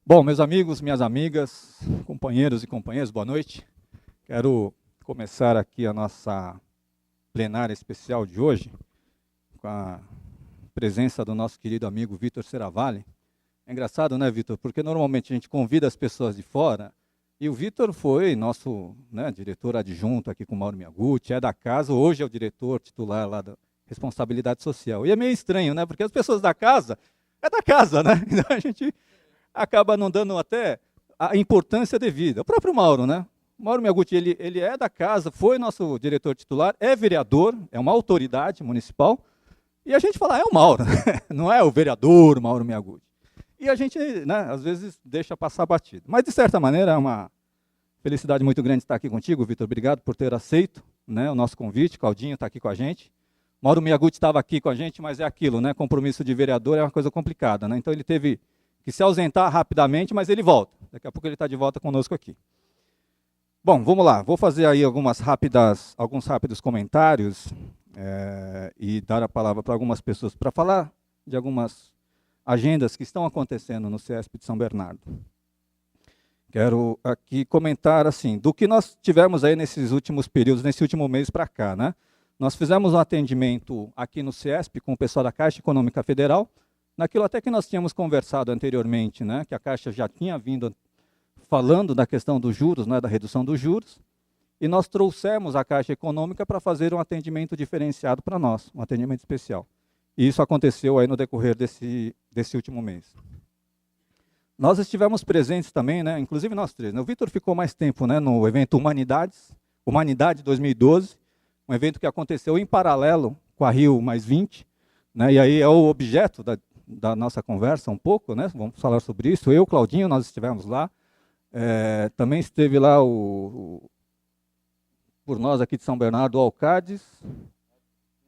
Bom, meus amigos, minhas amigas, companheiros e companheiras, boa noite. Quero começar aqui a nossa plenária especial de hoje com a presença do nosso querido amigo Vitor Seravalli. É engraçado, né, Vitor? Porque normalmente a gente convida as pessoas de fora e o Vitor foi nosso diretor adjunto aqui com o Mauro Miyaguchi, é da casa, hoje é o diretor titular lá da Responsabilidade Social. E é meio estranho, né? Porque as pessoas da casa, é da casa, né? Então a gente acaba não dando até a importância devida. O próprio Mauro, né? O Mauro Miyaguchi, ele é da casa, foi nosso diretor titular, é vereador, é uma autoridade municipal, e a gente fala, é o Mauro, não é o vereador Mauro Miyaguchi. E a gente, né, às vezes, deixa passar batido. Mas, de certa maneira, é uma felicidade muito grande estar aqui contigo, Vitor. Obrigado por ter aceito, né, o nosso convite. Claudinho está aqui com a gente. Mauro Miyaguchi estava aqui com a gente, mas é aquilo, né? Compromisso de vereador é uma coisa complicada, né? Então ele teve que se ausentar rapidamente, mas ele volta. Daqui a pouco ele está de volta conosco aqui. Bom, vamos lá. Vou fazer aí alguns rápidos comentários e dar a palavra para algumas pessoas para falar de algumas agendas que estão acontecendo no CESP de São Bernardo. Quero aqui comentar assim, do que nós tivemos aí nesses últimos períodos, nesse último mês para cá, né? Nós fizemos um atendimento aqui no CESP com o pessoal da Caixa Econômica Federal, naquilo até que nós tínhamos conversado anteriormente, né, que a Caixa já tinha vindo falando da questão dos juros, né, da redução dos juros, e nós trouxemos a Caixa Econômica para fazer um atendimento diferenciado para nós, um atendimento especial. E isso aconteceu aí no decorrer desse último mês. Nós estivemos presentes também, né, inclusive nós três, né, o Vitor ficou mais tempo, né, no evento Humanidade 2012, um evento que aconteceu em paralelo com a Rio +20, né, e aí é o objeto da nossa conversa um pouco, né, vamos falar sobre isso. Eu, Claudinho, nós estivemos lá, também esteve lá por nós aqui de São Bernardo, o Alcades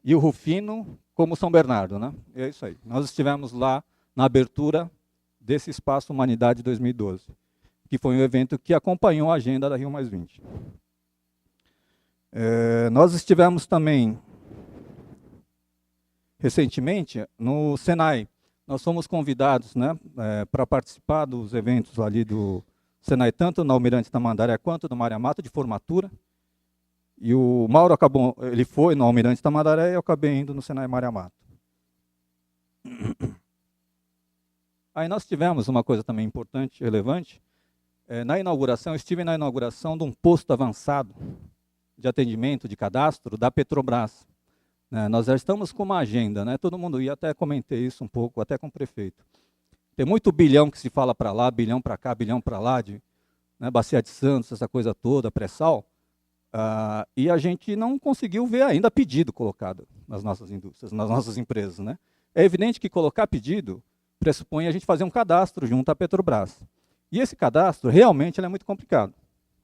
e o Rufino, como São Bernardo, né, é isso aí. Nós estivemos lá na abertura desse Espaço Humanidade 2012, que foi um evento que acompanhou a agenda da Rio +20. Nós estivemos também recentemente no Senai. Nós fomos convidados, né, para participar dos eventos ali do Senai, tanto na Almirante Tamandaré quanto do Maria Mato, de formatura. E o Mauro ele foi no Almirante Tamandaré e eu acabei indo no Senai Maria Mato. Aí nós tivemos uma coisa também importante, relevante. Na inauguração, eu estive na inauguração de um posto avançado de atendimento, de cadastro, da Petrobras. Nós já estamos com uma agenda, né? Todo mundo ia, até comentei isso um pouco, até com o prefeito. Tem muito bilhão que se fala para lá, bilhão para cá, bilhão para lá, né, Bacia de Santos, essa coisa toda, pré-sal, e a gente não conseguiu ver ainda pedido colocado nas nossas indústrias, nas nossas empresas. Né? É evidente que colocar pedido pressupõe a gente fazer um cadastro junto à Petrobras. E esse cadastro, realmente, ele é muito complicado.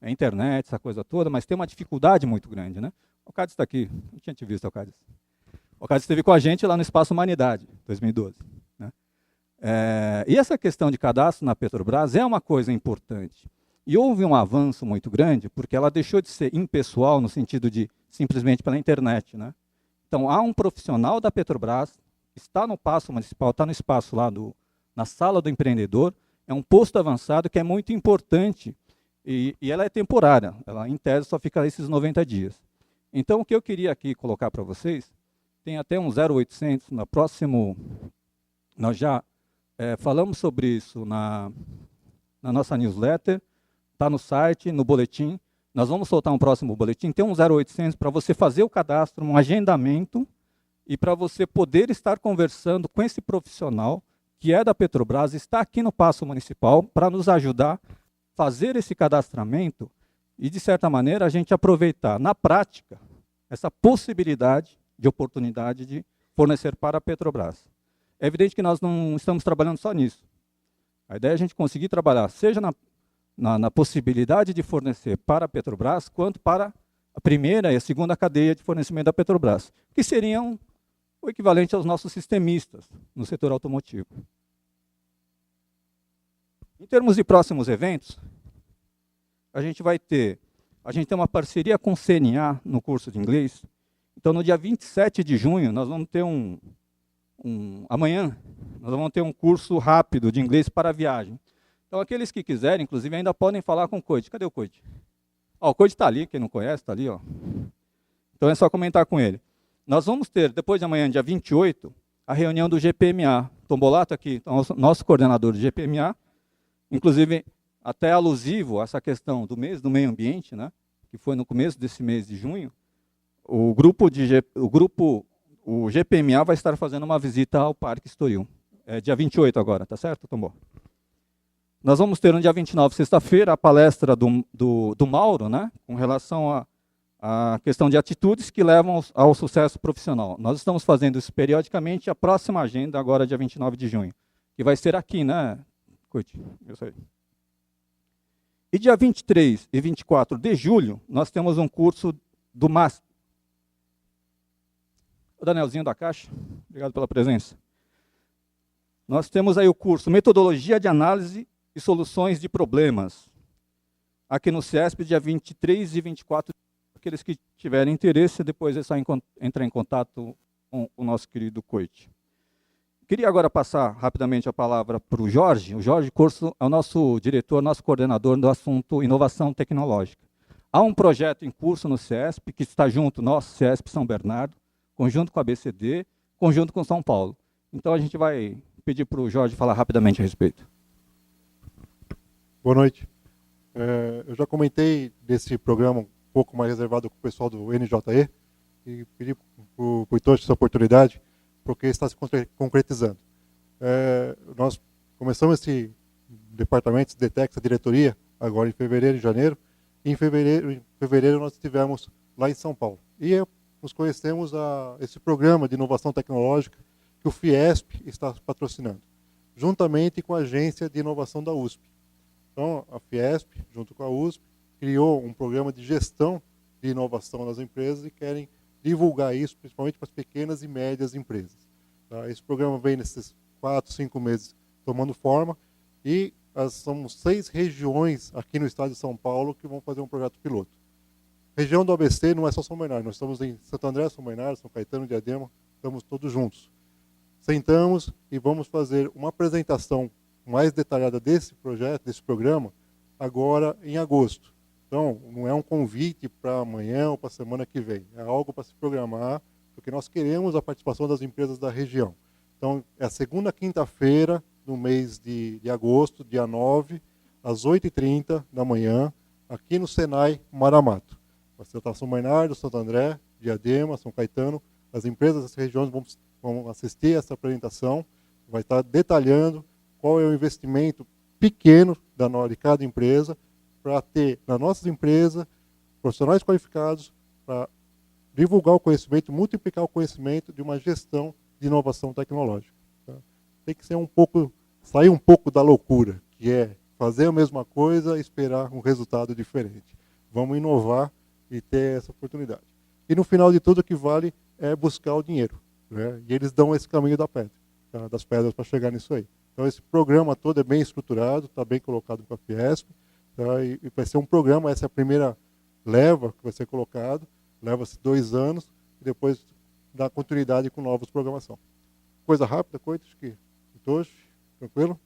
É internet, essa coisa toda, mas tem uma dificuldade muito grande. Né? O Cádiz está aqui, não tinha te visto, o Cádiz. O Cádiz esteve com a gente lá no Espaço Humanidade, 2012. Né? E essa questão de cadastro na Petrobras é uma coisa importante. E houve um avanço muito grande, porque ela deixou de ser impessoal, no sentido de simplesmente pela internet. Né? Então, há um profissional da Petrobras, está no Paço Municipal, está no espaço lá, na Sala do Empreendedor, é um posto avançado que é muito importante, e ela é temporária, ela, em tese, só fica esses 90 dias. Então, o que eu queria aqui colocar para vocês, tem até um 0800, no próximo, nós já falamos sobre isso na nossa newsletter, está no site, no boletim, nós vamos soltar um próximo boletim, tem um 0800 para você fazer o cadastro, um agendamento, e para você poder estar conversando com esse profissional, que é da Petrobras, está aqui no Paço Municipal, para nos ajudar a fazer esse cadastramento, e, de certa maneira, a gente aproveitar, na prática, essa possibilidade de oportunidade de fornecer para a Petrobras. É evidente que nós não estamos trabalhando só nisso. A ideia é a gente conseguir trabalhar, seja na possibilidade de fornecer para a Petrobras, quanto para a primeira e a segunda cadeia de fornecimento da Petrobras, que seriam o equivalente aos nossos sistemistas no setor automotivo. Em termos de próximos eventos, a gente tem uma parceria com o CNA no curso de inglês. Então, no dia 27 de junho, nós vamos ter amanhã, nós vamos ter um curso rápido de inglês para a viagem. Então, aqueles que quiserem, inclusive, ainda podem falar com o Coit. Cadê o Coit? Ó, o Coit está ali, quem não conhece, está ali. Ó. Então, é só comentar com ele. Nós vamos ter, depois de amanhã, dia 28, a reunião do GPMA. Tombolato aqui, nosso coordenador do GPMA, inclusive até alusivo a essa questão do mês do meio ambiente, né, que foi no começo desse mês de junho, o GPMA vai estar fazendo uma visita ao Parque Estoril. É dia 28 agora, tá certo, Tombó? Nós vamos ter no dia 29, sexta-feira, a palestra do Mauro, né, com relação a questão de atitudes que levam ao sucesso profissional. Nós estamos fazendo isso periodicamente, a próxima agenda, agora dia 29 de junho, que vai ser aqui, né, Curte? Eu sei. E dia 23 e 24 de julho, nós temos um curso do MASP. O Danielzinho da Caixa, obrigado pela presença. Nós temos aí o curso Metodologia de Análise e Soluções de Problemas, aqui no CESP, dia 23 e 24 de julho. Aqueles que tiverem interesse, depois é só entrar em contato com o nosso querido Coit. Queria agora passar rapidamente a palavra para o Jorge. O Jorge Corso é o nosso diretor, nosso coordenador do assunto inovação tecnológica. Há um projeto em curso no CESP, que está junto, nosso CESP São Bernardo, conjunto com a ABCD, conjunto com São Paulo. Então a gente vai pedir para o Jorge falar rapidamente a respeito. Boa noite. Eu já comentei desse programa um pouco mais reservado com o pessoal do NJE e pedi para o Itoshi essa oportunidade, porque está se concretizando. Nós começamos esse departamento, esse DTEC, essa diretoria, agora em fevereiro e janeiro. E em fevereiro nós estivemos lá em São Paulo. E nos conhecemos esse programa de inovação tecnológica que o Fiesp está patrocinando, juntamente com a Agência de Inovação da USP. Então, a Fiesp, junto com a USP, criou um programa de gestão de inovação nas empresas e querem divulgar isso, principalmente para as pequenas e médias empresas. Tá? Esse programa vem nesses 4, 5 meses tomando forma e somos 6 regiões aqui no estado de São Paulo que vão fazer um projeto piloto. Região do ABC não é só São Bernardo, nós estamos em Santo André, São Bernardo, São Caetano, Diadema, estamos todos juntos. Sentamos e vamos fazer uma apresentação mais detalhada desse projeto, desse programa, agora em agosto. Então, não é um convite para amanhã ou para a semana que vem, é algo para se programar, porque nós queremos a participação das empresas da região. Então, é a segunda quinta-feira do mês de agosto, dia 9, às 8h30 da manhã, aqui no Senai Maramato. Vai ser São Bernardo, Santo André, Diadema, São Caetano, as empresas das regiões vão assistir essa apresentação, vai estar detalhando qual é o investimento pequeno de cada empresa, para ter nas nossas empresas profissionais qualificados para divulgar o conhecimento, multiplicar o conhecimento de uma gestão de inovação tecnológica. Tá? Tem que ser sair um pouco da loucura, que é fazer a mesma coisa e esperar um resultado diferente. Vamos inovar e ter essa oportunidade. E no final de tudo o que vale é buscar o dinheiro. Né? E eles dão esse caminho da pedra, tá? Das pedras para chegar nisso aí. Então esse programa todo é bem estruturado, está bem colocado com a Fiesp. Tá? E vai ser um programa, essa é a primeira leva que vai ser colocado, leva-se 2 anos, e depois dá continuidade com novas programação. Coisa rápida, acho que Itoshi, tranquilo?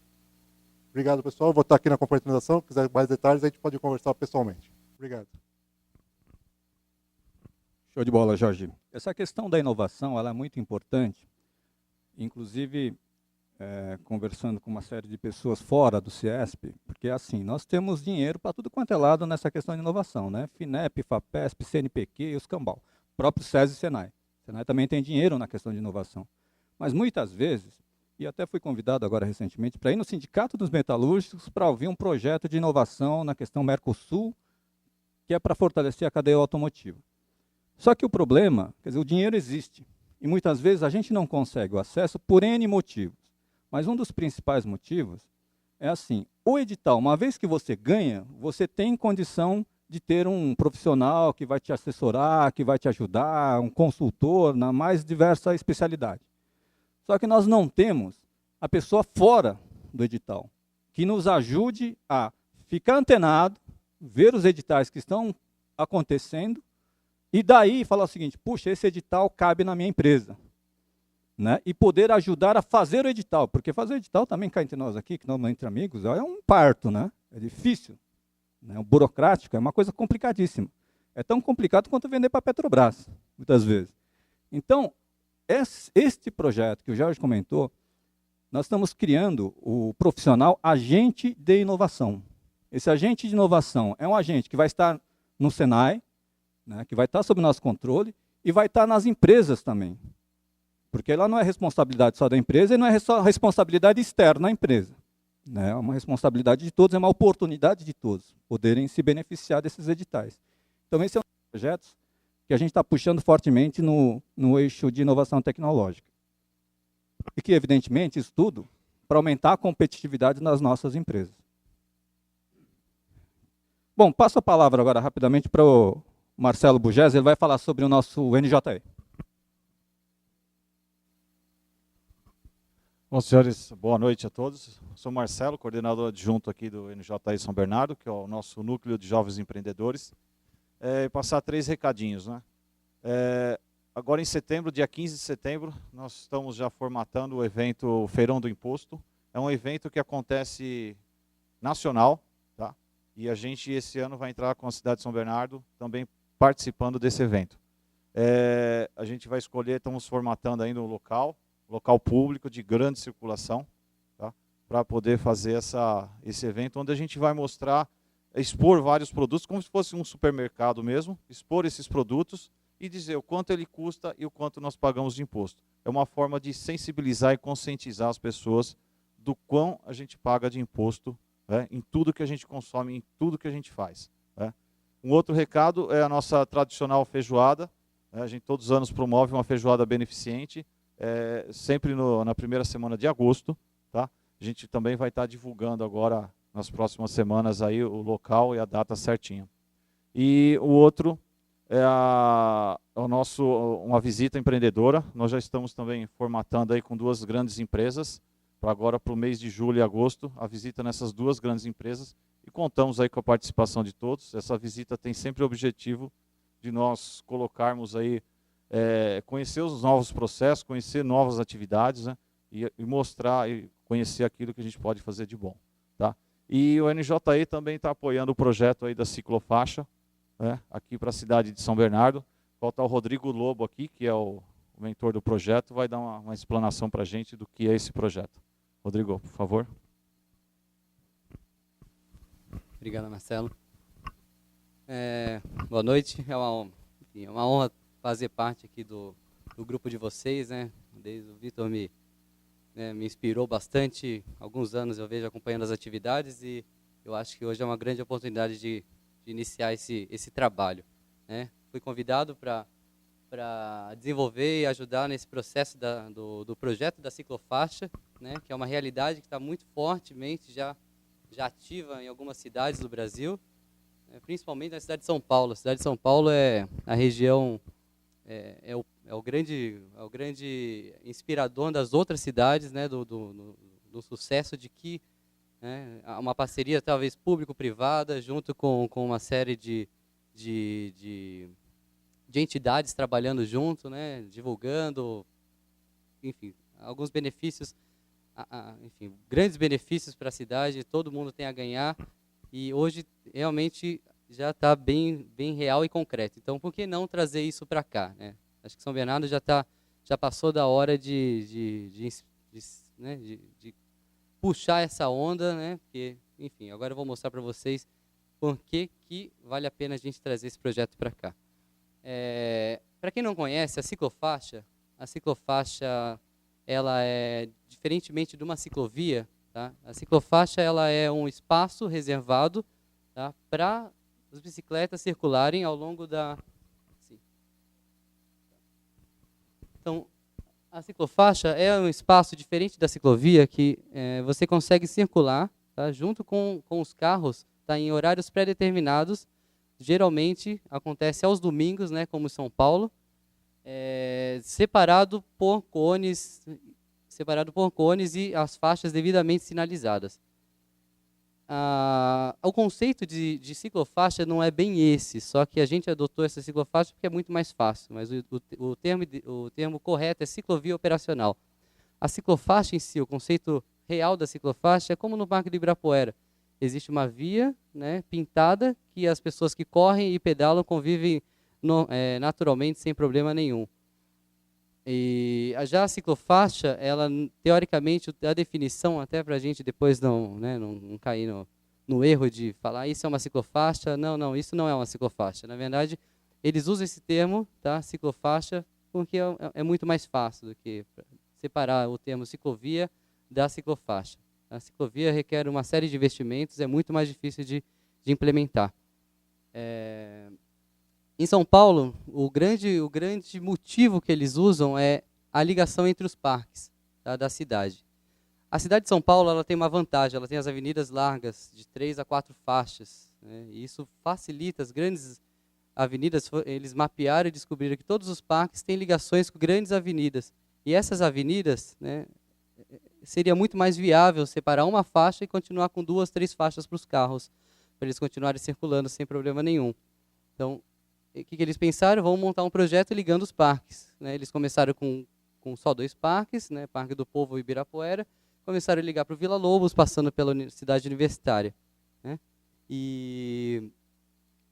Obrigado, pessoal. Vou estar aqui na confraternização, se quiser mais detalhes, a gente pode conversar pessoalmente. Obrigado. Show de bola, Jorge. Essa questão da inovação ela é muito importante, inclusive conversando com uma série de pessoas fora do CIESP, porque assim, nós temos dinheiro para tudo quanto é lado nessa questão de inovação, né? FINEP, FAPESP, CNPq e os cambal. Próprio SESI e Senai. Senai também tem dinheiro na questão de inovação. Mas muitas vezes, e até fui convidado agora recentemente, para ir no Sindicato dos Metalúrgicos para ouvir um projeto de inovação na questão Mercosul, que é para fortalecer a cadeia automotiva. Só que o problema, quer dizer, o dinheiro existe, e muitas vezes a gente não consegue o acesso por N motivos. Mas um dos principais motivos é assim, o edital, uma vez que você ganha, você tem condição de ter um profissional que vai te assessorar, que vai te ajudar, um consultor na mais diversa especialidade. Só que nós não temos a pessoa fora do edital, que nos ajude a ficar antenado, ver os editais que estão acontecendo, e daí falar o seguinte, puxa, esse edital cabe na minha empresa. né, e poder ajudar a fazer o edital, porque fazer o edital também cá entre nós aqui, que não entre amigos, é um parto, né? É difícil, né? O burocrático é uma coisa complicadíssima. É tão complicado quanto vender para a Petrobras, muitas vezes. Então, este projeto que o Jorge comentou, nós estamos criando o profissional agente de inovação. Esse agente de inovação é um agente que vai estar no Senai, né, que vai estar sob nosso controle, e vai estar nas empresas também. Porque lá não é responsabilidade só da empresa e não é só responsabilidade externa à empresa. Né? É uma responsabilidade de todos, é uma oportunidade de todos poderem se beneficiar desses editais. Então, esse é um dos projetos que a gente está puxando fortemente no eixo de inovação tecnológica. E que, evidentemente, isso tudo para aumentar a competitividade nas nossas empresas. Bom, passo a palavra agora rapidamente para o Marcelo Bugés, ele vai falar sobre o nosso NJE. Bom, senhores, boa noite a todos. Sou Marcelo, coordenador adjunto aqui do NJE São Bernardo, que é o nosso núcleo de jovens empreendedores. E passar 3 recadinhos, né? Agora em setembro, dia 15 de setembro, nós estamos já formatando o evento Feirão do Imposto. É um evento que acontece nacional, tá? E a gente esse ano vai entrar com a cidade de São Bernardo também participando desse evento. A gente vai escolher, estamos formatando aí no local público de grande circulação, tá? Para poder fazer esse evento, onde a gente vai mostrar, expor vários produtos, como se fosse um supermercado mesmo, expor esses produtos e dizer o quanto ele custa e o quanto nós pagamos de imposto. É uma forma de sensibilizar e conscientizar as pessoas do quão a gente paga de imposto, né, em tudo que a gente consome, em tudo que a gente faz. Né. Um outro recado é a nossa tradicional feijoada. Né, a gente todos os anos promove uma feijoada beneficente, sempre na primeira semana de agosto. Tá? A gente também vai estar divulgando agora, nas próximas semanas, aí, o local e a data certinha. E o outro é uma visita empreendedora. Nós já estamos também formatando aí com 2 grandes empresas, para agora para o mês de julho e agosto, a visita nessas 2 grandes empresas, e contamos aí com a participação de todos. Essa visita tem sempre o objetivo de nós colocarmos aí, conhecer os novos processos, conhecer novas atividades, né, e mostrar e conhecer aquilo que a gente pode fazer de bom. Tá? E o NJE também está apoiando o projeto aí da ciclofaixa, né, aqui para a cidade de São Bernardo. Falta o Rodrigo Lobo aqui, que é o mentor do projeto, vai dar uma explanação para a gente do que é esse projeto. Rodrigo, por favor. Obrigado, Marcelo. Boa noite. É uma honra fazer parte aqui do grupo de vocês, né? Desde o Vitor me inspirou bastante. Há alguns anos eu vejo acompanhando as atividades e eu acho que hoje é uma grande oportunidade de iniciar esse trabalho. Né? Fui convidado para desenvolver e ajudar nesse processo do projeto da ciclofaixa, né? Que é uma realidade que está muito fortemente já ativa em algumas cidades do Brasil, principalmente na cidade de São Paulo. A cidade de São Paulo é a região, é o grande inspirador das outras cidades, né? do sucesso de que, né, uma parceria talvez público-privada, junto com uma série de entidades trabalhando junto, né, divulgando, enfim, alguns benefícios, enfim, grandes benefícios para a cidade, todo mundo tem a ganhar, e hoje realmente já está bem real e concreto. Então, por que não trazer isso para cá? Né? Acho que São Bernardo já passou da hora de puxar essa onda, né? Porque, enfim, agora eu vou mostrar para vocês por que vale a pena a gente trazer esse projeto para cá. Para quem não conhece, a ciclofaixa, ela é, diferentemente de uma ciclovia, tá? A ciclofaixa ela é um espaço reservado, tá, para as bicicletas circularem ao longo da... Assim. Então, a ciclofaixa é um espaço diferente da ciclovia que você consegue circular, tá, junto com os carros, tá, em horários pré-determinados. Geralmente acontece aos domingos, né, como em São Paulo, separado por cones e as faixas devidamente sinalizadas. o conceito de ciclofaixa não é bem esse, só que a gente adotou essa ciclofaixa porque é muito mais fácil, mas o termo correto é ciclovia operacional. A ciclofaixa em si, o conceito real da ciclofaixa é como no Parque do Ibirapuera. Existe uma via, né, pintada que as pessoas que correm e pedalam convivem naturalmente sem problema nenhum. E já a ciclofaixa, ela teoricamente, a definição, até para a gente depois não cair no erro de falar isso é uma ciclofaixa, não, isso não é uma ciclofaixa. Na verdade, eles usam esse termo, tá, ciclofaixa, porque é muito mais fácil do que separar o termo ciclovia da ciclofaixa. A ciclovia requer uma série de investimentos, é muito mais difícil de implementar. Em São Paulo, o grande motivo que eles usam é a ligação entre os parques, tá, da cidade. A cidade de São Paulo ela tem uma vantagem, ela tem as avenidas largas, de 3 a 4 faixas. Né, e isso facilita as grandes avenidas. Eles mapearam e descobriram que todos os parques têm ligações com grandes avenidas. E essas avenidas, né, seria muito mais viável separar uma faixa e continuar com 2, 3 faixas para os carros, para eles continuarem circulando sem problema nenhum. Então, o que eles pensaram? Vamos montar um projeto ligando os parques. Né? Eles começaram com só 2 parques, né? Parque do Povo e Ibirapuera. Começaram a ligar para o Vila Lobos, passando pela cidade universitária. Né? E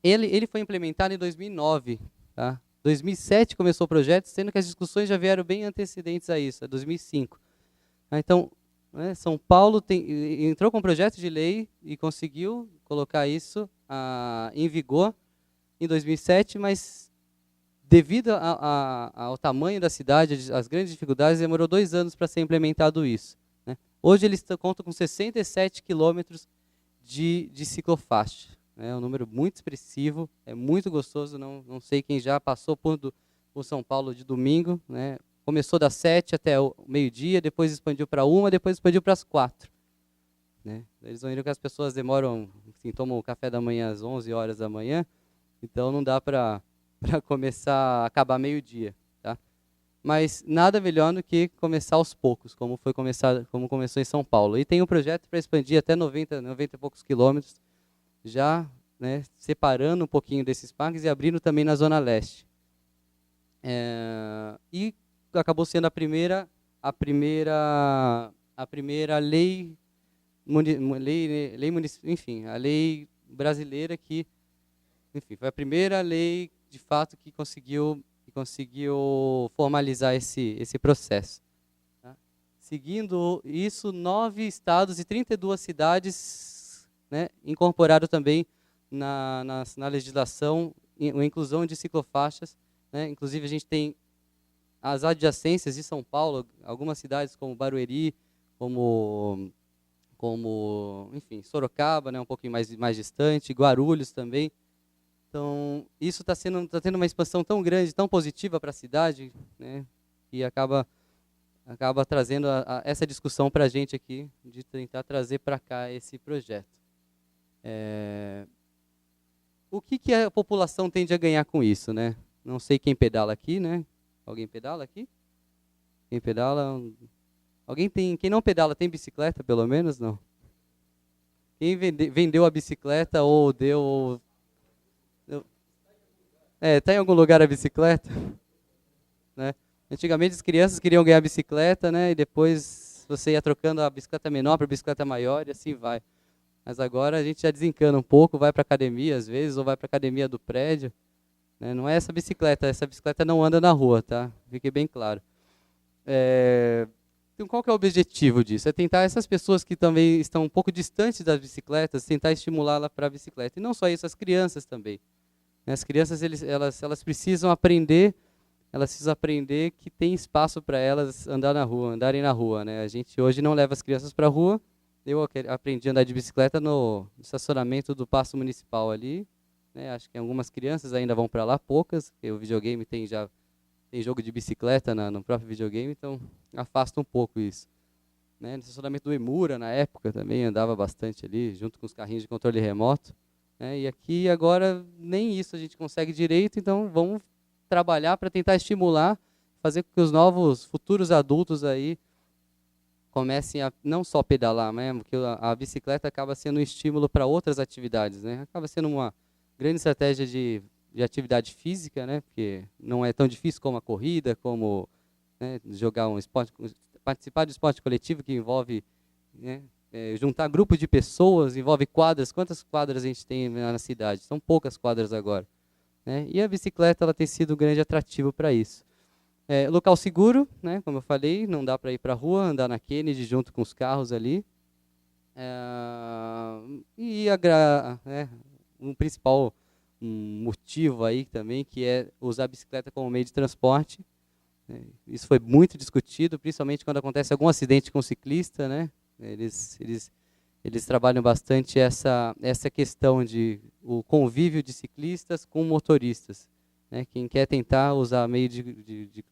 ele foi implementado em 2009. Tá? 2007 começou o projeto, sendo que as discussões já vieram bem antecedentes a isso, 2005. Então, né, São Paulo entrou com um projeto de lei e conseguiu colocar isso em vigor em 2007, mas devido ao tamanho da cidade, às grandes dificuldades, demorou 2 anos para ser implementado isso. Né? Hoje eles contam com 67 quilômetros de ciclofaixa. É um número muito expressivo, é muito gostoso, não sei quem já passou por São Paulo de domingo. Né? Começou das 7 até o meio-dia, depois expandiu para 1, depois expandiu para as 4. Né? Eles vão ver que as pessoas demoram, assim, tomam o café da manhã às 11 horas da manhã, então não dá para começar a acabar meio-dia. Tá? Mas nada melhor do que começar aos poucos, como começou em São Paulo. E tem um projeto para expandir até 90 e poucos quilômetros, já, né, separando um pouquinho desses parques e abrindo também na Zona Leste. E acabou sendo a primeira lei enfim, a lei brasileira que, enfim, foi a primeira lei de fato que conseguiu formalizar esse processo. Tá? Seguindo isso, 9 estados e 32 cidades, né, incorporaram também na legislação a inclusão de ciclofaixas. Né? Inclusive a gente tem as adjacências de São Paulo, algumas cidades como Barueri, como enfim, Sorocaba, né, um pouquinho mais distante, Guarulhos também. Então, isso está tendo uma expansão tão grande, tão positiva para a cidade, né, que acaba trazendo essa discussão para a gente aqui, de tentar trazer para cá esse projeto. O que a população tende a ganhar com isso? Né? Não sei quem pedala aqui, né? Alguém pedala aqui? Quem pedala? Quem não pedala tem bicicleta, pelo menos? Não. Quem vendeu a bicicleta ou deu... Está em algum lugar a bicicleta? Né? Antigamente as crianças queriam ganhar bicicleta, né? E depois você ia trocando a bicicleta menor para a bicicleta maior e assim vai. Mas agora a gente já desencana um pouco, vai para a academia às vezes, ou vai para a academia do prédio. Né? Não é essa bicicleta não anda na rua, tá? Fique bem claro. Então qual que é o objetivo disso? É tentar essas pessoas que também estão um pouco distantes das bicicletas, tentar estimulá-la para a bicicleta. E não só isso, as crianças também. As crianças elas precisam aprender que tem espaço para elas andarem na rua. Né? A gente hoje não leva as crianças para a rua. Eu aprendi a andar de bicicleta no estacionamento do Paço Municipal ali. Né? Acho que algumas crianças ainda vão para lá, poucas, porque o videogame tem jogo de bicicleta no próprio videogame, então afasta um pouco isso. Né? No estacionamento do Emura, na época, também andava bastante ali, junto com os carrinhos de controle remoto. Né? E aqui agora nem isso a gente consegue direito, então vamos trabalhar para tentar estimular, fazer com que os novos futuros adultos aí comecem a não só pedalar, né, porque a bicicleta acaba sendo um estímulo para outras atividades, né? Acaba sendo uma grande estratégia de atividade física, né? Porque não é tão difícil como a corrida, como, né, jogar um esporte, participar de esporte coletivo que envolve, né, juntar grupos de pessoas, envolve quadras. Quantas quadras a gente tem na cidade? São poucas quadras agora, né? E a bicicleta ela tem sido um grande atrativo para isso. Local seguro, né, como eu falei, não dá para ir para a rua, andar na Kennedy junto com os carros ali. E um principal motivo aí também, que é usar a bicicleta como meio de transporte. Isso foi muito discutido, principalmente quando acontece algum acidente com ciclista, né? Eles trabalham bastante essa questão de o convívio de ciclistas com motoristas, né? Quem quer tentar usar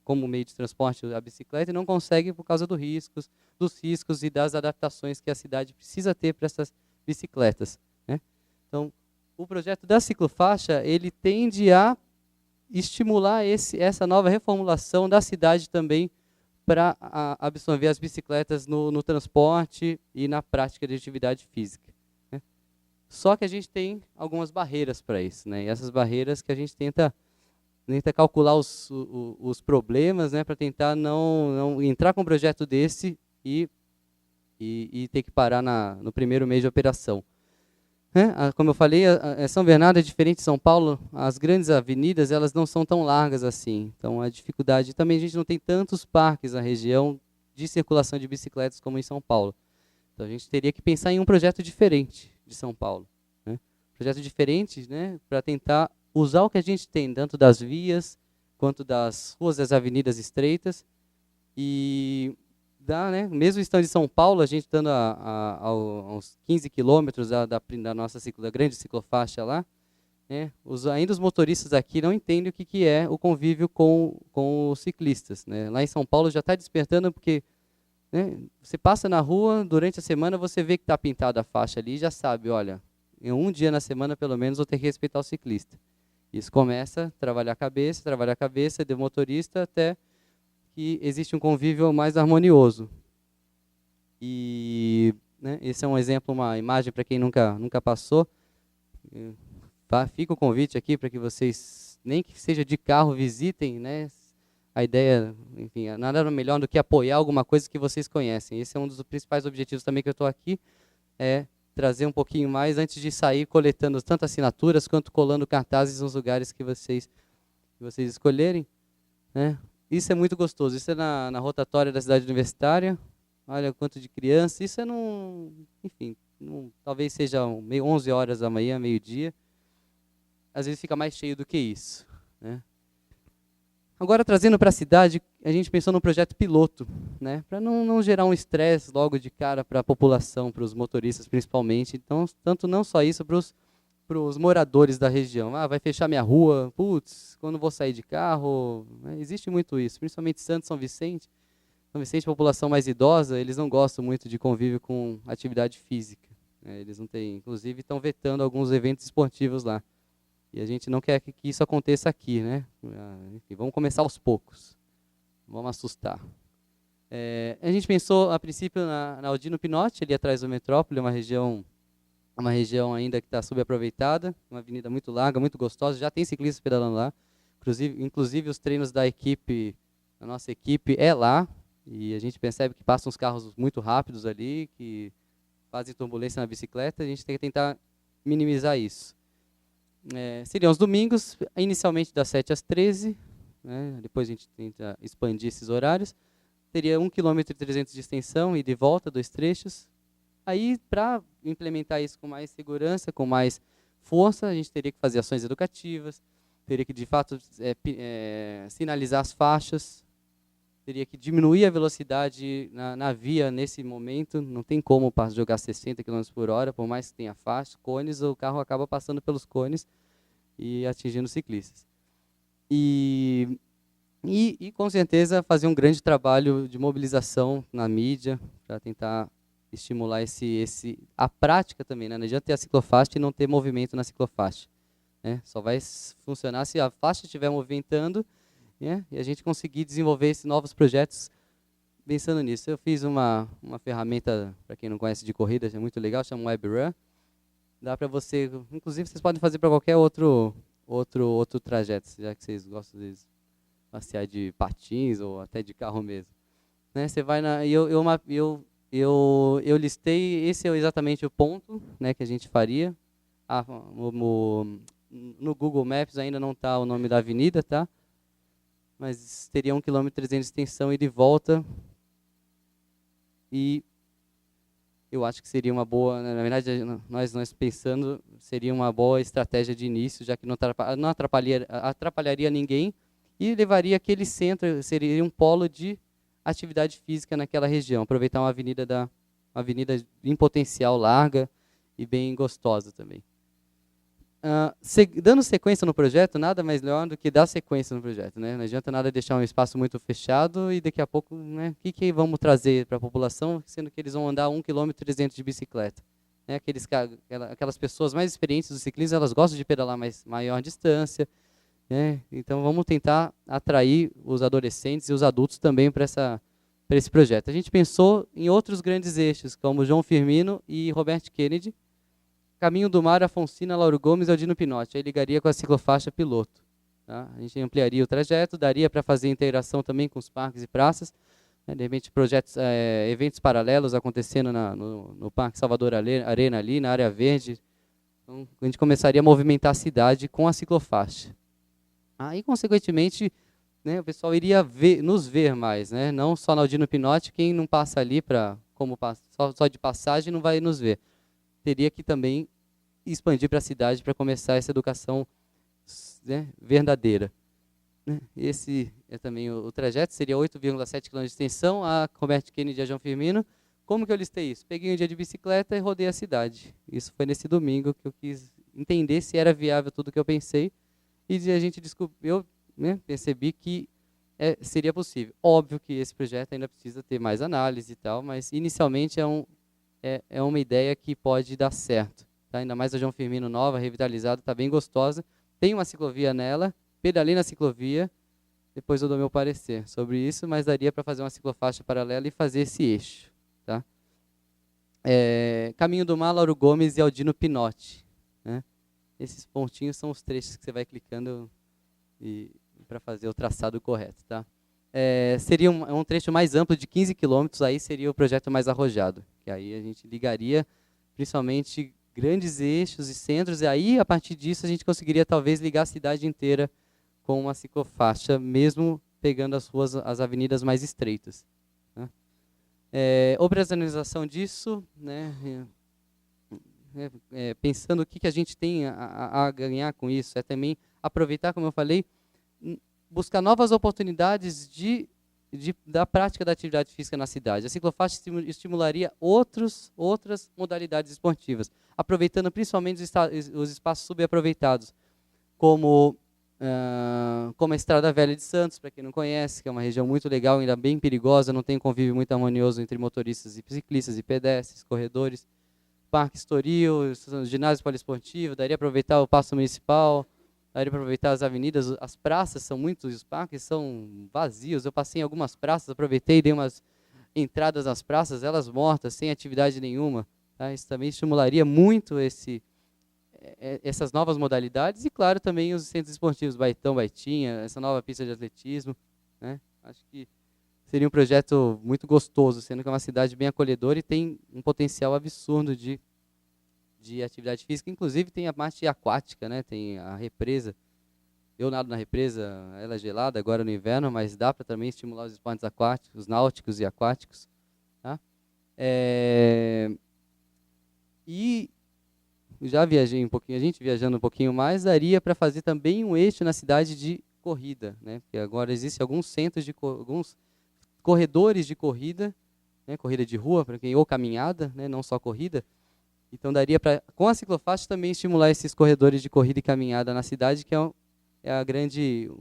como meio de transporte a bicicleta e não consegue por causa dos riscos e das adaptações que a cidade precisa ter para essas bicicletas, né? Então, o projeto da ciclofaixa, ele tende a estimular essa nova reformulação da cidade também para absorver as bicicletas no transporte e na prática de atividade física, né? Só que a gente tem algumas barreiras para isso, né? E essas barreiras que a gente tenta calcular os problemas, né, para tentar não entrar com um projeto desse e ter que parar no primeiro mês de operação. Como eu falei, São Bernardo é diferente de São Paulo, as grandes avenidas elas não são tão largas assim, então a dificuldade, também a gente não tem tantos parques na região de circulação de bicicletas como em São Paulo, então a gente teria que pensar em um projeto diferente de São Paulo, né? Projeto diferente, né, para tentar usar o que a gente tem, tanto das vias, quanto das ruas das avenidas estreitas, e né, mesmo estando em São Paulo, a gente estando a uns 15 quilômetros da nossa da grande ciclofaixa lá, né, ainda os motoristas aqui não entendem o que é o convívio com os ciclistas, né? Lá em São Paulo já está despertando porque, né, você passa na rua, durante a semana você vê que está pintada a faixa ali e já sabe, olha, em um dia na semana pelo menos vou ter que respeitar o ciclista. Isso começa a trabalhar a cabeça do motorista até que existe um convívio mais harmonioso. E, né, esse é um exemplo, uma imagem para quem nunca passou. Fica o convite aqui para que vocês, nem que seja de carro, visitem, né? A ideia, enfim, nada melhor do que apoiar alguma coisa que vocês conhecem. Esse é um dos principais objetivos também que eu estou aqui, é trazer um pouquinho mais antes de sair coletando tanto assinaturas quanto colando cartazes nos lugares que vocês escolherem, né? Isso é muito gostoso. Isso é na rotatória da cidade universitária. Olha o quanto de criança. Isso é enfim, talvez seja 11 horas da manhã, meio-dia. Às vezes fica mais cheio do que isso, né? Agora, trazendo para a cidade, a gente pensou num projeto piloto, né, para não gerar um estresse logo de cara para a população, para os motoristas principalmente. Então, tanto não só isso para os moradores da região. Vai fechar minha rua, putz, quando vou sair de carro, né? Existe muito isso, principalmente Santos, São Vicente. São Vicente, população mais idosa, eles não gostam muito de convívio com atividade física, né? Eles não têm, inclusive estão vetando alguns eventos esportivos lá. E a gente não quer que isso aconteça aqui, né? Enfim, vamos começar aos poucos. Vamos assustar. A gente pensou, a princípio, na Aldino Pinotti, ali atrás do Metrópole, uma região ainda que está subaproveitada, uma avenida muito larga, muito gostosa, já tem ciclistas pedalando lá. Inclusive os treinos da nossa equipe é lá, e a gente percebe que passam uns carros muito rápidos ali, que fazem turbulência na bicicleta, a gente tem que tentar minimizar isso. Seriam os domingos, inicialmente das 7 às 13, né? Depois a gente tenta expandir esses horários. Teria 1,3 km de extensão e de volta, 2 trechos. Aí, para implementar isso com mais segurança, com mais força, a gente teria que fazer ações educativas, teria que, de fato, sinalizar as faixas, teria que diminuir a velocidade na via nesse momento. Não tem como jogar 60 km por hora, por mais que tenha faixa, cones, o carro acaba passando pelos cones e atingindo ciclistas. E com certeza, fazer um grande trabalho de mobilização na mídia para tentar estimular a prática também, né? Não adianta ter a ciclofaixa e não ter movimento na ciclofaixa, né? Só vai funcionar se a faixa estiver movimentando, né? E a gente conseguir desenvolver esses novos projetos pensando nisso, eu fiz uma ferramenta, para quem não conhece, de corrida, é muito legal, chama WebRun. Dá para você, inclusive vocês podem fazer para qualquer outro trajeto, já que vocês gostam de passear de patins ou até de carro mesmo. Né, você vai na, eu listei, esse é exatamente o ponto, né, que a gente faria. No Google Maps ainda não está o nome da avenida, tá? Mas teria 1,3 km de extensão e de volta. E eu acho que seria uma boa, na verdade, nós pensando, seria uma boa estratégia de início, já que não atrapalharia ninguém e levaria aquele centro, seria um polo de atividade física naquela região, aproveitar uma avenida em potencial larga e bem gostosa também. Dando sequência no projeto, nada mais melhor do que dar sequência no projeto, né? Não adianta nada deixar um espaço muito fechado e daqui a pouco, né, o que vamos trazer para a população, sendo que eles vão andar 1,3 km de bicicleta. Né? Aquelas pessoas mais experientes do ciclismo, elas gostam de pedalar maior distância, né? Então vamos tentar atrair os adolescentes e os adultos também para esse projeto. A gente pensou em outros grandes eixos, como João Firmino e Robert Kennedy, Caminho do Mar, Afonsina, Lauro Gomes e Aldino Pinotti. Aí ligaria com a ciclofaixa piloto. Tá? A gente ampliaria o trajeto, daria para fazer integração também com os parques e praças. Né? De repente, eventos paralelos acontecendo no Parque Salvador Arena, ali na área verde. Então, a gente começaria a movimentar a cidade com a ciclofaixa. Aí, consequentemente, né, o pessoal iria nos ver mais. Né? Não só no Aldino Pinotti, quem não passa ali só de passagem não vai nos ver. Teria que também expandir para a cidade para começar essa educação, né, verdadeira. Esse é também o trajeto, seria 8,7 km de extensão, a Robert Kennedy a João Firmino. Como que eu listei isso? Peguei um dia de bicicleta e rodei a cidade. Isso foi nesse domingo que eu quis entender se era viável tudo que eu pensei. E a gente eu percebi que seria possível. Óbvio que esse projeto ainda precisa ter mais análise e tal, mas inicialmente é uma ideia que pode dar certo. Tá? Ainda mais a João Firmino nova, revitalizada, está bem gostosa. Tem uma ciclovia nela, pedalei na ciclovia, depois eu dou meu parecer sobre isso, mas daria para fazer uma ciclofaixa paralela e fazer esse eixo. Tá? Caminho do Mar, Lauro Gomes e Aldino Pinotti. Né? Esses pontinhos são os trechos que você vai clicando para fazer o traçado correto. Tá? Seria um trecho mais amplo de 15 km, aí seria o projeto mais arrojado. Que aí a gente ligaria principalmente grandes eixos e centros, e aí, a partir disso, a gente conseguiria talvez ligar a cidade inteira com uma ciclofaixa, mesmo pegando as avenidas mais estreitas. Né? Operacionalização disso, né, pensando o que a gente tem a ganhar com isso, é também aproveitar, como eu falei, buscar novas oportunidades da prática da atividade física na cidade. A ciclofaixa estimularia outras modalidades esportivas, aproveitando principalmente os espaços subaproveitados, como a Estrada Velha de Santos, para quem não conhece, que é uma região muito legal, ainda bem perigosa, não tem convívio muito harmonioso entre motoristas e ciclistas e pedestres, corredores. Parque Estoril, ginásio poliesportivo, daria para aproveitar o Paço Municipal, daria para aproveitar as avenidas, as praças os parques são vazios. Eu passei em algumas praças, aproveitei e dei umas entradas nas praças, elas mortas, sem atividade nenhuma. Tá? Isso também estimularia muito essas novas modalidades e, claro, também os centros esportivos, Baitão, Baitinha, essa nova pista de atletismo. Né? Acho que seria um projeto muito gostoso, sendo que é uma cidade bem acolhedora e tem um potencial absurdo de atividade física. Inclusive tem a parte aquática, né? Tem a represa. Eu nado na represa, ela é gelada agora no inverno, mas dá para também estimular os esportes aquáticos, os náuticos e aquáticos. Tá? E já viajei um pouquinho, a gente viajando um pouquinho mais, daria para fazer também um eixo na cidade de corrida, né? Porque agora existem alguns centros alguns corredores de corrida, né? Corrida de rua, para quem ou caminhada, né? Não só corrida. Então daria para, com a ciclofaixa, também estimular esses corredores de corrida e caminhada na cidade, que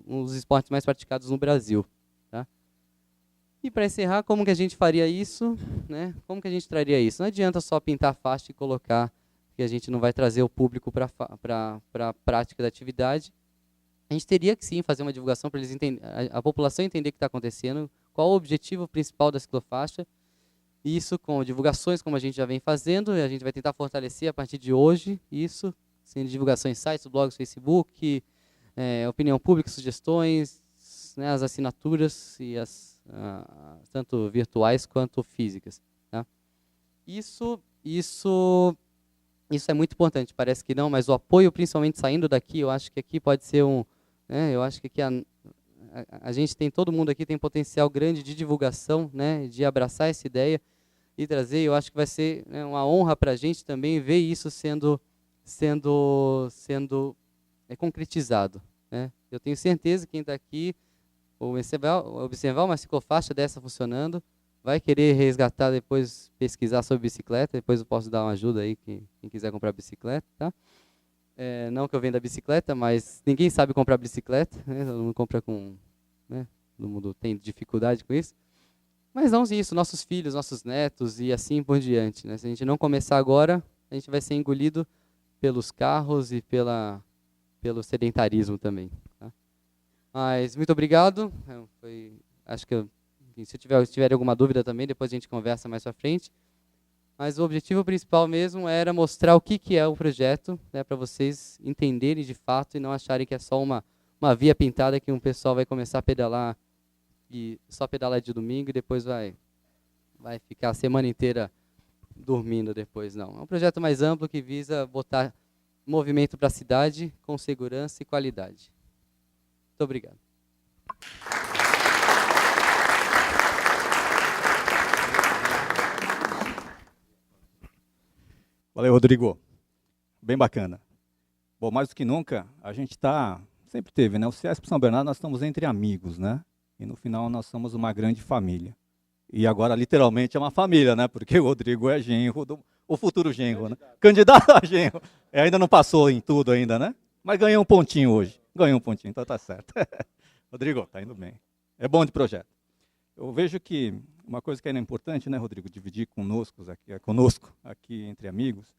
um dos esportes mais praticados no Brasil. Tá? E para encerrar, como que a gente faria isso? Né? Como que a gente traria isso? Não adianta só pintar a faixa e colocar, que a gente não vai trazer o público para a prática da atividade. A gente teria que sim fazer uma divulgação para eles a população entender o que está acontecendo, qual o objetivo principal da ciclofaixa. Isso com divulgações, como a gente já vem fazendo, e a gente vai tentar fortalecer a partir de hoje isso, sendo divulgação em sites, blogs, Facebook, opinião pública, sugestões, né, as assinaturas, e tanto virtuais quanto físicas. Tá? Isso é muito importante, parece que não, mas o apoio, principalmente saindo daqui, eu acho que aqui pode ser eu acho que aqui a gente tem, todo mundo aqui tem potencial grande de divulgação, né, de abraçar essa ideia e trazer. Eu acho que vai ser, né, uma honra para a gente também ver isso sendo concretizado. Né? Eu tenho certeza que quem está aqui, observar uma ciclofaixa dessa funcionando, vai querer resgatar depois, pesquisar sobre bicicleta. Depois eu posso dar uma ajuda aí, quem quiser comprar bicicleta. Tá? Não que eu venda bicicleta, mas ninguém sabe comprar bicicleta. Né? Todo mundo compra com... Né? Todo mundo tem dificuldade com isso. Mas não isso, nossos filhos, nossos netos e assim por diante. Né? Se a gente não começar agora, a gente vai ser engolido pelos carros e pelo sedentarismo também. Tá? Mas muito obrigado. Acho que se tiver alguma dúvida também, depois a gente conversa mais para frente. Mas o objetivo principal mesmo era mostrar o que é o projeto, né, para vocês entenderem de fato e não acharem que é só uma via pintada que um pessoal vai começar a pedalar e só pedalar de domingo e depois vai ficar a semana inteira dormindo depois. Não, é um projeto mais amplo que visa botar movimento para a cidade com segurança e qualidade. Muito obrigado. Valeu, Rodrigo. Bem bacana. Bom, mais do que nunca, a gente sempre teve, né? O CESP São Bernardo, nós estamos entre amigos, né? E no final nós somos uma grande família. E agora, literalmente, é uma família, né? Porque o Rodrigo é genro, o futuro genro, né? Candidato a genro. Ainda não passou em tudo ainda, né? Mas ganhou um pontinho hoje. Ganhou um pontinho, então tá certo. Rodrigo, tá indo bem. É bom de projeto. Eu vejo que uma coisa que era importante, né, Rodrigo, dividir conosco aqui entre amigos,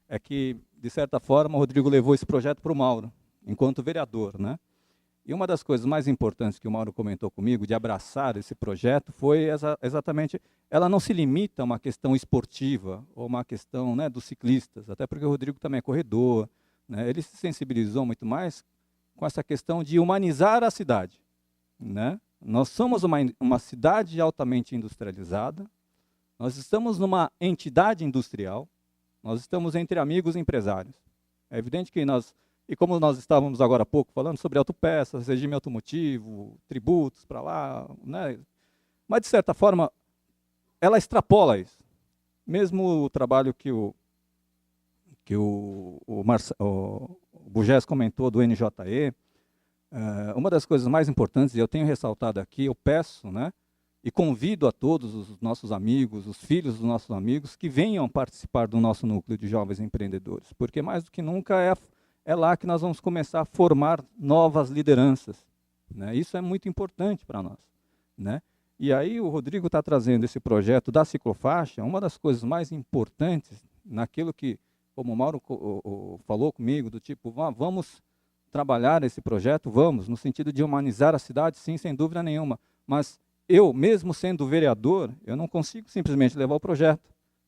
é que, de certa forma, o Rodrigo levou esse projeto para o Mauro, enquanto vereador, né? E uma das coisas mais importantes que o Mauro comentou comigo, de abraçar esse projeto, foi exatamente, ela não se limita a uma questão esportiva, ou uma questão, né, dos ciclistas, até porque o Rodrigo também é corredor, né? Ele se sensibilizou muito mais com essa questão de humanizar a cidade, né? Nós somos uma cidade altamente industrializada, nós estamos numa entidade industrial, nós estamos entre amigos e empresários. É evidente que e como nós estávamos agora há pouco falando sobre autopeças, regime automotivo, tributos para lá, né? Mas, de certa forma, ela extrapola isso. Mesmo o trabalho que o Bugés comentou do NJE, uma das coisas mais importantes, e eu tenho ressaltado aqui, eu peço, né, e convido a todos os nossos amigos, os filhos dos nossos amigos, que venham participar do nosso núcleo de jovens empreendedores, porque mais do que nunca é lá que nós vamos começar a formar novas lideranças. Né? Isso é muito importante para nós. Né? E aí o Rodrigo está trazendo esse projeto da ciclofaixa, uma das coisas mais importantes, naquilo que, como o Mauro falou comigo, do tipo, vamos trabalhar esse projeto, vamos, no sentido de humanizar a cidade, sim, sem dúvida nenhuma. Mas eu, mesmo sendo vereador, eu não consigo simplesmente levar o projeto.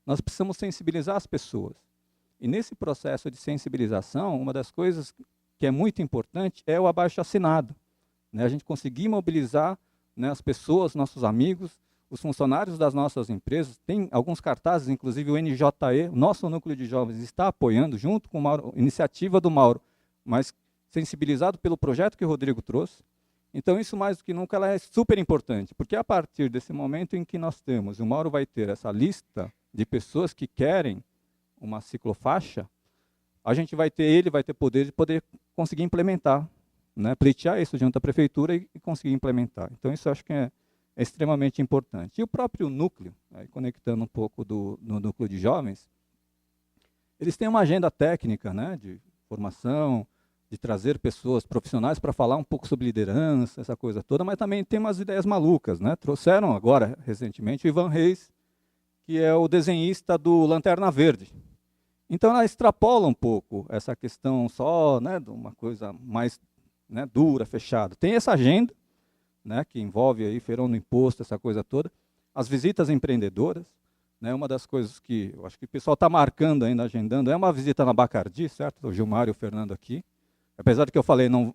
Nós precisamos sensibilizar as pessoas. E nesse processo de sensibilização, uma das coisas que é muito importante é o abaixo-assinado. Né? A gente conseguir mobilizar, né, as pessoas, nossos amigos, os funcionários das nossas empresas. Tem alguns cartazes, inclusive o NJE, o nosso núcleo de jovens, está apoiando, junto com a iniciativa do Mauro, mas sensibilizado pelo projeto que o Rodrigo trouxe. Então, isso mais do que nunca ela é super importante, porque a partir desse momento em que nós temos, o Mauro vai ter essa lista de pessoas que querem uma ciclofaixa, ele vai ter poder de poder conseguir implementar, né, pleitear isso junto à prefeitura e conseguir implementar. Então, isso eu acho que é extremamente importante. E o próprio núcleo, aí, conectando um pouco do núcleo de jovens, eles têm uma agenda técnica, né, de formação, de trazer pessoas profissionais para falar um pouco sobre liderança, essa coisa toda, mas também tem umas ideias malucas. Né? Trouxeram agora, recentemente, o Ivan Reis, que é o desenhista do Lanterna Verde. Então, ela extrapola um pouco essa questão só, né, de uma coisa mais, né, dura, fechada. Tem essa agenda, né, que envolve aí feirão no imposto, essa coisa toda. As visitas empreendedoras, né, uma das coisas que eu acho que o pessoal está marcando ainda, agendando, é uma visita na Bacardi, certo? O Gilmar e o Fernando aqui. Apesar de que eu falei, não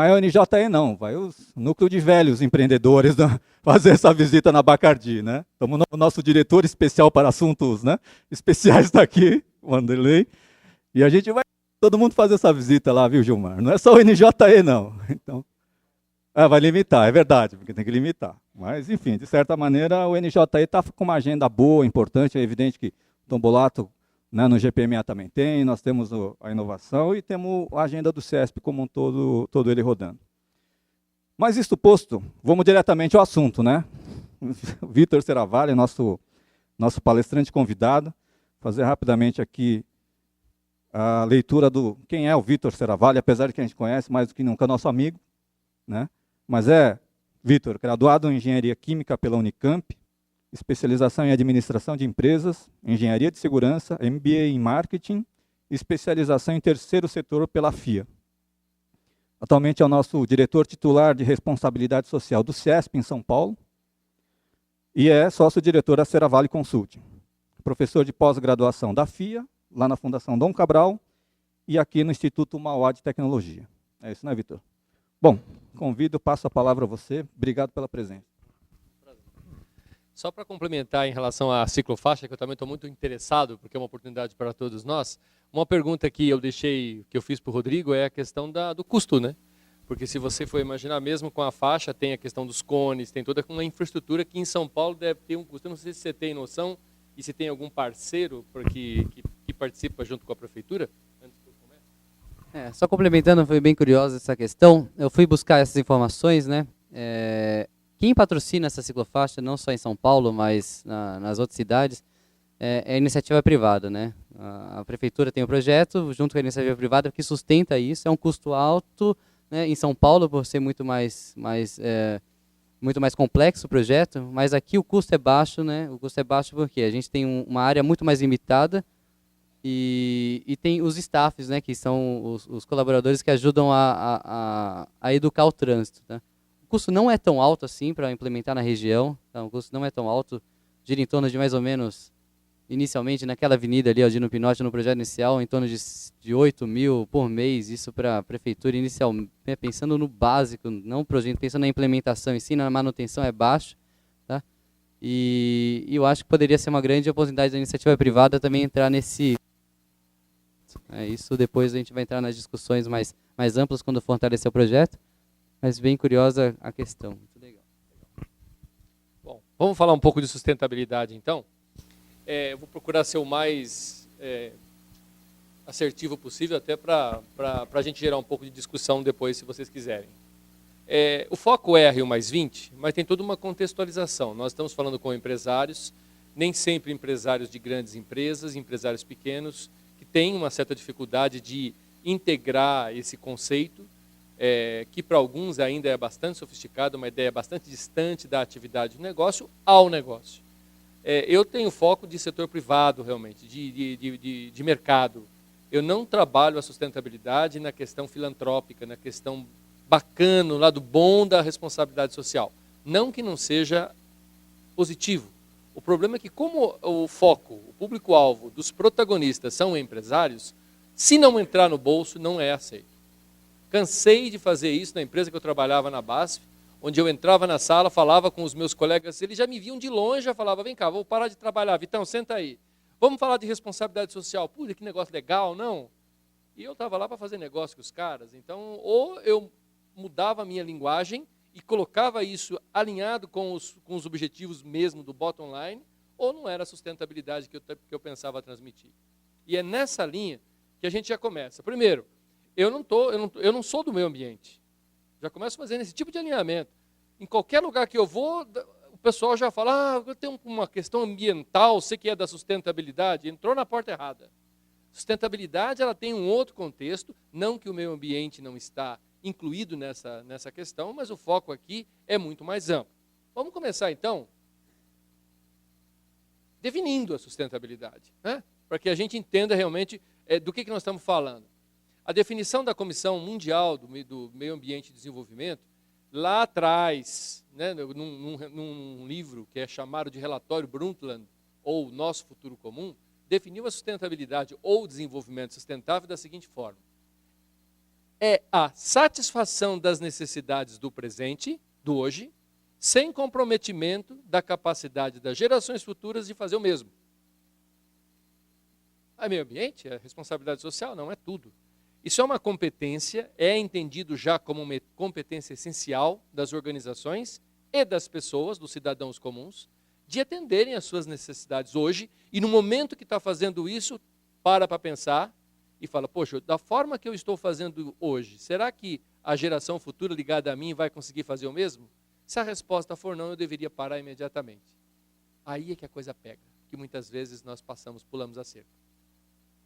é o NJE não, vai o núcleo de velhos empreendedores, né, fazer essa visita na Bacardi, né? Estamos o nosso diretor especial para assuntos, né, especiais está aqui, o Wanderley, e a gente vai todo mundo fazer essa visita lá, viu, Gilmar? Não é só o NJE não. Então, vai limitar, é verdade, porque tem que limitar. Mas, enfim, de certa maneira, o NJE está com uma agenda boa, importante, é evidente que o Tombolato, né, no GPMA também tem, nós temos a inovação e temos a agenda do CESP como um todo ele rodando. Mas isto posto, vamos diretamente ao assunto, né? O Vitor Seravalli, nosso palestrante convidado, fazer rapidamente aqui a leitura do quem é o Vitor Seravalli, apesar de que a gente conhece mais do que nunca, nosso amigo, né? Mas Vitor, graduado em Engenharia Química pela Unicamp, especialização em Administração de Empresas, Engenharia de Segurança, MBA em Marketing, especialização em Terceiro Setor pela FIA. Atualmente é o nosso diretor titular de Responsabilidade Social do CESP, em São Paulo, e é sócio-diretor da Seravalli Consulting. Professor de pós-graduação da FIA, lá na Fundação Dom Cabral, e aqui no Instituto Mauá de Tecnologia. É isso, né, Vitor? Bom, passo a palavra a você. Obrigado pela presença. Só para complementar em relação à ciclofaixa, que eu também estou muito interessado, porque é uma oportunidade para todos nós, uma pergunta que eu fiz para o Rodrigo é a questão do custo, né? Porque se você for imaginar, mesmo com a faixa, tem a questão dos cones, tem toda uma infraestrutura que em São Paulo deve ter um custo. Eu não sei se você tem noção e se tem algum parceiro que participa junto com a prefeitura. Só complementando, foi bem curiosa essa questão. Eu fui buscar essas informações, né? Quem patrocina essa ciclofaixa, não só em São Paulo, mas nas outras cidades, é a iniciativa privada, né? A prefeitura tem um projeto, junto com a iniciativa privada, que sustenta isso. É um custo alto, né, em São Paulo, por ser muito mais complexo o projeto, mas aqui o custo é baixo, né? O custo é baixo porque a gente tem uma área muito mais limitada e tem os staffs, né, que são os colaboradores que ajudam a educar o trânsito, tá? O custo não é tão alto assim para implementar na região, tá? O custo não é tão alto, gira em torno de mais ou menos, inicialmente naquela avenida ali, Aldino Pinotti, no projeto inicial, em torno de 8 mil por mês, isso para a prefeitura inicial, pensando no básico, não projeto, pensando na implementação em si, na manutenção é baixo, tá? E eu acho que poderia ser uma grande oportunidade da iniciativa privada também entrar nesse... isso depois a gente vai entrar nas discussões mais amplas quando fortalecer o projeto, mas bem curiosa a questão. Muito legal. Bom, vamos falar um pouco de sustentabilidade então. Eu vou procurar ser o mais assertivo possível, até para a gente gerar um pouco de discussão depois, se vocês quiserem. O foco é a Rio+20, mas tem toda uma contextualização. Nós estamos falando com empresários, nem sempre empresários de grandes empresas, empresários pequenos, que têm uma certa dificuldade de integrar esse conceito, que para alguns ainda é bastante sofisticado, uma ideia bastante distante da atividade do negócio ao negócio. Eu tenho foco de setor privado, realmente, de mercado. Eu não trabalho a sustentabilidade na questão filantrópica, na questão bacana, no lado bom da responsabilidade social. Não que não seja positivo. O problema é que, como o foco, o público-alvo dos protagonistas são empresários, se não entrar no bolso, não é aceito. Cansei de fazer isso na empresa que eu trabalhava na BASF, onde eu entrava na sala, falava com os meus colegas, eles já me viam de longe, já falava, vem cá, vou parar de trabalhar, Vitão, senta aí. Vamos falar de responsabilidade social. Puxa, que negócio legal, não? E eu estava lá para fazer negócio com os caras. Então, ou eu mudava a minha linguagem e colocava isso alinhado com os objetivos mesmo do bottom line, ou não era a sustentabilidade que eu pensava transmitir. E é nessa linha que a gente já começa. Primeiro, eu não sou do meio ambiente. Já começo fazendo esse tipo de alinhamento. Em qualquer lugar que eu vou, o pessoal já fala, eu tenho uma questão ambiental, você que é da sustentabilidade, entrou na porta errada. Sustentabilidade ela tem um outro contexto, não que o meio ambiente não está incluído nessa questão, mas o foco aqui é muito mais amplo. Vamos começar então definindo a sustentabilidade, né? Para que a gente entenda realmente do que nós estamos falando. A definição da Comissão Mundial do Meio Ambiente e Desenvolvimento lá atrás, né, num livro que é chamado de Relatório Brundtland, ou Nosso Futuro Comum, definiu a sustentabilidade ou desenvolvimento sustentável da seguinte forma: é a satisfação das necessidades do presente, do hoje, sem comprometimento da capacidade das gerações futuras de fazer o mesmo. É meio ambiente, é responsabilidade social? Não, é tudo. Isso é uma competência, é entendido já como uma competência essencial das organizações e das pessoas, dos cidadãos comuns, de atenderem às suas necessidades hoje, e no momento que está fazendo isso, para pensar e fala, poxa, da forma que eu estou fazendo hoje, será que a geração futura ligada a mim vai conseguir fazer o mesmo? Se a resposta for não, eu deveria parar imediatamente. Aí é que a coisa pega, que muitas vezes nós pulamos a cerca.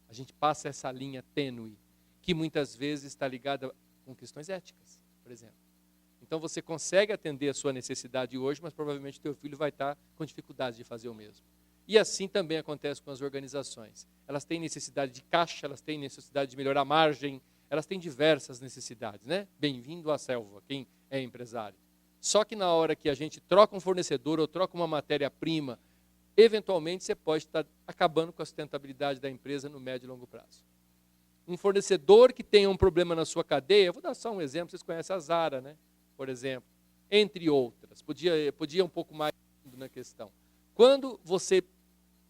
A gente passa essa linha tênue, que muitas vezes está ligada com questões éticas, por exemplo. Então você consegue atender a sua necessidade hoje, mas provavelmente teu filho vai estar com dificuldade de fazer o mesmo. E assim também acontece com as organizações. Elas têm necessidade de caixa, elas têm necessidade de melhorar a margem, elas têm diversas necessidades, né? Bem-vindo à selva, quem é empresário. Só que na hora que a gente troca um fornecedor ou troca uma matéria-prima, eventualmente você pode estar acabando com a sustentabilidade da empresa no médio e longo prazo. Um fornecedor que tenha um problema na sua cadeia, vou dar só um exemplo, vocês conhecem a Zara, né? Por exemplo, entre outras, podia um pouco mais na questão. Quando você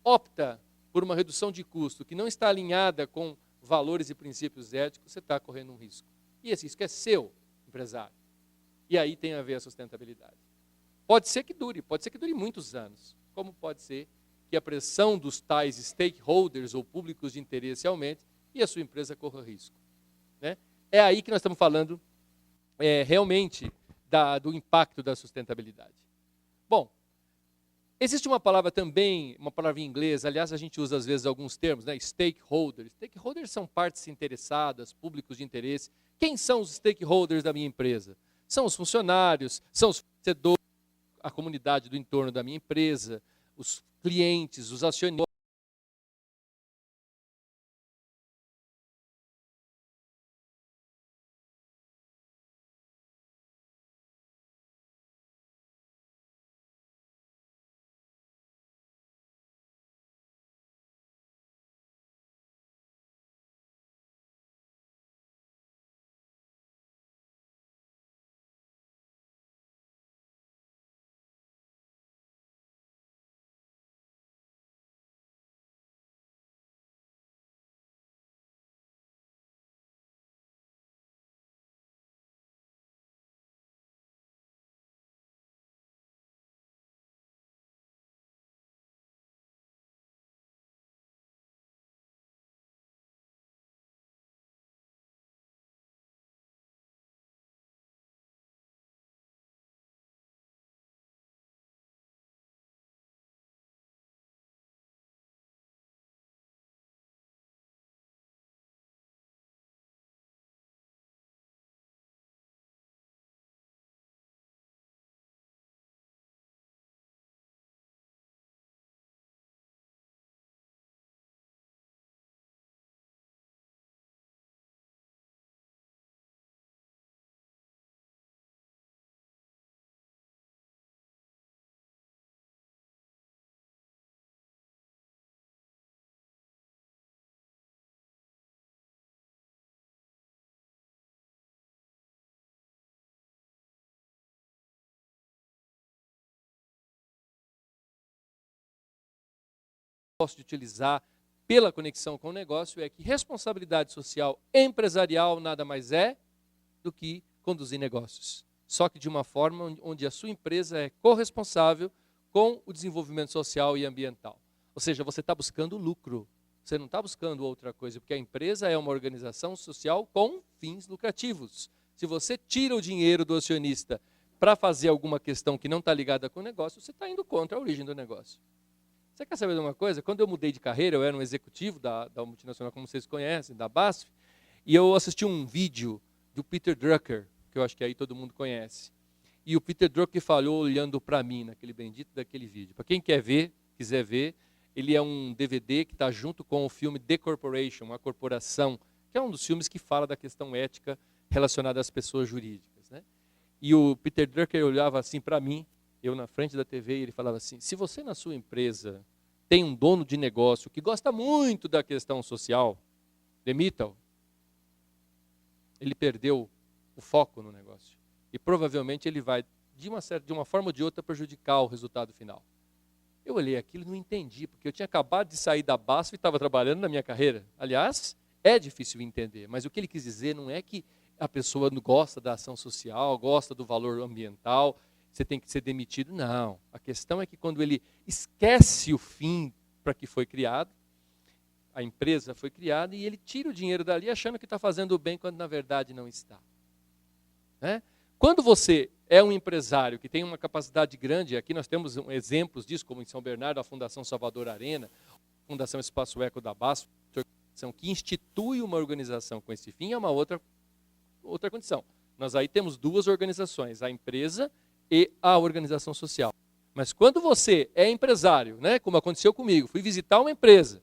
opta por uma redução de custo que não está alinhada com valores e princípios éticos, você está correndo um risco. E esse risco é seu, empresário. E aí tem a ver a sustentabilidade. Pode ser que dure muitos anos, como pode ser que a pressão dos tais stakeholders ou públicos de interesse aumente e a sua empresa corra risco. Né? É aí que nós estamos falando realmente do impacto da sustentabilidade. Bom, existe uma palavra também, uma palavra em inglês, aliás a gente usa às vezes alguns termos, né? Stakeholders. Stakeholders são partes interessadas, públicos de interesse. Quem são os stakeholders da minha empresa? São os funcionários, são os fornecedores, a comunidade do entorno da minha empresa, os clientes, os acionistas. Gosto de utilizar pela conexão com o negócio é que responsabilidade social empresarial nada mais é do que conduzir negócios. Só que de uma forma onde a sua empresa é corresponsável com o desenvolvimento social e ambiental. Ou seja, você está buscando lucro, você não está buscando outra coisa, porque a empresa é uma organização social com fins lucrativos. Se você tira o dinheiro do acionista para fazer alguma questão que não está ligada com o negócio, você está indo contra a origem do negócio. Você quer saber de uma coisa? Quando eu mudei de carreira, eu era um executivo da multinacional, como vocês conhecem, da BASF, e eu assisti um vídeo do Peter Drucker, que eu acho que aí todo mundo conhece. E o Peter Drucker falou olhando para mim, naquele bendito daquele vídeo. Para quem quer ver, quiser ver, ele é um DVD que está junto com o filme The Corporation, A Corporação, que é um dos filmes que fala da questão ética relacionada às pessoas jurídicas. Né? E o Peter Drucker olhava assim para mim, eu na frente da TV, e ele falava assim, se você na sua empresa tem um dono de negócio que gosta muito da questão social, demita-o. Ele perdeu o foco no negócio. E provavelmente ele vai, de uma forma ou de outra, prejudicar o resultado final. Eu olhei aquilo e não entendi, porque eu tinha acabado de sair da BASF e estava trabalhando na minha carreira. Aliás, é difícil entender, mas o que ele quis dizer não é que a pessoa não gosta da ação social, gosta do valor ambiental, você tem que ser demitido. Não. A questão é que quando ele esquece o fim para que foi criado, a empresa foi criada e ele tira o dinheiro dali achando que está fazendo o bem, quando na verdade não está. Né? Quando você é um empresário que tem uma capacidade grande, aqui nós temos exemplos disso, como em São Bernardo, a Fundação Salvador Arena, a Fundação Espaço Eco da BASF, que institui uma organização com esse fim, é uma outra condição. Nós aí temos duas organizações, a empresa e a organização social. Mas quando você é empresário, né, como aconteceu comigo, fui visitar uma empresa,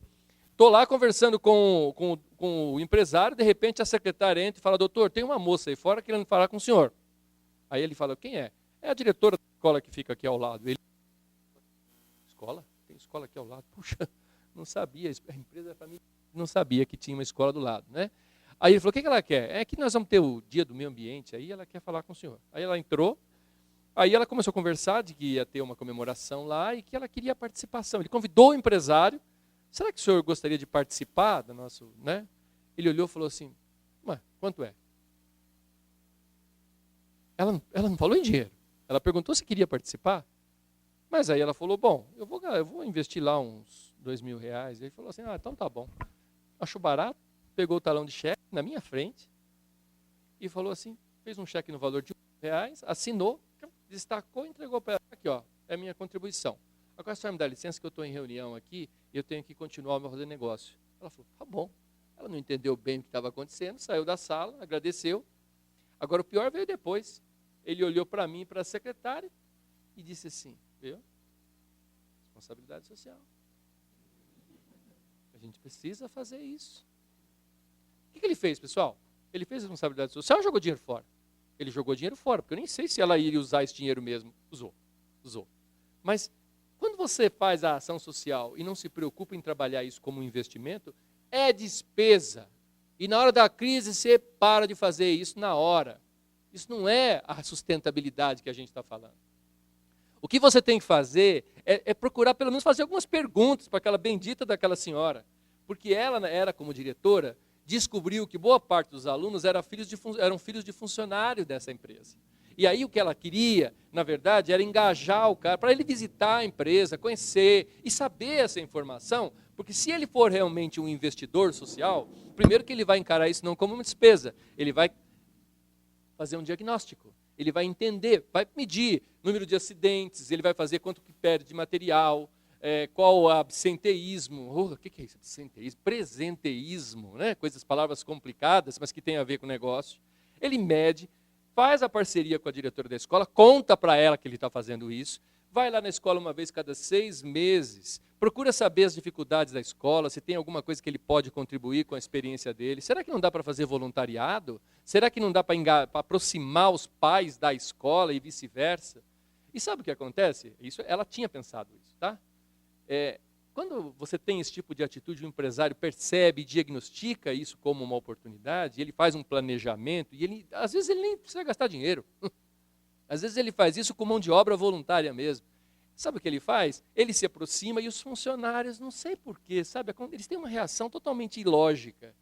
estou lá conversando com o empresário, de repente a secretária entra e fala, doutor, tem uma moça aí fora querendo falar com o senhor. Aí ele fala, quem é? É a diretora da escola que fica aqui ao lado. Ele, escola? Tem escola aqui ao lado? Puxa, não sabia, a empresa da família não sabia que tinha uma escola do lado, né? Aí ele falou, o que ela quer? É que nós vamos ter o dia do meio ambiente, aí ela quer falar com o senhor. Aí ela entrou, aí ela começou a conversar de que ia ter uma comemoração lá e que ela queria participação. Ele convidou o empresário, será que o senhor gostaria de participar do nosso, né? Ele olhou e falou assim, mas quanto é? Ela não falou em dinheiro, ela perguntou se queria participar, mas aí ela falou, bom, eu vou investir lá uns R$2.000. Ele falou assim, então tá bom. Achou barato, pegou o talão de cheque na minha frente e falou assim, fez um cheque no valor de R$1.000, assinou, destacou e entregou para ela, aqui ó, é a minha contribuição. Agora a senhora me dá licença que eu estou em reunião aqui e eu tenho que continuar o meu negócio. Ela falou, tá bom. Ela não entendeu bem o que estava acontecendo, saiu da sala, agradeceu. Agora o pior veio depois. Ele olhou para mim e para a secretária e disse assim, viu? Responsabilidade social. A gente precisa fazer isso. O que ele fez, pessoal? Ele fez responsabilidade social ou jogou dinheiro fora? Ele jogou dinheiro fora, porque eu nem sei se ela iria usar esse dinheiro mesmo. Usou. Mas quando você faz a ação social e não se preocupa em trabalhar isso como um investimento, é despesa. E na hora da crise você para de fazer isso na hora. Isso não é a sustentabilidade que a gente está falando. O que você tem que fazer é procurar pelo menos fazer algumas perguntas para aquela bendita daquela senhora. Porque ela era, como diretora, descobriu que boa parte dos alunos eram filhos de funcionário dessa empresa. E aí o que ela queria, na verdade, era engajar o cara, para ele visitar a empresa, conhecer e saber essa informação, porque se ele for realmente um investidor social, primeiro que ele vai encarar isso não como uma despesa, ele vai fazer um diagnóstico, ele vai entender, vai medir número de acidentes, ele vai fazer quanto que perde de material, qual o absenteísmo, o que é isso? Absenteísmo, presenteísmo, né? Palavras complicadas, mas que tem a ver com o negócio. Ele mede, faz a parceria com a diretora da escola, conta para ela que ele está fazendo isso, vai lá na escola uma vez cada 6 meses, procura saber as dificuldades da escola, se tem alguma coisa que ele pode contribuir com a experiência dele. Será que não dá para fazer voluntariado? Será que não dá para aproximar os pais da escola e vice-versa? E sabe o que acontece? Ela tinha pensado isso, tá? Quando você tem esse tipo de atitude, o empresário percebe, diagnostica isso como uma oportunidade, ele faz um planejamento, e às vezes ele nem precisa gastar dinheiro. Às vezes ele faz isso com mão de obra voluntária mesmo. Sabe o que ele faz? Ele se aproxima e os funcionários, não sei porquê, sabe? Eles têm uma reação totalmente ilógica.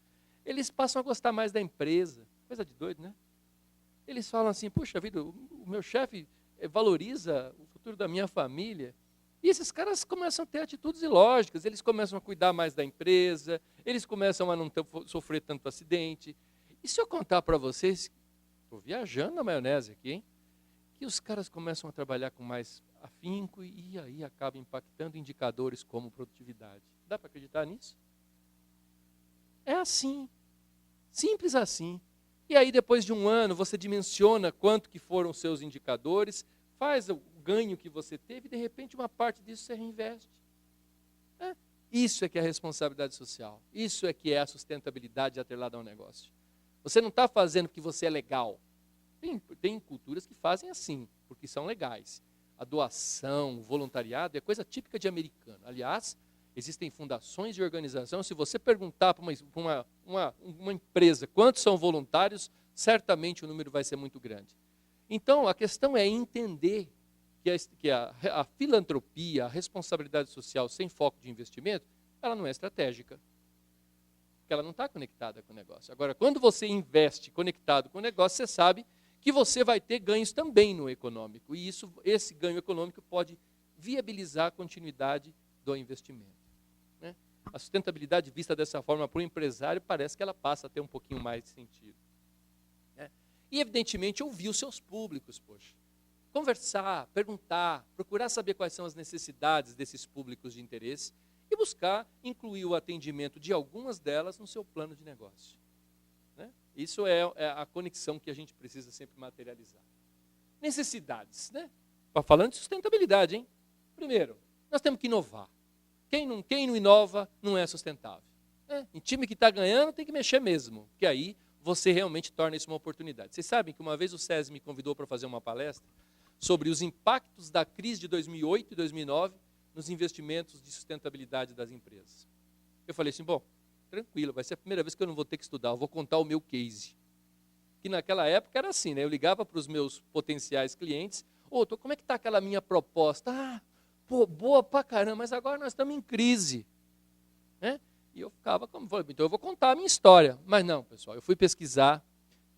Eles passam a gostar mais da empresa. Coisa de doido, né? Eles falam assim, puxa vida, o meu chefe valoriza o futuro da minha família. E esses caras começam a ter atitudes ilógicas, eles começam a cuidar mais da empresa, eles começam a não sofrer tanto acidente. E se eu contar para vocês, estou viajando na maionese aqui, hein? Que os caras começam a trabalhar com mais afinco e aí acaba impactando indicadores como produtividade. Dá para acreditar nisso? É assim, simples assim. E aí depois de um ano você dimensiona quanto que foram os seus indicadores, faz o ganho que você teve e de repente uma parte disso você reinveste. Isso é que é a responsabilidade social. Isso é que é a sustentabilidade atrelada ao negócio. Você não está fazendo porque você é legal. Tem culturas que fazem assim, porque são legais. A doação, o voluntariado é coisa típica de americano. Aliás, existem fundações de organização. Se você perguntar para uma empresa quantos são voluntários, certamente o número vai ser muito grande. Então, a questão é entender que a filantropia, a responsabilidade social sem foco de investimento, ela não é estratégica. Porque ela não está conectada com o negócio. Agora, quando você investe conectado com o negócio, você sabe que você vai ter ganhos também no econômico. E esse ganho econômico pode viabilizar a continuidade do investimento. Né? A sustentabilidade vista dessa forma para o empresário, parece que ela passa a ter um pouquinho mais de sentido. Né? E, evidentemente, ouvir os seus públicos, poxa. Conversar, perguntar, procurar saber quais são as necessidades desses públicos de interesse e buscar incluir o atendimento de algumas delas no seu plano de negócio. Né? Isso é a conexão que a gente precisa sempre materializar. Necessidades. Né? Falando de sustentabilidade, hein? Primeiro, nós temos que inovar. Quem não inova não é sustentável. Né? Em time que está ganhando tem que mexer mesmo, porque aí você realmente torna isso uma oportunidade. Vocês sabem que uma vez o SESI me convidou para fazer uma palestra sobre os impactos da crise de 2008 e 2009 nos investimentos de sustentabilidade das empresas. Eu falei assim, bom, tranquilo, vai ser a primeira vez que eu não vou ter que estudar, eu vou contar o meu case. Que naquela época era assim, né? Eu ligava para os meus potenciais clientes, como é que está aquela minha proposta? Boa pra caramba, mas agora nós estamos em crise. Né? E eu ficava como, então eu vou contar a minha história. Mas não, pessoal, eu fui pesquisar,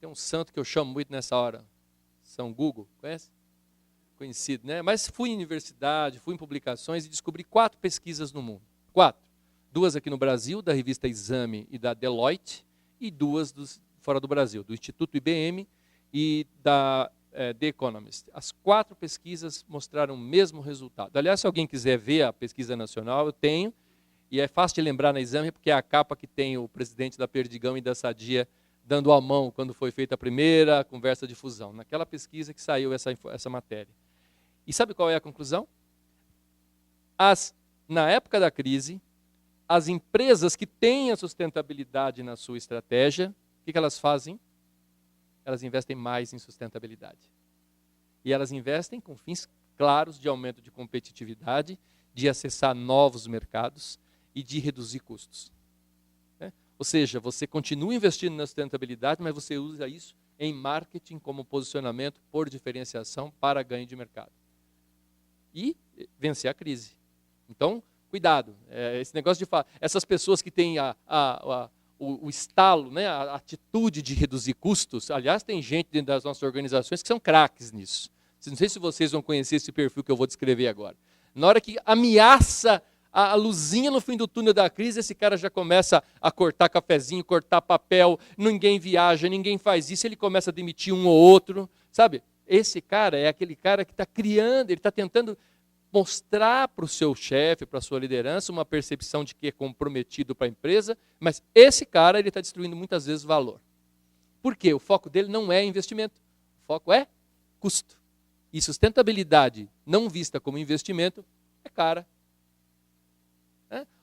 tem um santo que eu chamo muito nessa hora, São Google, conhece? Conhecido, né? Mas fui em universidade, fui em publicações e descobri 4 pesquisas no mundo. 4. 2 aqui no Brasil, da revista Exame e da Deloitte, e 2 fora do Brasil, do Instituto IBM e da The Economist. As 4 pesquisas mostraram o mesmo resultado. Aliás, se alguém quiser ver a pesquisa nacional, eu tenho, e é fácil de lembrar na Exame, porque é a capa que tem o presidente da Perdigão e da Sadia dando a mão quando foi feita a primeira conversa de fusão. Naquela pesquisa que saiu essa matéria. E sabe qual é a conclusão? Na época da crise, as empresas que têm a sustentabilidade na sua estratégia, o que elas fazem? Elas investem mais em sustentabilidade. E elas investem com fins claros de aumento de competitividade, de acessar novos mercados e de reduzir custos. Né? Ou seja, você continua investindo na sustentabilidade, mas você usa isso em marketing como posicionamento por diferenciação para ganho de mercado. E vencer a crise. Então, cuidado. Esse negócio de falar, essas pessoas que têm o estalo, né, a atitude de reduzir custos, aliás, tem gente dentro das nossas organizações que são craques nisso. Não sei se vocês vão conhecer esse perfil que eu vou descrever agora. Na hora que ameaça a luzinha no fim do túnel da crise, esse cara já começa a cortar cafezinho, cortar papel, ninguém viaja, ninguém faz isso, ele começa a demitir um ou outro, sabe? Esse cara é aquele cara que está criando, ele está tentando mostrar para o seu chefe, para a sua liderança, uma percepção de que é comprometido para a empresa, mas esse cara ele está destruindo muitas vezes valor. Por quê? O foco dele não é investimento, o foco é custo. E sustentabilidade não vista como investimento é cara.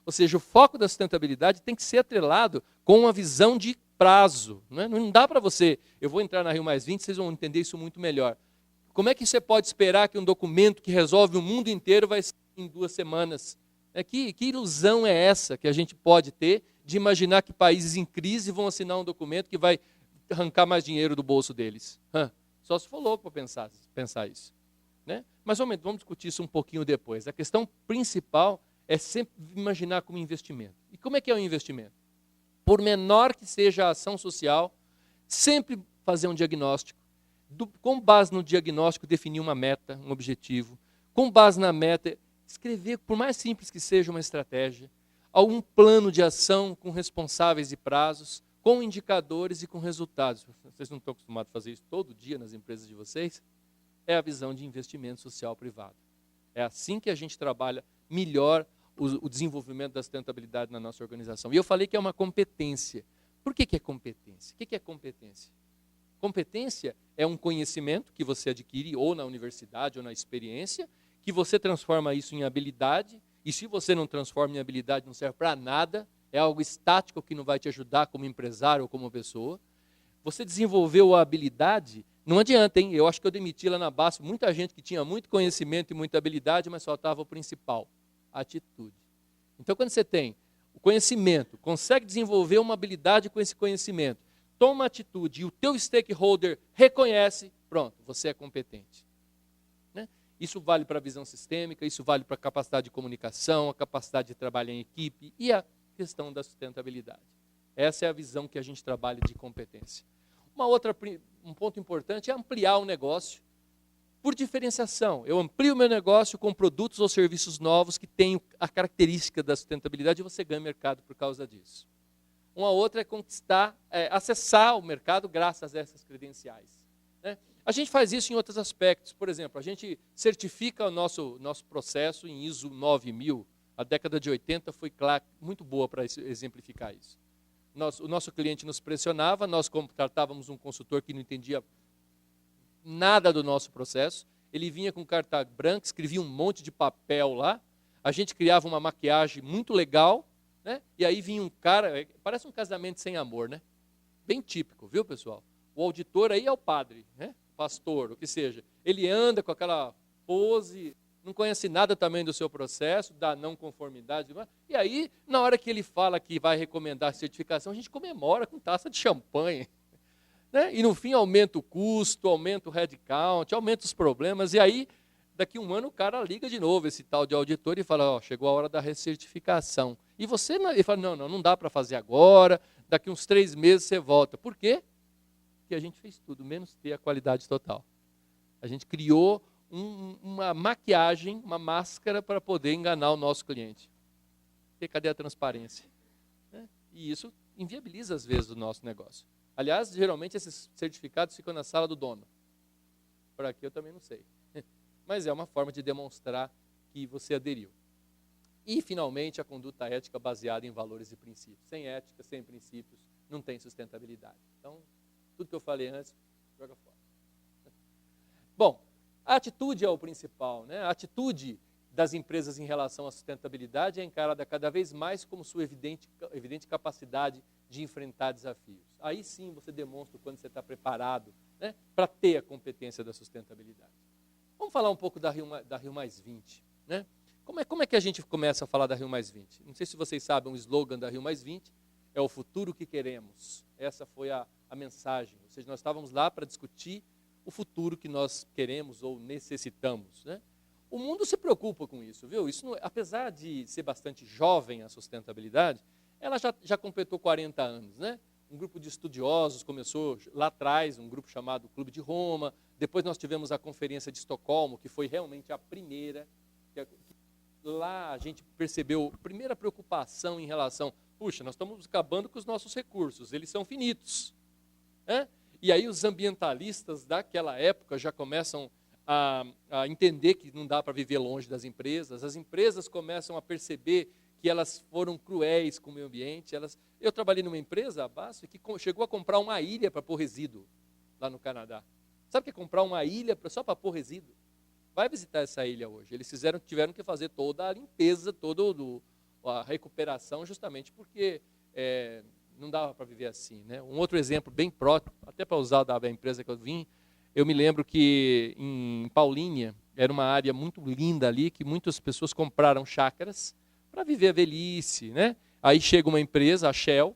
Ou seja, o foco da sustentabilidade tem que ser atrelado com uma visão de prazo. Não dá para você, eu vou entrar na Rio+20, vocês vão entender isso muito melhor. Como é que você pode esperar que um documento que resolve o mundo inteiro vai ser em 2 semanas? Que ilusão é essa que a gente pode ter de imaginar que países em crise vão assinar um documento que vai arrancar mais dinheiro do bolso deles? Só se for louco para pensar isso. Né? Mas vamos discutir isso um pouquinho depois. A questão principal é sempre imaginar como investimento. E como é que é o investimento? Por menor que seja a ação social, sempre fazer um diagnóstico. Com base no diagnóstico, definir uma meta, um objetivo. Com base na meta, escrever, por mais simples que seja, uma estratégia. Algum plano de ação com responsáveis e prazos, com indicadores e com resultados. Vocês não estão acostumados a fazer isso todo dia nas empresas de vocês? É a visão de investimento social privado. É assim que a gente trabalha melhor o desenvolvimento da sustentabilidade na nossa organização. E eu falei que é uma competência. Por que é competência? O que é competência? Competência é um conhecimento que você adquire ou na universidade ou na experiência, que você transforma isso em habilidade, e se você não transforma em habilidade não serve para nada, é algo estático que não vai te ajudar como empresário ou como pessoa. Você desenvolveu a habilidade Não adianta, hein? Eu acho que eu demiti lá na BASF muita gente que tinha muito conhecimento e muita habilidade, mas faltava o principal, a atitude. Então, quando você tem o conhecimento, consegue desenvolver uma habilidade com esse conhecimento, toma atitude e o teu stakeholder reconhece, pronto, você é competente. Né? Isso vale para a visão sistêmica, isso vale para a capacidade de comunicação, a capacidade de trabalhar em equipe e a questão da sustentabilidade. Essa é a visão que a gente trabalha de competência. Um ponto importante é ampliar o negócio por diferenciação. Eu amplio o meu negócio com produtos ou serviços novos que têm a característica da sustentabilidade e você ganha mercado por causa disso. Uma outra é acessar o mercado graças a essas credenciais. Né? A gente faz isso em outros aspectos. Por exemplo, a gente certifica o nosso processo em ISO 9000. A década de 80 foi muito boa para exemplificar isso. O nosso cliente nos pressionava, nós contratávamos um consultor que não entendia nada do nosso processo, ele vinha com carta branca, escrevia um monte de papel lá, a gente criava uma maquiagem muito legal, né? E aí vinha um cara, parece um casamento sem amor, né? Bem típico, viu, pessoal? O auditor aí é o padre, né? Pastor, o que seja. Ele anda com aquela pose, não conhece nada também do seu processo, da não conformidade. E aí, na hora que ele fala que vai recomendar a certificação, a gente comemora com taça de champanhe. Né? E no fim aumenta o custo, aumenta o headcount, aumenta os problemas. E aí, daqui a um ano, o cara liga de novo, esse tal de auditor, e fala, ó, chegou a hora da recertificação. E ele fala, não dá para fazer agora, daqui uns 3 meses você volta. Por quê? Porque a gente fez tudo, menos ter a qualidade total. A gente criou uma maquiagem, uma máscara para poder enganar o nosso cliente. E cadê a transparência? Né? E isso inviabiliza, às vezes, o nosso negócio. Aliás, geralmente esses certificados ficam na sala do dono. Por aqui eu também não sei. Mas é uma forma de demonstrar que você aderiu. E, finalmente, a conduta ética baseada em valores e princípios. Sem ética, sem princípios, não tem sustentabilidade. Então, tudo que eu falei antes, joga fora. Bom, a atitude é o principal, né? A atitude das empresas em relação à sustentabilidade é encarada cada vez mais como sua evidente capacidade de enfrentar desafios. Aí sim você demonstra o quanto você está preparado, né, para ter a competência da sustentabilidade. Vamos falar um pouco da Rio+20. Né? Como é que a gente começa a falar da Rio+20? Não sei se vocês sabem, o slogan da Rio+20 é o futuro que queremos. Essa foi a mensagem. Ou seja, nós estávamos lá para discutir o futuro que nós queremos ou necessitamos. Né? O mundo se preocupa com isso, viu? Isso, apesar de ser bastante jovem a sustentabilidade, ela já completou 40 anos. Né? Um grupo de estudiosos começou lá atrás, um grupo chamado Clube de Roma. Depois nós tivemos a Conferência de Estocolmo, que foi realmente a primeira. Lá a gente percebeu a primeira preocupação em relação, puxa, nós estamos acabando com os nossos recursos, eles são finitos. Né? E aí os ambientalistas daquela época já começam a entender que não dá para viver longe das empresas. As empresas começam a perceber que elas foram cruéis com o meio ambiente. Eu trabalhei numa empresa, a BASF, que chegou a comprar uma ilha para pôr resíduo lá no Canadá. Sabe o que é comprar uma ilha só para pôr resíduo? Vai visitar essa ilha hoje. Eles tiveram que fazer toda a limpeza, toda a recuperação, justamente porque não dava para viver assim. Né? Um outro exemplo bem próximo, até para usar da empresa que eu vim, eu me lembro que em Paulínia, era uma área muito linda ali, que muitas pessoas compraram chácaras para viver a velhice. Né? Aí chega uma empresa, a Shell,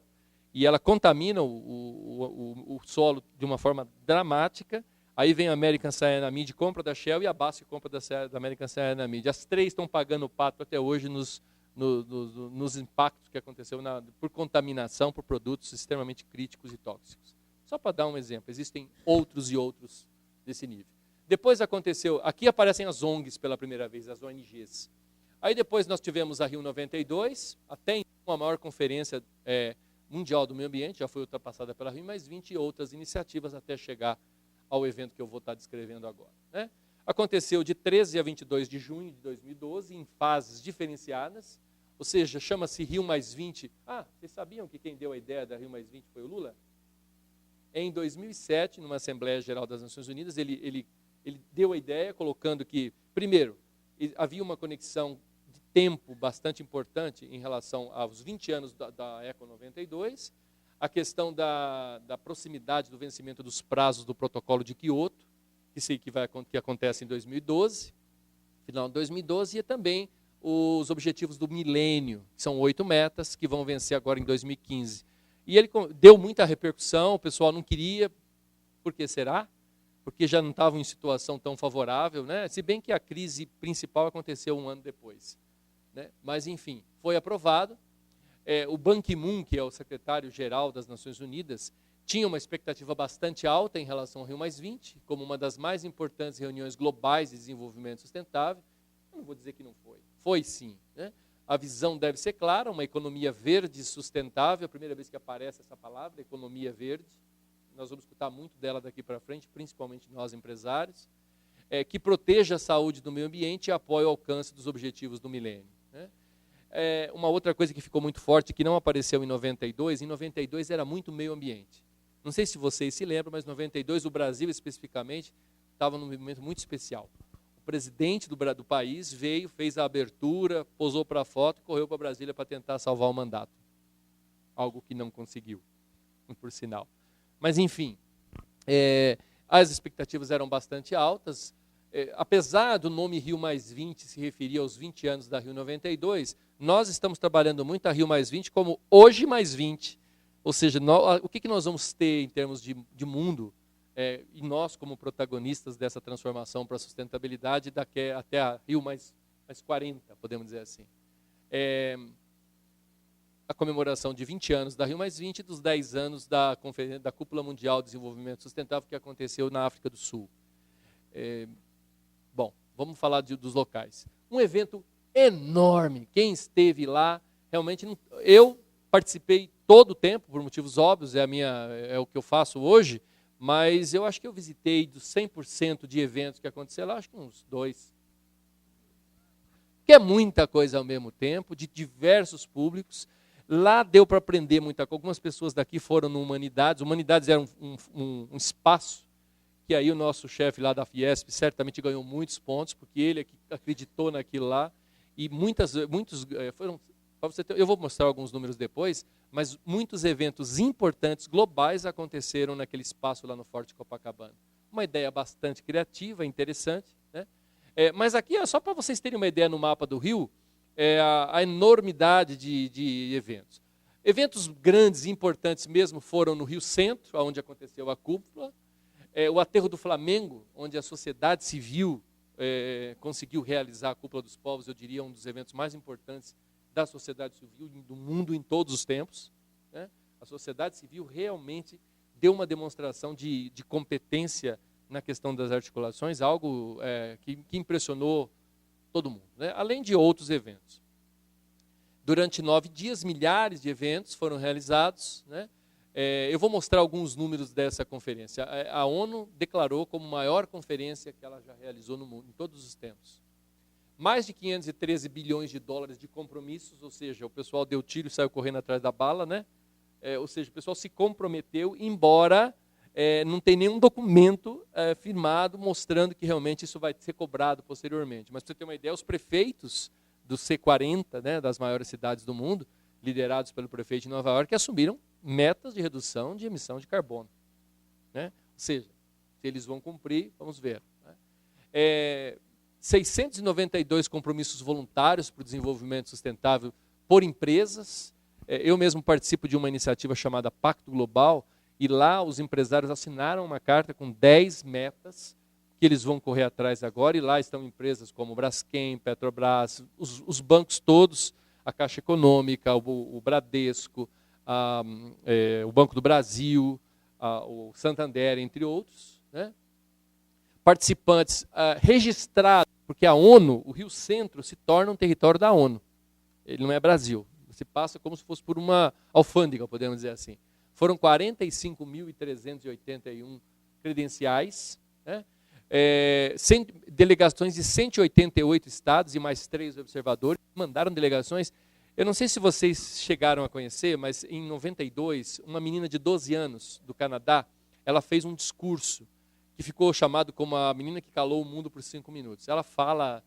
e ela contamina o solo de uma forma dramática. Aí vem a American Cyanamid, compra da Shell, e a BASF compra da American Cyanamid. As três estão pagando o pato até hoje nos impactos que aconteceu por contaminação, por produtos extremamente críticos e tóxicos. Só para dar um exemplo, existem outros e outros desse nível. Depois aconteceu, aqui aparecem as ONGs pela primeira vez, as ONGs. Aí depois nós tivemos a Rio 92, até então a maior conferência mundial do meio ambiente, já foi ultrapassada pela Rio+20 e outras iniciativas até chegar ao evento que eu vou estar descrevendo agora. Né? Aconteceu de 13 a 22 de junho de 2012, em fases diferenciadas, ou seja, chama-se Rio+20. Vocês sabiam que quem deu a ideia da Rio+20 foi o Lula? Em 2007, numa Assembleia Geral das Nações Unidas, ele deu a ideia colocando que, primeiro, havia uma conexão de tempo bastante importante em relação aos 20 anos da Eco 92. a questão da proximidade do vencimento dos prazos do protocolo de Quioto, que acontece em 2012, final de 2012, e também os objetivos do milênio, que são 8 metas, que vão vencer agora em 2015. E ele deu muita repercussão, o pessoal não queria, por que será? Porque já não estavam em situação tão favorável, né? Se bem que a crise principal aconteceu 1 ano depois, né? Mas, enfim, foi aprovado. O Ban Ki-moon, que é o secretário-geral das Nações Unidas, tinha uma expectativa bastante alta em relação ao Rio+20, como uma das mais importantes reuniões globais de desenvolvimento sustentável. Eu não vou dizer que não foi. Foi sim, né? A visão deve ser clara, uma economia verde e sustentável, a primeira vez que aparece essa palavra, economia verde. Nós vamos escutar muito dela daqui para frente, principalmente nós empresários, que proteja a saúde do meio ambiente e apoie o alcance dos objetivos do milênio, né? Uma outra coisa que ficou muito forte, que não apareceu em 92 era muito meio ambiente. Não sei se vocês se lembram, mas em 92 o Brasil especificamente estava num momento muito especial. O presidente do país veio, fez a abertura, posou para a foto e correu para Brasília para tentar salvar o mandato. Algo que não conseguiu, por sinal. Mas, enfim, as expectativas eram bastante altas. Apesar do nome Rio+20 se referir aos 20 anos da Rio 92, nós estamos trabalhando muito a Rio+20 como hoje +20. Ou seja, o que nós vamos ter em termos de mundo, e nós como protagonistas dessa transformação para a sustentabilidade daqui até a Rio +40, podemos dizer assim. A comemoração de 20 anos da Rio+20 e dos 10 anos da Cúpula Mundial de Desenvolvimento Sustentável que aconteceu na África do Sul. Bom, vamos falar dos locais. Um evento enorme. Quem esteve lá, realmente, eu participei todo o tempo, por motivos óbvios, é o que eu faço hoje, mas eu acho que eu visitei dos 100% de eventos que aconteceram lá, acho que uns 2. Que é muita coisa ao mesmo tempo, de diversos públicos. Lá deu para aprender muita coisa. Algumas pessoas daqui foram no Humanidades. Humanidades era um espaço que aí o nosso chefe lá da Fiesp certamente ganhou muitos pontos, porque ele acreditou naquilo lá. E muitos foram, eu vou mostrar alguns números depois, mas muitos eventos importantes, globais, aconteceram naquele espaço lá no Forte Copacabana. Uma ideia bastante criativa, interessante, né? Mas aqui é só para vocês terem uma ideia no mapa do Rio, a enormidade de eventos. Eventos grandes e importantes mesmo foram no Rio Centro, onde aconteceu a cúpula, o Aterro do Flamengo, onde a sociedade civil conseguiu realizar a Cúpula dos Povos, eu diria um dos eventos mais importantes da sociedade civil do mundo em todos os tempos, né? A sociedade civil realmente deu uma demonstração de competência na questão das articulações, algo que impressionou todo mundo, né? Além de outros eventos. Durante 9 dias, milhares de eventos foram realizados, né? Eu vou mostrar alguns números dessa conferência. A ONU declarou como a maior conferência que ela já realizou no mundo, em todos os tempos. Mais de 513 bilhões de dólares de compromissos, ou seja, o pessoal deu tiro e saiu correndo atrás da bala, né? Ou seja, o pessoal se comprometeu, embora não tenha nenhum documento firmado mostrando que realmente isso vai ser cobrado posteriormente. Mas para você ter uma ideia, os prefeitos do C40, né, das maiores cidades do mundo, liderados pelo prefeito de Nova York, assumiram metas de redução de emissão de carbono, né? Ou seja, se eles vão cumprir, vamos ver, né? 692 compromissos voluntários para o desenvolvimento sustentável por empresas. Eu mesmo participo de uma iniciativa chamada Pacto Global, e lá os empresários assinaram uma carta com 10 metas que eles vão correr atrás agora, e lá estão empresas como Braskem, Petrobras, os bancos todos, a Caixa Econômica, o Bradesco, o Banco do Brasil, o Santander, entre outros, né? Participantes registrados, porque a ONU, o Rio Centro, se torna um território da ONU. Ele não é Brasil. Se passa como se fosse por uma alfândega, podemos dizer assim. Foram 45.381 credenciais, né? Delegações de 188 estados e mais 3 observadores mandaram delegações. Eu não sei se vocês chegaram a conhecer, mas em 92, uma menina de 12 anos do Canadá, ela fez um discurso que ficou chamado como a menina que calou o mundo por 5 minutos. Ela fala,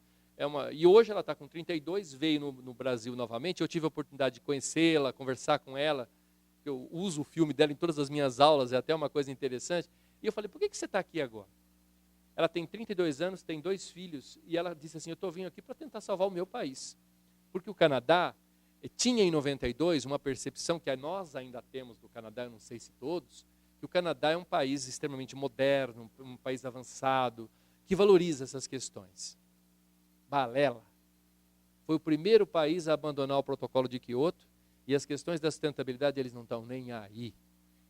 e hoje ela está com 32, veio no Brasil novamente, eu tive a oportunidade de conhecê-la, conversar com ela. porque eu uso o filme dela em todas as minhas aulas, é até uma coisa interessante. E eu falei, por que você está aqui agora? Ela tem 32 anos, tem 2 filhos, e ela disse assim, eu estou vindo aqui para tentar salvar o meu país. Porque o Canadá tinha em 92 uma percepção que nós ainda temos do Canadá, eu não sei se todos, que o Canadá é um país extremamente moderno, um país avançado, que valoriza essas questões. Balela. Foi o primeiro país a abandonar o protocolo de Kyoto, e as questões da sustentabilidade eles não estão nem aí.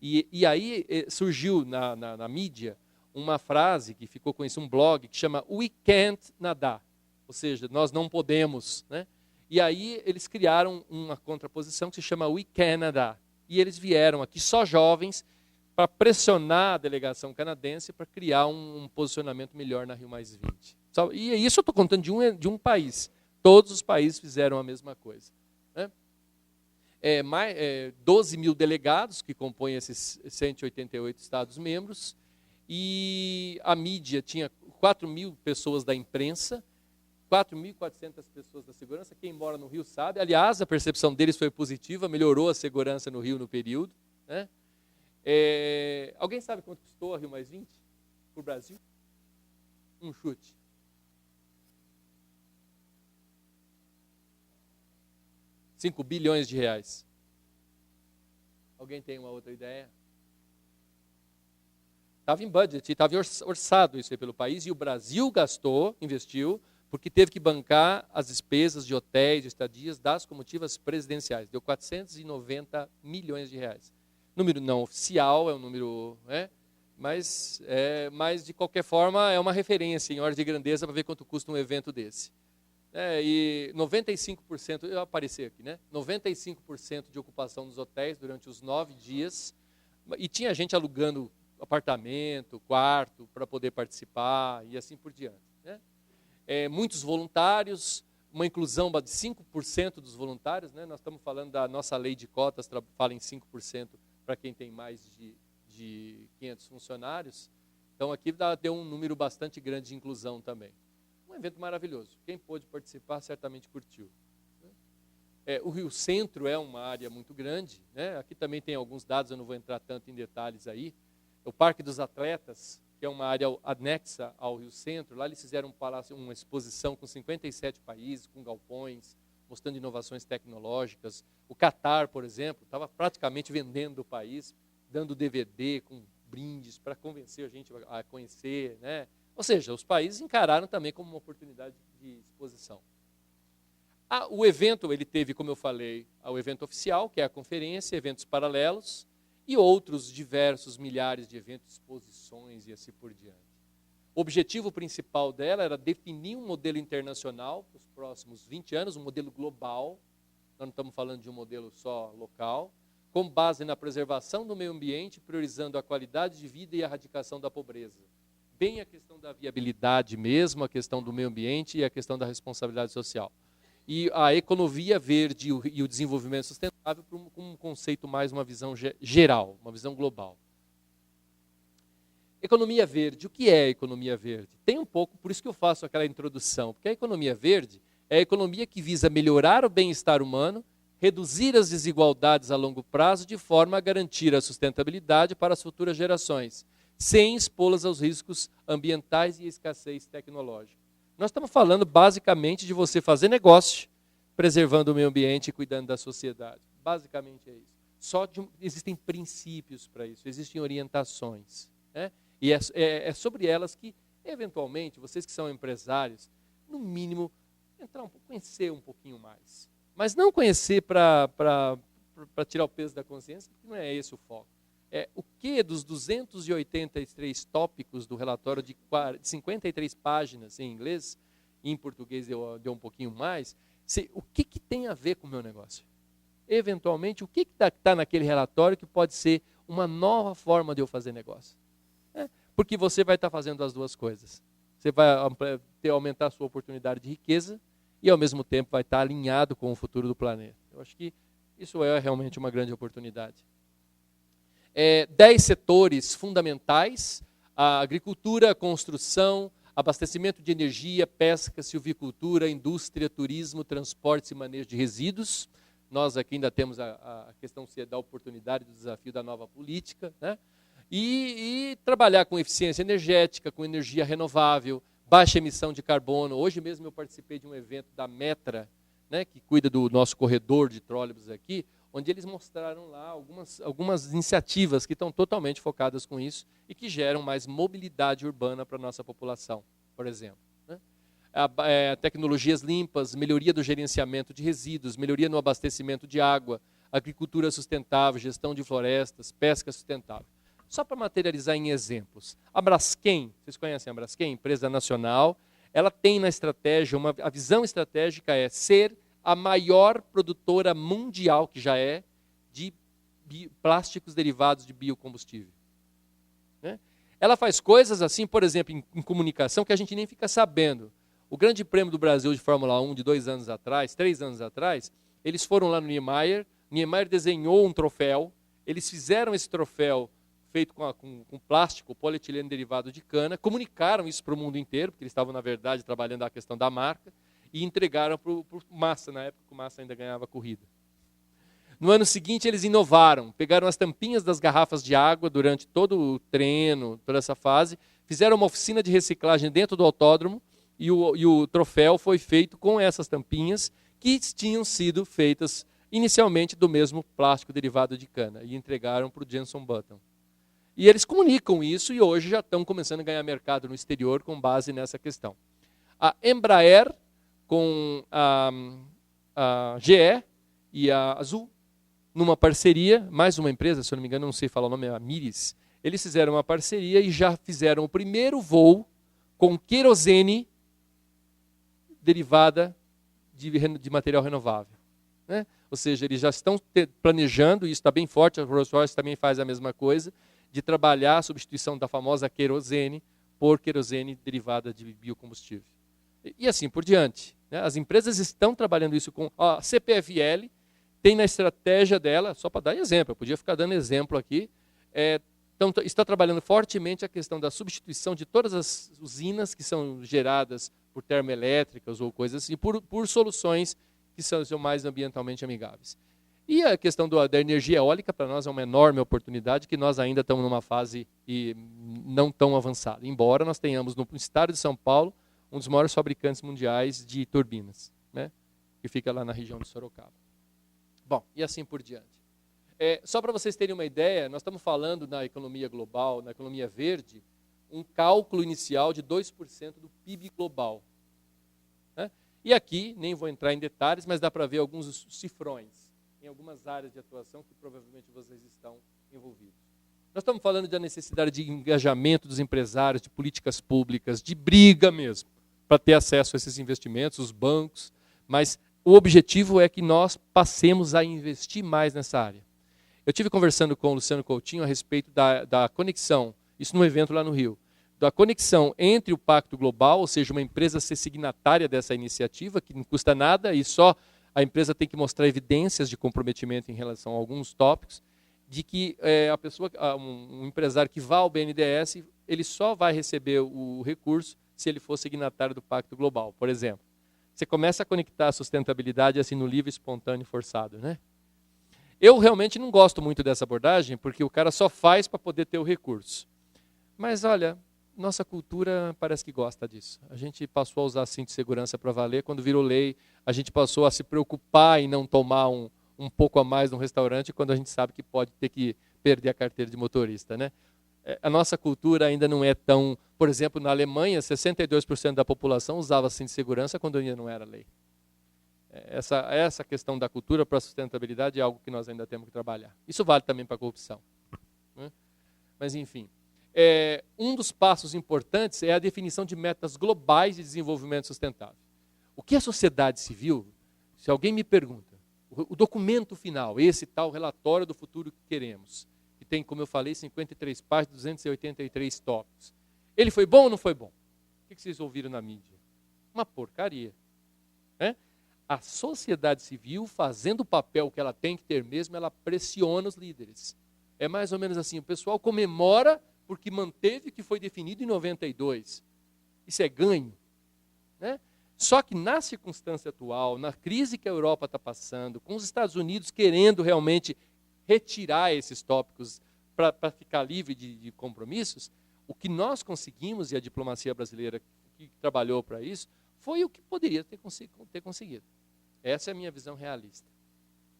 E aí surgiu na mídia uma frase que ficou conhecida, um blog, que chama We Can't Nadar, ou seja, nós não podemos, né? E aí eles criaram uma contraposição que se chama We Can Nadar. E eles vieram aqui, só jovens, para pressionar a delegação canadense para criar um posicionamento melhor na Rio+20. E isso eu estou contando de um país. Todos os países fizeram a mesma coisa. Né? 12 mil delegados que compõem esses 188 Estados-membros, e a mídia tinha 4 mil pessoas da imprensa, 4.400 pessoas da segurança. Quem mora no Rio sabe. Aliás, a percepção deles foi positiva, melhorou a segurança no Rio no período. Né? Alguém sabe quanto custou a Rio+20 para o Brasil? Um chute. R$5 bilhões. Alguém tem uma outra ideia? Estava em budget, estava orçado isso aí pelo país, e o Brasil investiu, porque teve que bancar as despesas de hotéis, de estadias das comitivas presidenciais. Deu R$490 milhões. Número não oficial, é um número, mas de qualquer forma é uma referência em ordem de grandeza para ver quanto custa um evento desse. E 95%, eu apareci aqui, 95% de ocupação dos hotéis durante os 9 dias, e tinha gente alugando apartamento, quarto, para poder participar, e assim por diante. Muitos voluntários, uma inclusão de 5% dos voluntários, nós estamos falando da nossa lei de cotas, fala em 5% para quem tem mais de 500 funcionários, então aqui deu um número bastante grande de inclusão também. Um evento maravilhoso, quem pôde participar certamente curtiu. O Rio Centro é uma área muito grande, aqui também tem alguns dados, eu não vou entrar tanto em detalhes aí. O Parque dos Atletas, que é uma área anexa ao Rio Centro, lá eles fizeram uma exposição com 57 países, com galpões, mostrando inovações tecnológicas. O Catar, por exemplo, estava praticamente vendendo o país, dando DVD com brindes para convencer a gente a conhecer. Ou seja, os países encararam também como uma oportunidade de exposição. O evento, ele teve, como eu falei, o evento oficial, que é a conferência, eventos paralelos, e outros diversos milhares de eventos, exposições e assim por diante. O objetivo principal dela era definir um modelo internacional para os próximos 20 anos, um modelo global, nós não estamos falando de um modelo só local, com base na preservação do meio ambiente, priorizando a qualidade de vida e a erradicação da pobreza. Bem a questão da viabilidade mesmo, a questão do meio ambiente e a questão da responsabilidade social. E a economia verde e o desenvolvimento sustentável com um conceito mais, uma visão geral, uma visão global. Economia verde, o que é economia verde? Tem um pouco, por isso que eu faço aquela introdução, porque a economia verde é a economia que visa melhorar o bem-estar humano, reduzir as desigualdades a longo prazo, de forma a garantir a sustentabilidade para as futuras gerações, sem expô-las aos riscos ambientais e escassez tecnológica. Nós estamos falando basicamente de você fazer negócio, preservando o meio ambiente e cuidando da sociedade. Basicamente é isso. Existem princípios para isso, existem orientações. E é sobre elas que, eventualmente, vocês que são empresários, no mínimo, conhecer um pouquinho mais. Mas não conhecer para tirar o peso da consciência, porque não é esse o foco. O que dos 283 tópicos do relatório de 53 páginas em inglês, em português deu um pouquinho mais, o que tem a ver com o meu negócio? Eventualmente, o que está naquele relatório que pode ser uma nova forma de eu fazer negócio? Porque você vai estar fazendo as duas coisas. Você vai aumentar a sua oportunidade de riqueza e, ao mesmo tempo, vai estar alinhado com o futuro do planeta. Eu acho que isso é realmente uma grande oportunidade. 10 setores fundamentais: a agricultura, a construção, abastecimento de energia, pesca, silvicultura, indústria, turismo, transportes e manejo de resíduos. Nós aqui ainda temos a questão da oportunidade, do desafio da nova política, né? E trabalhar com eficiência energética, com energia renovável, baixa emissão de carbono. Hoje mesmo eu participei de um evento da Metra, né, que cuida do nosso corredor de trólebus aqui, onde eles mostraram lá algumas iniciativas que estão totalmente focadas com isso e que geram mais mobilidade urbana para a nossa população, por exemplo. Né? Tecnologias limpas, melhoria do gerenciamento de resíduos, melhoria no abastecimento de água, agricultura sustentável, gestão de florestas, pesca sustentável. Só para materializar em exemplos. A Braskem, vocês conhecem a Braskem, empresa nacional, ela tem na estratégia, a visão estratégica é ser a maior produtora mundial, que já é, de plásticos derivados de biocombustível. Né? Ela faz coisas assim, por exemplo, em comunicação, que a gente nem fica sabendo. O Grande Prêmio do Brasil de Fórmula 1, de 3 anos atrás, eles foram lá no Niemeyer desenhou um troféu, eles fizeram esse troféu feito com plástico, polietileno derivado de cana, comunicaram isso para o mundo inteiro, porque eles estavam, na verdade, trabalhando a questão da marca, e entregaram para o Massa, na época que o Massa ainda ganhava corrida. No ano seguinte, eles inovaram, pegaram as tampinhas das garrafas de água durante todo o treino, toda essa fase, fizeram uma oficina de reciclagem dentro do autódromo, e o troféu foi feito com essas tampinhas, que tinham sido feitas inicialmente do mesmo plástico derivado de cana, e entregaram para o Jenson Button. E eles comunicam isso e hoje já estão começando a ganhar mercado no exterior com base nessa questão. A Embraer, com a GE e a Azul, numa parceria, mais uma empresa, se eu não me engano, não sei falar o nome, é a Miris, eles fizeram uma parceria e já fizeram o primeiro voo com querosene derivada de material renovável. Né? Ou seja, eles já estão planejando, isso está bem forte, a Rolls-Royce também faz a mesma coisa, de trabalhar a substituição da famosa querosene por querosene derivada de biocombustível. E assim por diante. Né? As empresas estão trabalhando isso com... A CPFL tem na estratégia dela, só para dar exemplo, eu podia ficar dando exemplo aqui, está trabalhando fortemente a questão da substituição de todas as usinas que são geradas por termoelétricas ou coisas assim, por soluções que são mais ambientalmente amigáveis. E a questão da energia eólica, para nós, é uma enorme oportunidade, que nós ainda estamos numa fase não tão avançada. Embora nós tenhamos, no estado de São Paulo, um dos maiores fabricantes mundiais de turbinas, né, que fica lá na região de Sorocaba. Bom, e assim por diante. Só para vocês terem uma ideia, nós estamos falando na economia global, na economia verde, um cálculo inicial de 2% do PIB global. Né? E aqui, nem vou entrar em detalhes, mas dá para ver alguns cifrões em algumas áreas de atuação que provavelmente vocês estão envolvidos. Nós estamos falando da necessidade de engajamento dos empresários, de políticas públicas, de briga mesmo, para ter acesso a esses investimentos, os bancos, mas o objetivo é que nós passemos a investir mais nessa área. Eu estive conversando com o Luciano Coutinho a respeito da conexão, isso num evento lá no Rio, da conexão entre o Pacto Global, ou seja, uma empresa ser signatária dessa iniciativa, que não custa nada e só a empresa tem que mostrar evidências de comprometimento em relação a alguns tópicos, de que a pessoa, um empresário que vá ao BNDES, ele só vai receber o recurso se ele for signatário do Pacto Global. Por exemplo, você começa a conectar a sustentabilidade assim no livre, espontâneo e forçado, né? Eu realmente não gosto muito dessa abordagem, porque o cara só faz para poder ter o recurso. Mas olha, nossa cultura parece que gosta disso. A gente passou a usar cinto de segurança para valer, quando virou lei, a gente passou a se preocupar em não tomar um pouco a mais no restaurante, quando a gente sabe que pode ter que perder a carteira de motorista. Né? A nossa cultura ainda não é tão... Por exemplo, na Alemanha, 62% da população usava cinto de segurança quando ainda não era lei. Essa questão da cultura para a sustentabilidade é algo que nós ainda temos que trabalhar. Isso vale também para a corrupção. Né? Mas, enfim... um dos passos importantes é a definição de metas globais de desenvolvimento sustentável. O que a sociedade civil, se alguém me pergunta, o documento final, esse tal relatório do futuro que queremos, que tem, como eu falei, 53 páginas, 283 tópicos, ele foi bom ou não foi bom? O que vocês ouviram na mídia? Uma porcaria. Né? A sociedade civil, fazendo o papel que ela tem que ter mesmo, ela pressiona os líderes. É mais ou menos assim, o pessoal comemora porque manteve o que foi definido em 92. Isso é ganho. Né? Só que na circunstância atual, na crise que a Europa está passando, com os Estados Unidos querendo realmente retirar esses tópicos para ficar livre de compromissos, o que nós conseguimos, e a diplomacia brasileira que trabalhou para isso, foi o que poderia ter conseguido. Essa é a minha visão realista.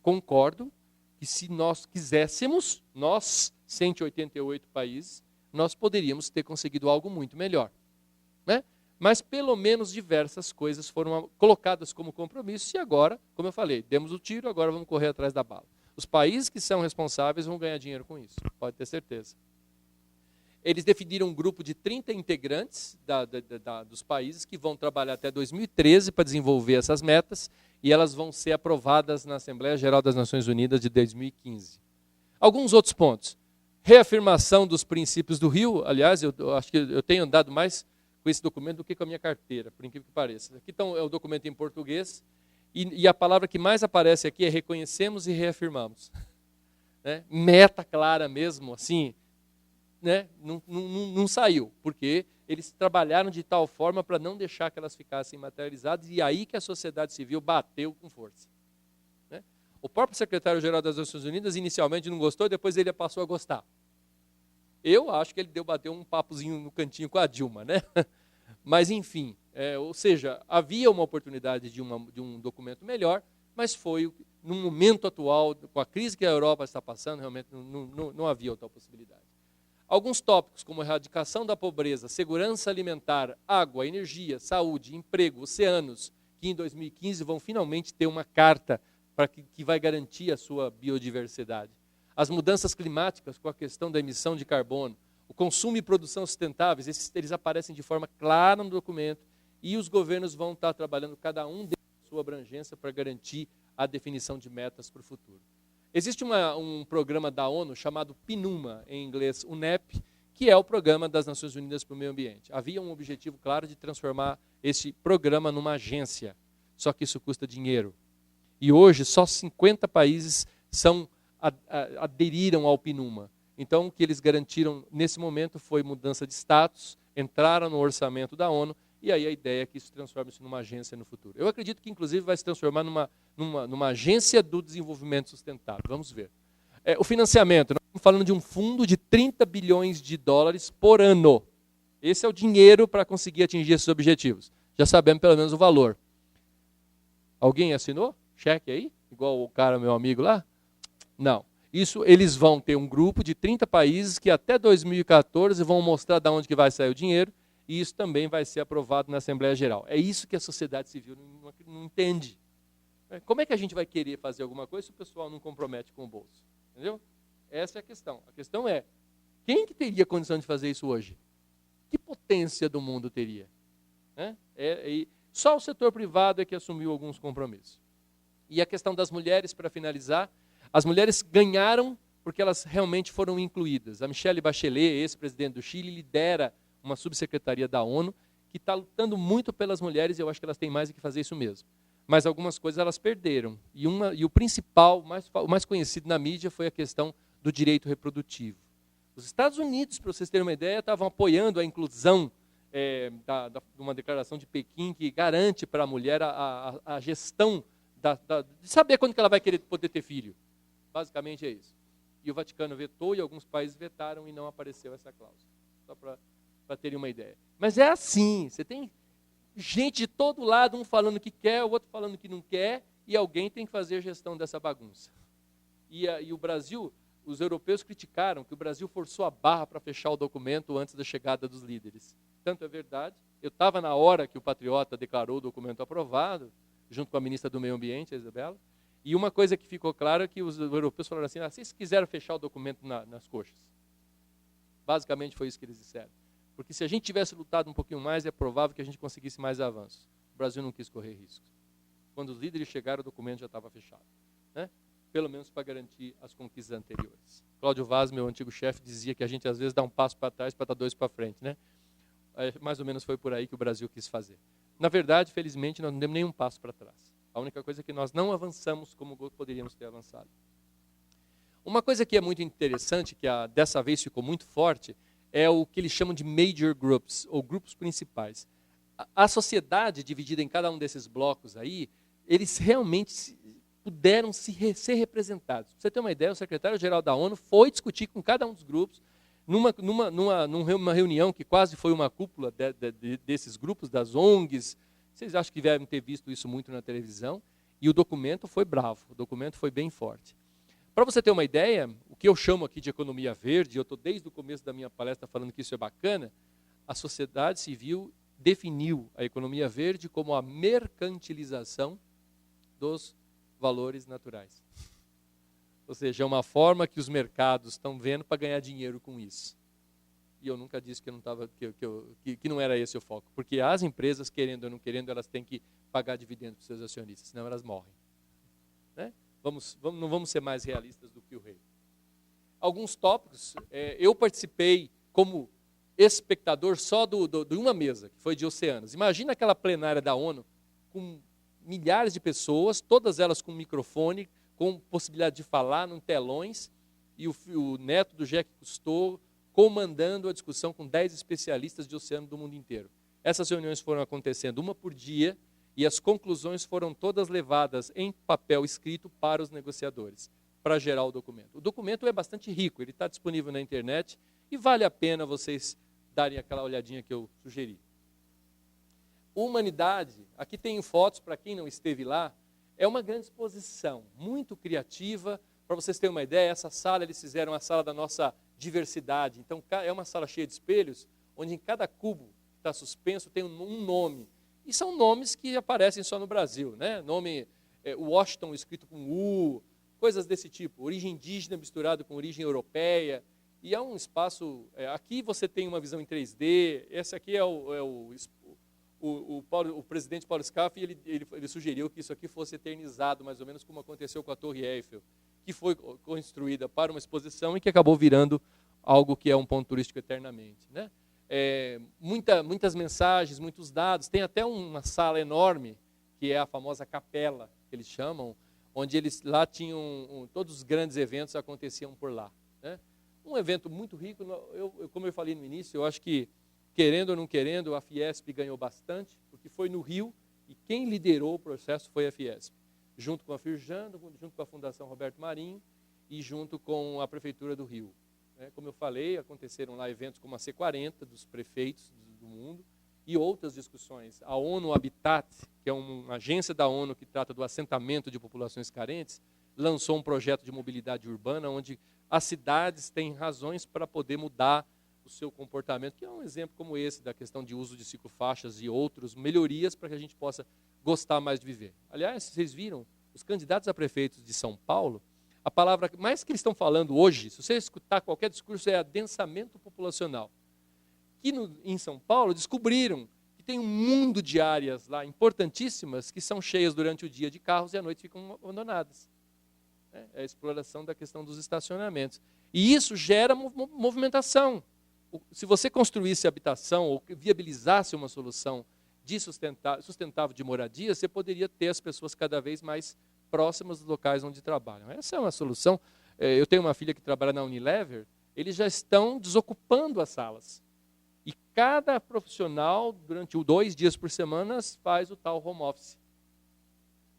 Concordo que se nós quiséssemos, nós, 188 países, nós poderíamos ter conseguido algo muito melhor. Né? Mas pelo menos diversas coisas foram colocadas como compromisso e agora, como eu falei, demos o tiro, agora vamos correr atrás da bala. Os países que são responsáveis vão ganhar dinheiro com isso, pode ter certeza. Eles definiram um grupo de 30 integrantes dos países que vão trabalhar até 2013 para desenvolver essas metas e elas vão ser aprovadas na Assembleia Geral das Nações Unidas de 2015. Alguns outros pontos. Reafirmação dos princípios do Rio. Aliás, eu acho que eu tenho andado mais com esse documento do que com a minha carteira, por incrível que pareça. Aqui é o documento em português e a palavra que mais aparece aqui é reconhecemos e reafirmamos. Né? Meta clara mesmo, assim, né? Não saiu, porque eles trabalharam de tal forma para não deixar que elas ficassem materializadas e aí que a sociedade civil bateu com força. Né? O próprio secretário-geral das Nações Unidas inicialmente não gostou, depois ele passou a gostar. Eu acho que ele bateu um papozinho no cantinho com a Dilma, né? Mas enfim, ou seja, havia uma oportunidade de um documento melhor, mas foi, no momento atual, com a crise que a Europa está passando, realmente não havia outra possibilidade. Alguns tópicos, como erradicação da pobreza, segurança alimentar, água, energia, saúde, emprego, oceanos, que em 2015 vão finalmente ter uma carta que vai garantir a sua biodiversidade. As mudanças climáticas com a questão da emissão de carbono, o consumo e produção sustentáveis, eles aparecem de forma clara no documento e os governos vão estar trabalhando cada um dentro da sua abrangência para garantir a definição de metas para o futuro. Existe um programa da ONU chamado PNUMA, em inglês UNEP, que é o Programa das Nações Unidas para o Meio Ambiente. Havia um objetivo claro de transformar esse programa numa agência, só que isso custa dinheiro. E hoje só 50 países aderiram ao PNUMA. Então o que eles garantiram nesse momento foi mudança de status, entraram no orçamento da ONU, e aí a ideia é que isso transforme-se numa agência no futuro. Eu acredito que, inclusive, vai se transformar numa agência do desenvolvimento sustentável. Vamos ver. O financiamento. Nós estamos falando de um fundo de 30 bilhões de dólares por ano. Esse é o dinheiro para conseguir atingir esses objetivos. Já sabemos pelo menos o valor. Alguém assinou? Cheque aí? Igual o cara, meu amigo lá? Não. Isso, eles vão ter um grupo de 30 países que até 2014 vão mostrar de onde que vai sair o dinheiro, e isso também vai ser aprovado na Assembleia Geral. É isso que a sociedade civil não entende. Como é que a gente vai querer fazer alguma coisa se o pessoal não compromete com o bolso? Entendeu? Essa é a questão. A questão é, quem que teria condição de fazer isso hoje? Que potência do mundo teria? Só o setor privado é que assumiu alguns compromissos. E a questão das mulheres, para finalizar, as mulheres ganharam porque elas realmente foram incluídas. A Michelle Bachelet, ex-presidente do Chile, lidera uma subsecretaria da ONU que está lutando muito pelas mulheres e eu acho que elas têm mais do que fazer isso mesmo. Mas algumas coisas elas perderam. E o principal, o mais conhecido na mídia, foi a questão do direito reprodutivo. Os Estados Unidos, para vocês terem uma ideia, estavam apoiando a inclusão de uma declaração de Pequim que garante para a mulher a gestão de saber quando que ela vai querer poder ter filho. Basicamente é isso. E o Vaticano vetou e alguns países vetaram e não apareceu essa cláusula. Só para terem uma ideia. Mas é assim, você tem gente de todo lado, um falando que quer, o outro falando que não quer, e alguém tem que fazer a gestão dessa bagunça. E o Brasil, os europeus criticaram que o Brasil forçou a barra para fechar o documento antes da chegada dos líderes. Tanto é verdade, eu estava na hora que o Patriota declarou o documento aprovado, junto com a ministra do Meio Ambiente, a Isabela, e uma coisa que ficou clara é que os europeus falaram assim, vocês quiseram fechar o documento nas coxas. Basicamente foi isso que eles disseram. Porque se a gente tivesse lutado um pouquinho mais, é provável que a gente conseguisse mais avanços. O Brasil não quis correr riscos. Quando os líderes chegaram, o documento já estava fechado. Né? Pelo menos para garantir as conquistas anteriores. Cláudio Vaz, meu antigo chefe, dizia que a gente às vezes dá um passo para trás para dar dois para frente. Né? Mais ou menos foi por aí que o Brasil quis fazer. Na verdade, felizmente, nós não demos nenhum passo para trás. A única coisa é que nós não avançamos como poderíamos ter avançado. Uma coisa que é muito interessante, que dessa vez ficou muito forte, é o que eles chamam de major groups, ou grupos principais. a sociedade dividida em cada um desses blocos aí, eles realmente puderam ser representados. Pra você ter uma ideia, o secretário-geral da ONU foi discutir com cada um dos grupos, numa reunião que quase foi uma cúpula desses grupos, das ONGs. Vocês acham que devem ter visto isso muito na televisão? E o documento foi bravo, o documento foi bem forte. Para você ter uma ideia, o que eu chamo aqui de economia verde, eu estou desde o começo da minha palestra falando que isso é bacana, a sociedade civil definiu a economia verde como a mercantilização dos valores naturais. Ou seja, é uma forma que os mercados estão vendo para ganhar dinheiro com isso. E eu nunca disse que, que não era esse o foco. Porque as empresas, querendo ou não querendo, elas têm que pagar dividendos para os seus acionistas, senão elas morrem. Né? Não vamos ser mais realistas do que o rei. Alguns tópicos, eu participei como espectador só de uma mesa, que foi de oceanos. Imagina aquela plenária da ONU com milhares de pessoas, todas elas com microfone, com possibilidade de falar, em telões, e o neto do Jacques Cousteau comandando a discussão com 10 especialistas de oceano do mundo inteiro. Essas reuniões foram acontecendo uma por dia, e as conclusões foram todas levadas em papel escrito para os negociadores, para gerar o documento. O documento é bastante rico, ele está disponível na internet, e vale a pena vocês darem aquela olhadinha que eu sugeri. Humanidade, aqui tem fotos para quem não esteve lá, é uma grande exposição, muito criativa. Para vocês terem uma ideia, essa sala, eles fizeram a sala da nossa diversidade. Então, é uma sala cheia de espelhos, onde em cada cubo que está suspenso tem um nome. E são nomes que aparecem só no Brasil, né? Nome Washington escrito com U, coisas desse tipo. Origem indígena misturado com origem europeia. E é um espaço... aqui você tem uma visão em 3D. Esse aqui é o presidente Paulo Scaff, ele sugeriu que isso aqui fosse eternizado, mais ou menos como aconteceu com a Torre Eiffel, que foi construída para uma exposição e que acabou virando algo que é um ponto turístico eternamente. Né? Muitas mensagens, muitos dados. Tem até uma sala enorme, que é a famosa capela, que eles chamam, onde eles lá tinham, todos os grandes eventos aconteciam por lá. Né? Um evento muito rico, como eu falei no início, eu acho que, querendo ou não querendo, a Fiesp ganhou bastante, porque foi no Rio, e quem liderou o processo foi a Fiesp, junto com a Firjan, junto com a Fundação Roberto Marinho e junto com a Prefeitura do Rio. Como eu falei, aconteceram lá eventos como a C40, dos prefeitos do mundo, e outras discussões. A ONU Habitat, que é uma agência da ONU que trata do assentamento de populações carentes, lançou um projeto de mobilidade urbana, onde as cidades têm razões para poder mudar o seu comportamento, que é um exemplo como esse, da questão de uso de ciclofaixas e outras melhorias para que a gente possa gostar mais de viver. Aliás, vocês viram, os candidatos a prefeitos de São Paulo, a palavra mais que eles estão falando hoje, se você escutar qualquer discurso, é adensamento populacional. Que em São Paulo descobriram que tem um mundo de áreas lá importantíssimas que são cheias durante o dia de carros e à noite ficam abandonadas. É a exploração da questão dos estacionamentos. E isso gera movimentação. Se você construísse habitação ou viabilizasse uma solução sustentável de moradia, você poderia ter as pessoas cada vez mais próximas dos locais onde trabalham. Essa é uma solução. Eu tenho uma filha que trabalha na Unilever, eles já estão desocupando as salas. E cada profissional, durante 2 dias por semana, faz o tal home office.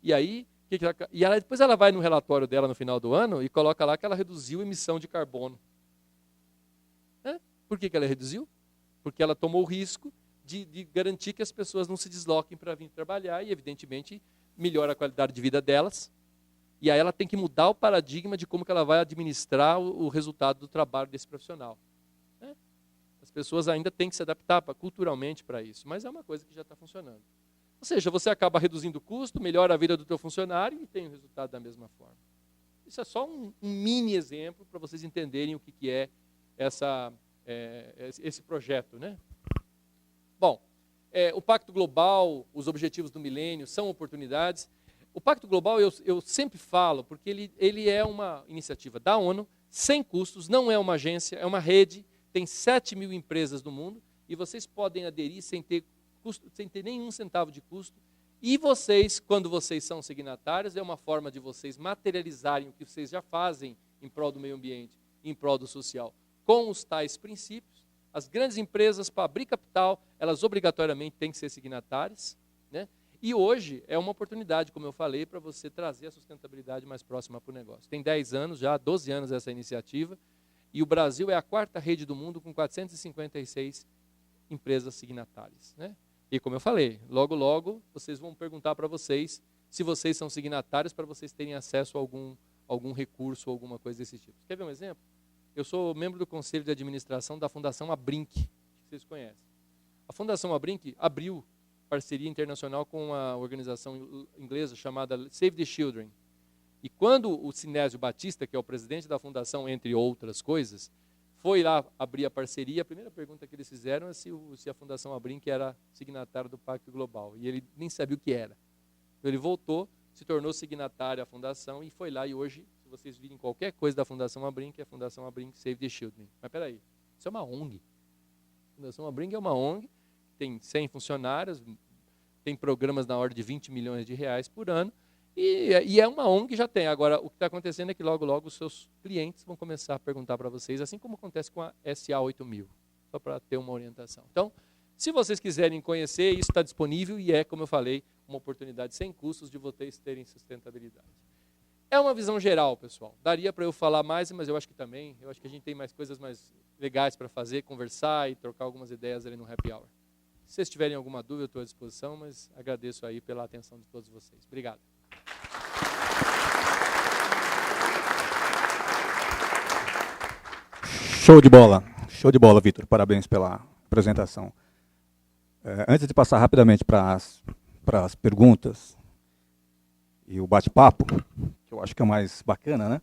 E aí, depois ela vai no relatório dela no final do ano e coloca lá que ela reduziu a emissão de carbono. Por que ela reduziu? Porque ela tomou o risco de garantir que as pessoas não se desloquem para vir trabalhar e, evidentemente, melhora a qualidade de vida delas. E aí ela tem que mudar o paradigma de como que ela vai administrar o resultado do trabalho desse profissional. As pessoas ainda têm que se adaptar culturalmente para isso, mas é uma coisa que já está funcionando. Ou seja, você acaba reduzindo o custo, melhora a vida do teu funcionário e tem o resultado da mesma forma. Isso é só um mini exemplo para vocês entenderem o que é esse projeto. Né? Bom, o Pacto Global, os Objetivos do Milênio são oportunidades. O Pacto Global eu sempre falo, porque ele é uma iniciativa da ONU, sem custos, não é uma agência, é uma rede, tem 7.000 empresas no mundo, e vocês podem aderir sem ter nenhum centavo de custo. E vocês, quando vocês são signatários, é uma forma de vocês materializarem o que vocês já fazem em prol do meio ambiente, em prol do social, com os tais princípios, As grandes empresas, para abrir capital, elas obrigatoriamente têm que ser signatárias, né? E hoje é uma oportunidade, como eu falei, para você trazer a sustentabilidade mais próxima para o negócio. Tem 10 anos já, 12 anos essa iniciativa, e o Brasil é a 4ª rede do mundo com 456 empresas signatárias, né? E como eu falei, logo, logo, vocês vão perguntar para vocês se vocês são signatários para vocês terem acesso a algum recurso ou alguma coisa desse tipo. Quer ver um exemplo? Eu sou membro do Conselho de Administração da Fundação Abrinq, que vocês conhecem. A Fundação Abrinq abriu parceria internacional com uma organização inglesa chamada Save the Children. E quando o Sinésio Batista, que é o presidente da fundação, entre outras coisas, foi lá abrir a parceria, a primeira pergunta que eles fizeram é se a Fundação Abrinq era signatária do Pacto Global. E ele nem sabia o que era. Então ele voltou, se tornou signatário à fundação e foi lá. E hoje, se vocês virem qualquer coisa da Fundação Abrinq, é a Fundação Abrinq Save the Children. Mas peraí, isso é uma ONG. A Fundação Abrinq é uma ONG, tem 100 funcionários, tem programas na ordem de 20 milhões de reais por ano, e é uma ONG que já tem. Agora, o que está acontecendo é que logo, logo, os seus clientes vão começar a perguntar para vocês, assim como acontece com a SA 8000, só para ter uma orientação. Então, se vocês quiserem conhecer, isso está disponível e é, como eu falei, uma oportunidade sem custos de vocês terem sustentabilidade. É uma visão geral, pessoal. Daria para eu falar mais, mas eu acho que a gente tem mais coisas mais legais para fazer, conversar e trocar algumas ideias ali no Happy Hour. Se vocês tiverem alguma dúvida, eu estou à disposição, mas agradeço aí pela atenção de todos vocês. Obrigado. Show de bola, Vitor. Parabéns pela apresentação. Antes de passar rapidamente para as perguntas e o bate-papo, que eu acho que é o mais bacana, né?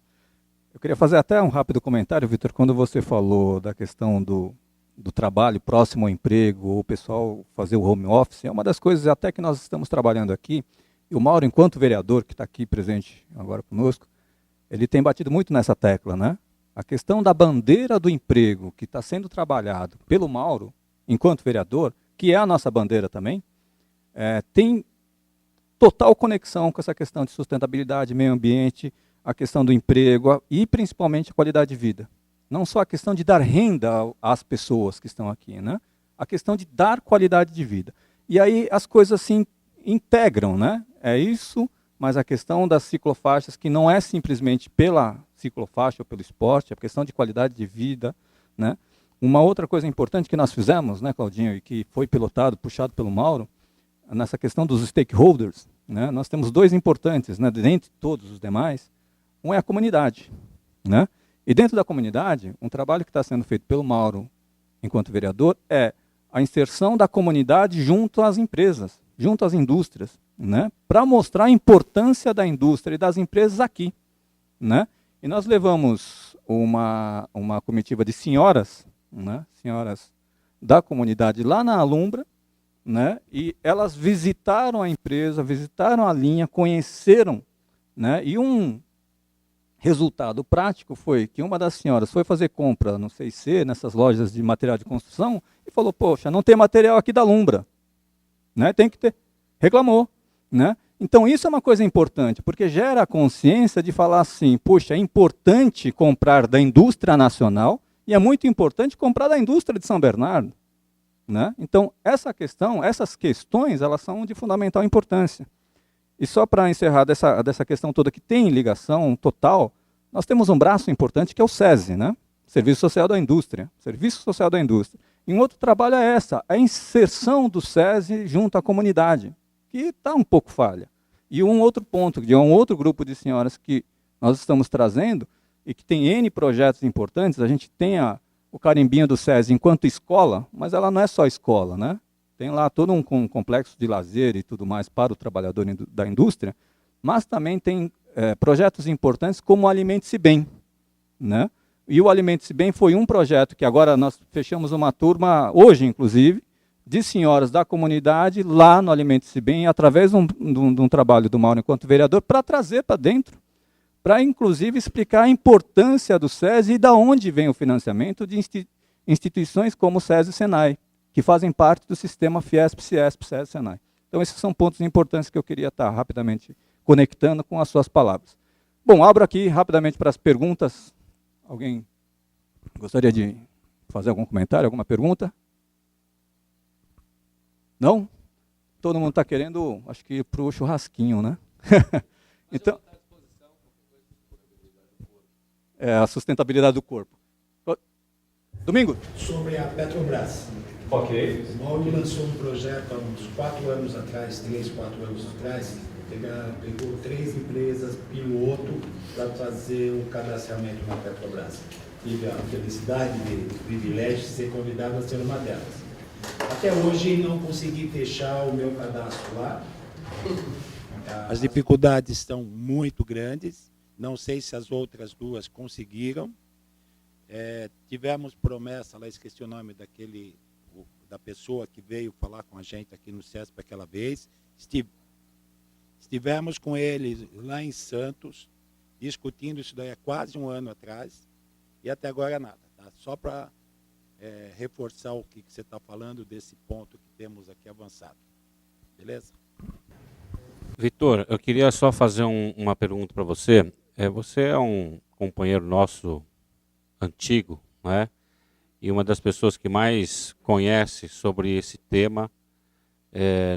Eu queria fazer até um rápido comentário, Vitor, quando você falou da questão do trabalho próximo ao emprego, ou o pessoal fazer o home office, é uma das coisas até que nós estamos trabalhando aqui, e o Mauro, enquanto vereador, que está aqui presente agora conosco, ele tem batido muito nessa tecla, né? A questão da bandeira do emprego, que está sendo trabalhado pelo Mauro, enquanto vereador, que é a nossa bandeira também, tem total conexão com essa questão de sustentabilidade, meio ambiente, a questão do emprego e principalmente a qualidade de vida. Não só a questão de dar renda às pessoas que estão aqui, né? A questão de dar qualidade de vida. E aí as coisas se integram, né? É isso, mas a questão das ciclofaixas, que não é simplesmente pela ciclofaixa ou pelo esporte, é a questão de qualidade de vida, né? Uma outra coisa importante que nós fizemos, né, Claudinho, e que foi pilotado, puxado pelo Mauro, nessa questão dos stakeholders, né? Nós temos 2 importantes, né, dentre todos os demais. Um é a comunidade, né? E dentro da comunidade, um trabalho que está sendo feito pelo Mauro, enquanto vereador, é a inserção da comunidade junto às empresas, junto às indústrias, né? Para mostrar a importância da indústria e das empresas aqui, né? E nós levamos uma comitiva de senhoras, né? Senhoras da comunidade lá na Alumbra, né? E elas visitaram a empresa, visitaram a linha, conheceram, né? E um resultado prático foi que uma das senhoras foi fazer compra no CIC, nessas lojas de material de construção, e falou, poxa, não tem material aqui da Alumbra, né? Tem que ter. Reclamou, né? Então isso é uma coisa importante, porque gera a consciência de falar assim, poxa, é importante comprar da indústria nacional e é muito importante comprar da indústria de São Bernardo, né? Então essas questões, elas são de fundamental importância. E só para encerrar dessa questão toda que tem ligação total, nós temos um braço importante que é o SESI, né? Serviço Social da Indústria. Serviço Social da Indústria. E um outro trabalho é a inserção do SESI junto à comunidade, que está um pouco falha. E um outro ponto, de um outro grupo de senhoras que nós estamos trazendo, e que tem N projetos importantes, a gente tem o carimbinho do SESI enquanto escola, mas ela não é só escola, né? Tem lá todo um complexo de lazer e tudo mais para o trabalhador da indústria, mas também tem projetos importantes como o Alimente-se Bem, né? E o Alimente-se Bem foi um projeto que agora nós fechamos uma turma, hoje inclusive, de senhoras da comunidade lá no Alimente-se Bem, através de um trabalho do Mauro enquanto vereador, para trazer para dentro, para inclusive explicar a importância do SESI e de onde vem o financiamento de instituições como o SESI e o SENAI, que fazem parte do sistema Fiesp, Ciesp, SESI e SENAI. Então esses são pontos importantes que eu queria estar rapidamente conectando com as suas palavras. Bom, abro aqui rapidamente para as perguntas. Alguém gostaria de fazer algum comentário, alguma pergunta? Não? Todo mundo está querendo, acho que para o churrasquinho, né? Então, a sustentabilidade do corpo. Domingo? Sobre a Petrobras. Ok. O Mauro lançou um projeto há uns 4 anos atrás, 3, 4 anos atrás, pegou 3 empresas piloto para fazer o cadastramento na Petrobras. Tive a felicidade e o privilégio de ser convidado a ser uma delas. Até hoje não consegui fechar o meu cadastro lá. As dificuldades estão muito grandes. Não sei se as outras 2 conseguiram. Tivemos promessa, lá esqueci o nome da pessoa que veio falar com a gente aqui no CESP aquela vez. Estivemos com ele lá em Santos, discutindo isso daí há quase um ano atrás, e até agora nada. Tá? Só para reforçar o que você está falando desse ponto que temos aqui avançado. Beleza? Vitor, eu queria só fazer uma pergunta para você. Você é um companheiro nosso antigo, né? E uma das pessoas que mais conhece sobre esse tema,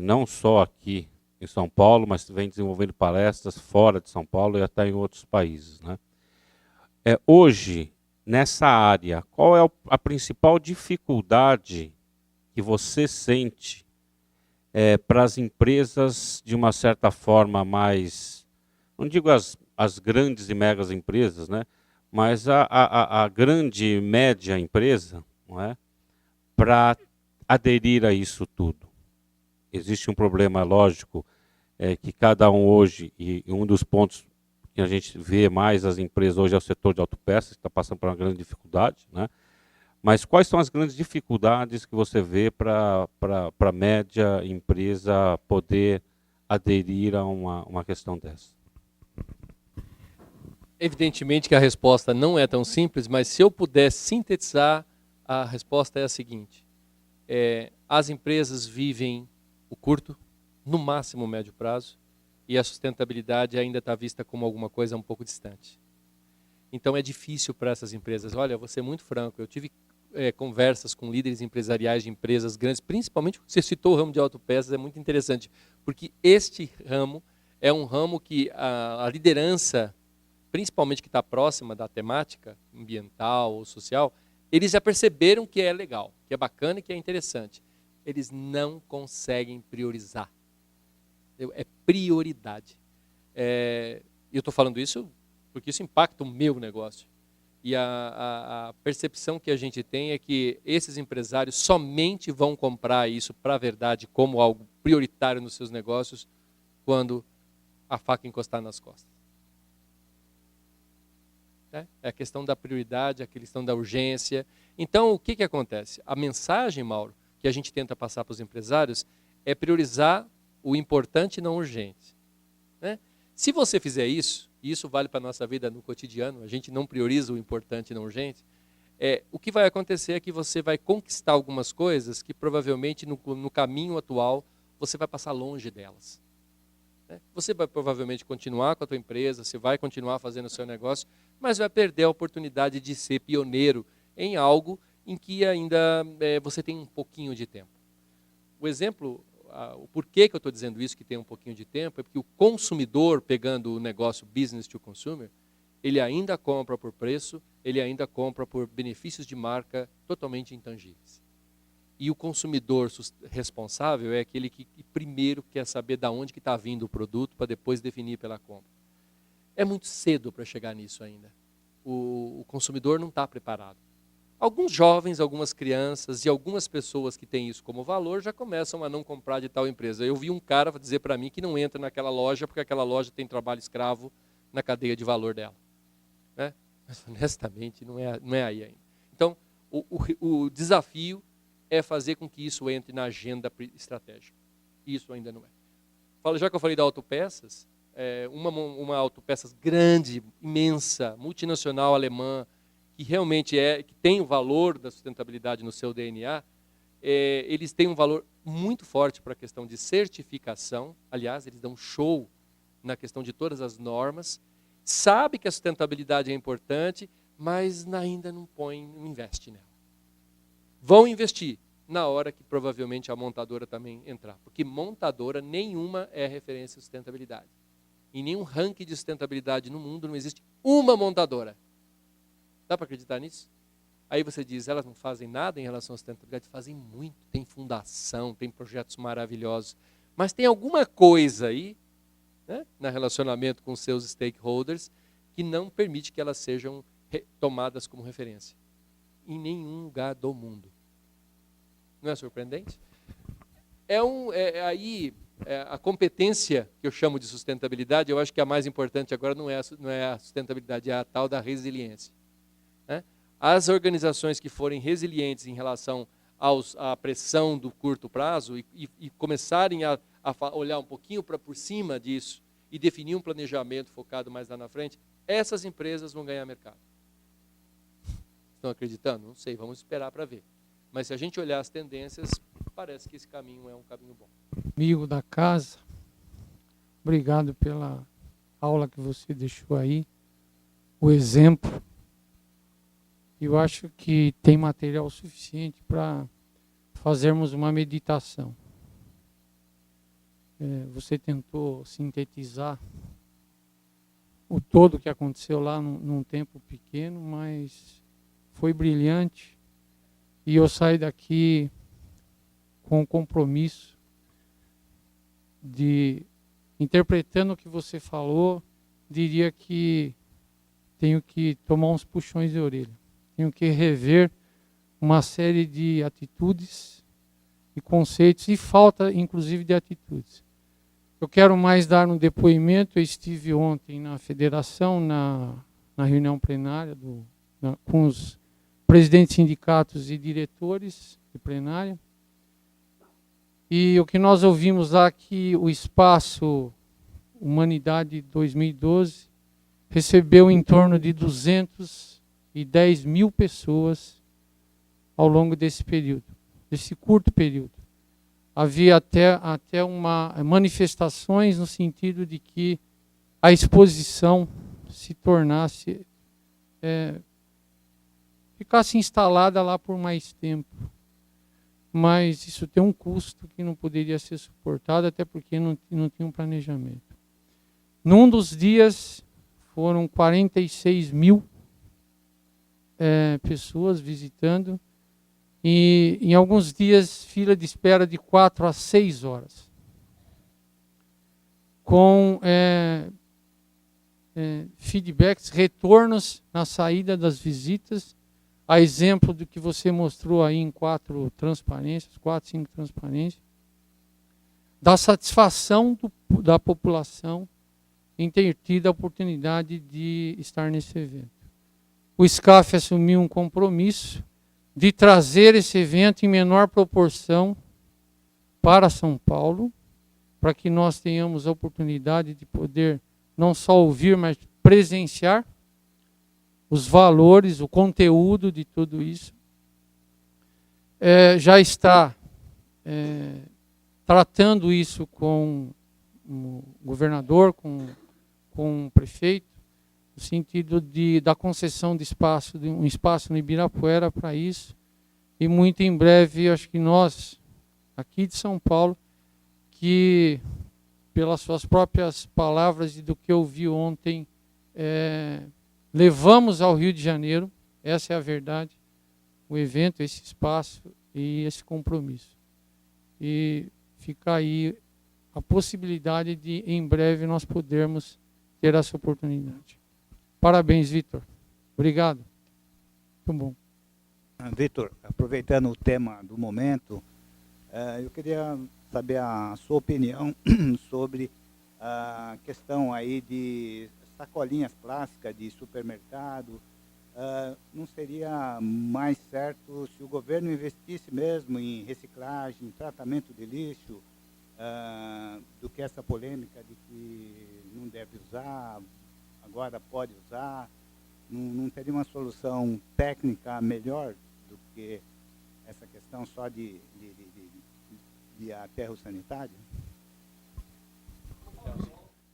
não só aqui em São Paulo, mas vem desenvolvendo palestras fora de São Paulo e até em outros países, né? Hoje, nessa área, qual é a principal dificuldade que você sente para as empresas, de uma certa forma, mais, não digo as grandes e megas empresas, né? Mas a grande e média empresa, não é? Para aderir a isso tudo? Existe um problema lógico, que cada um hoje, e um dos pontos que a gente vê mais as empresas hoje é o setor de autopeças, que está passando por uma grande dificuldade, né? Mas quais são as grandes dificuldades que você vê para a média empresa poder aderir a uma questão dessa? Evidentemente que a resposta não é tão simples, mas se eu puder sintetizar, a resposta é a seguinte. As empresas vivem o curto, no máximo o médio prazo, e a sustentabilidade ainda está vista como alguma coisa um pouco distante. Então é difícil para essas empresas. Olha, vou ser muito franco, eu tive conversas com líderes empresariais de empresas grandes, principalmente você citou o ramo de autopeças, é muito interessante, porque este ramo é um ramo que a liderança, principalmente que está próxima da temática ambiental ou social, eles já perceberam que é legal, que é bacana e que é interessante. Eles não conseguem priorizar. É prioridade. Eu estou falando isso porque isso impacta o meu negócio. E a percepção que a gente tem é que esses empresários somente vão comprar isso para a verdade como algo prioritário nos seus negócios quando a faca encostar nas costas. É a questão da prioridade, a questão da urgência. Então, o que acontece? A mensagem, Mauro, que a gente tenta passar para os empresários é priorizar o importante e não urgente. Né? Se você fizer isso, e isso vale para a nossa vida no cotidiano, a gente não prioriza o importante e não urgente, o que vai acontecer é que você vai conquistar algumas coisas que provavelmente no caminho atual você vai passar longe delas. Você vai provavelmente continuar com a tua empresa, você vai continuar fazendo o seu negócio, mas vai perder a oportunidade de ser pioneiro em algo em que ainda você tem um pouquinho de tempo. O exemplo, o porquê que eu estou dizendo isso, que tem um pouquinho de tempo, é porque o consumidor, pegando o negócio business to consumer, ele ainda compra por preço, ele ainda compra por benefícios de marca totalmente intangíveis. E o consumidor responsável é aquele que primeiro quer saber de onde que está vindo o produto para depois definir pela compra. É muito cedo para chegar nisso ainda. O consumidor não está preparado. Alguns jovens, algumas crianças e algumas pessoas que têm isso como valor já começam a não comprar de tal empresa. Eu vi um cara dizer para mim que não entra naquela loja porque aquela loja tem trabalho escravo na cadeia de valor dela. Né? Mas honestamente não é aí ainda. Então, o desafio é fazer com que isso entre na agenda estratégica. Isso ainda não é. Já que eu falei da autopeças, uma autopeças grande, imensa, multinacional alemã, que realmente que tem o valor da sustentabilidade no seu DNA, eles têm um valor muito forte para a questão de certificação. Aliás, eles dão show na questão de todas as normas. Sabe que a sustentabilidade é importante, mas ainda não investe nela. vão investir na hora que provavelmente a montadora também entrar. Porque montadora nenhuma é referência à sustentabilidade. Em nenhum ranking de sustentabilidade no mundo não existe uma montadora. Dá para acreditar nisso? Aí você diz, elas não fazem nada em relação à sustentabilidade? Fazem muito, tem fundação, tem projetos maravilhosos. Mas tem alguma coisa aí, né, no relacionamento com seus stakeholders, que não permite que elas sejam tomadas como referência. Em nenhum lugar do mundo. Não é surpreendente? A competência que eu chamo de sustentabilidade, eu acho que a mais importante agora não é a sustentabilidade, é a tal da resiliência. Né? As organizações que forem resilientes em relação à pressão do curto prazo e começarem a olhar um pouquinho por cima disso e definir um planejamento focado mais lá na frente, essas empresas vão ganhar mercado. Estão acreditando? Não sei, vamos esperar para ver. Mas se a gente olhar as tendências, parece que esse caminho é um caminho bom. Amigo da casa, obrigado pela aula que você deixou aí, o exemplo. Eu acho que tem material suficiente para fazermos uma meditação. Você tentou sintetizar o todo que aconteceu lá num tempo pequeno, mas foi brilhante. E eu saio daqui com o compromisso de, interpretando o que você falou, diria que tenho que tomar uns puxões de orelha. Tenho que rever uma série de atitudes e conceitos, e falta, inclusive, de atitudes. Eu quero mais dar um depoimento. Eu estive ontem na federação, na reunião plenária, com os presidentes de sindicatos e diretores de plenária. E o que nós ouvimos lá, que o Espaço Humanidade 2012 recebeu em torno de 210 mil pessoas ao longo desse período, desse curto período. Havia até manifestações no sentido de que a exposição se tornasse, ficasse instalada lá por mais tempo. Mas isso tem um custo que não poderia ser suportado, até porque não tinha um planejamento. Num dos dias, foram 46 mil pessoas visitando, e em alguns dias, fila de espera de 4 a 6 horas. Com feedbacks, retornos na saída das visitas, a exemplo do que você mostrou aí em 4, 5 transparências, da satisfação da população em ter tido a oportunidade de estar nesse evento. O SCAF assumiu um compromisso de trazer esse evento em menor proporção para São Paulo, para que nós tenhamos a oportunidade de poder não só ouvir, mas presenciar os valores, o conteúdo de tudo isso. Já está tratando isso com o governador, com o prefeito, no sentido da concessão de um espaço no Ibirapuera para isso. E muito em breve, acho que nós, aqui de São Paulo, que pelas suas próprias palavras e do que eu vi ontem, levamos ao Rio de Janeiro, essa é a verdade, o evento, esse espaço e esse compromisso. E fica aí a possibilidade de, em breve, nós podermos ter essa oportunidade. Parabéns, Vitor. Obrigado. Muito bom. Vitor, aproveitando o tema do momento, eu queria saber a sua opinião sobre a questão aí de sacolinhas plásticas de supermercado. Não seria mais certo se o governo investisse mesmo em reciclagem, tratamento de lixo, do que essa polêmica de que não deve usar, agora pode usar? Não teria uma solução técnica melhor do que essa questão só de aterro sanitário?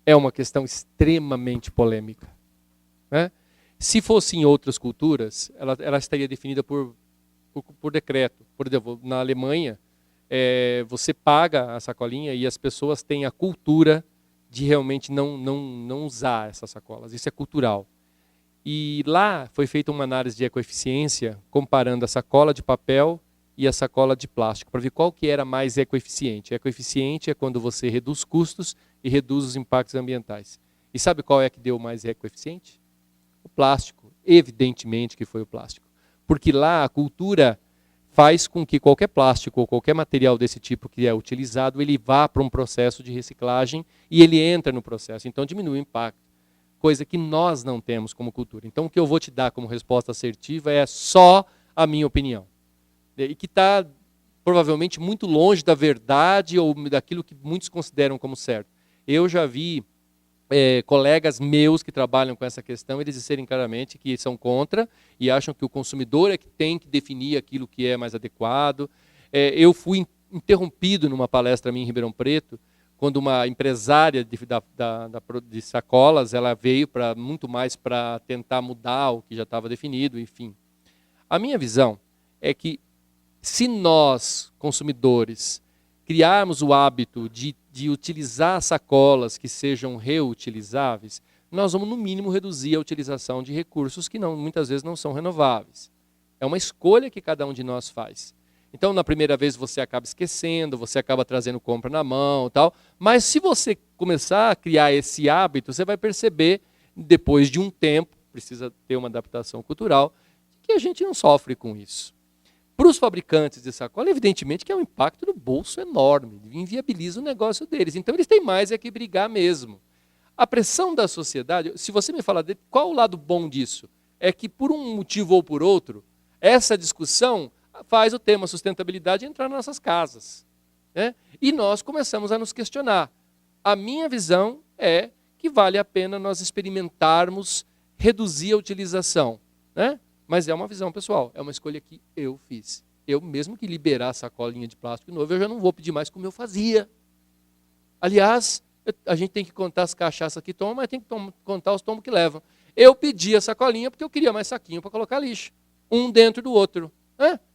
É uma questão extremamente polêmica, né? Se fosse em outras culturas, ela estaria definida por por decreto. Por exemplo, na Alemanha, você paga a sacolinha e as pessoas têm a cultura de realmente não usar essas sacolas. Isso é cultural. E lá foi feita uma análise de ecoeficiência comparando a sacola de papel e a sacola de plástico, para ver qual que era mais ecoeficiente. Ecoeficiente é quando você reduz custos e reduz os impactos ambientais. E sabe qual é que deu mais ecoeficiente? O plástico. Evidentemente que foi o plástico. Porque lá a cultura faz com que qualquer plástico ou qualquer material desse tipo que é utilizado, ele vá para um processo de reciclagem e ele entra no processo. Então diminui o impacto. Coisa que nós não temos como cultura. Então o que eu vou te dar como resposta assertiva é só a minha opinião. E que está provavelmente muito longe da verdade ou daquilo que muitos consideram como certo. Eu já vi colegas meus que trabalham com essa questão, eles disserem claramente que são contra e acham que o consumidor é que tem que definir aquilo que é mais adequado. Eu fui interrompido numa palestra minha em Ribeirão Preto, quando uma empresária de sacolas, ela veio muito mais para tentar mudar o que já estava definido, enfim. A minha visão é que se nós, consumidores, criarmos o hábito de utilizar sacolas que sejam reutilizáveis, nós vamos, no mínimo, reduzir a utilização de recursos que muitas vezes não são renováveis. É uma escolha que cada um de nós faz. Então, na primeira vez, você acaba esquecendo, você acaba trazendo compra na mão, tal. Mas se você começar a criar esse hábito, você vai perceber, depois de um tempo, precisa ter uma adaptação cultural, que a gente não sofre com isso. Para os fabricantes de sacola, evidentemente que é um impacto no bolso enorme, inviabiliza o negócio deles. Então, eles têm mais que brigar mesmo. A pressão da sociedade, se você me falar qual o lado bom disso, é que por um motivo ou por outro, essa discussão faz o tema sustentabilidade entrar nas nossas casas. Né? E nós começamos a nos questionar. A minha visão é que vale a pena nós experimentarmos reduzir a utilização. Né? Mas é uma visão pessoal, é uma escolha que eu fiz. Eu, mesmo que liberar a sacolinha de plástico novo, eu já não vou pedir mais como eu fazia. Aliás, a gente tem que contar as cachaças que toma, mas tem que contar os tomos que levam. Eu pedi a sacolinha porque eu queria mais saquinho para colocar lixo. Um dentro do outro.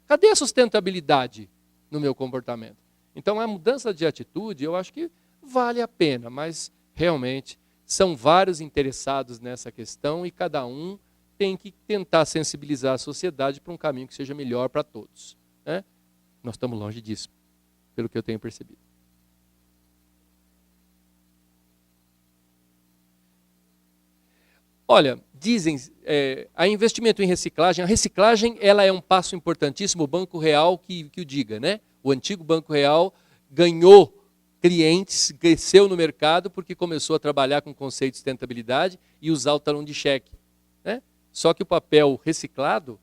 Cadê a sustentabilidade no meu comportamento? Então, a mudança de atitude, eu acho que vale a pena, mas realmente são vários interessados nessa questão e cada um tem que tentar sensibilizar a sociedade para um caminho que seja melhor para todos. Né? Nós estamos longe disso, pelo que eu tenho percebido. Olha, dizem, a investimento em reciclagem, a reciclagem ela é um passo importantíssimo, o Banco Real que o diga. Né? O antigo Banco Real ganhou clientes, cresceu no mercado porque começou a trabalhar com o conceito de sustentabilidade e usar o talão de cheque. Né? Só que o papel reciclado,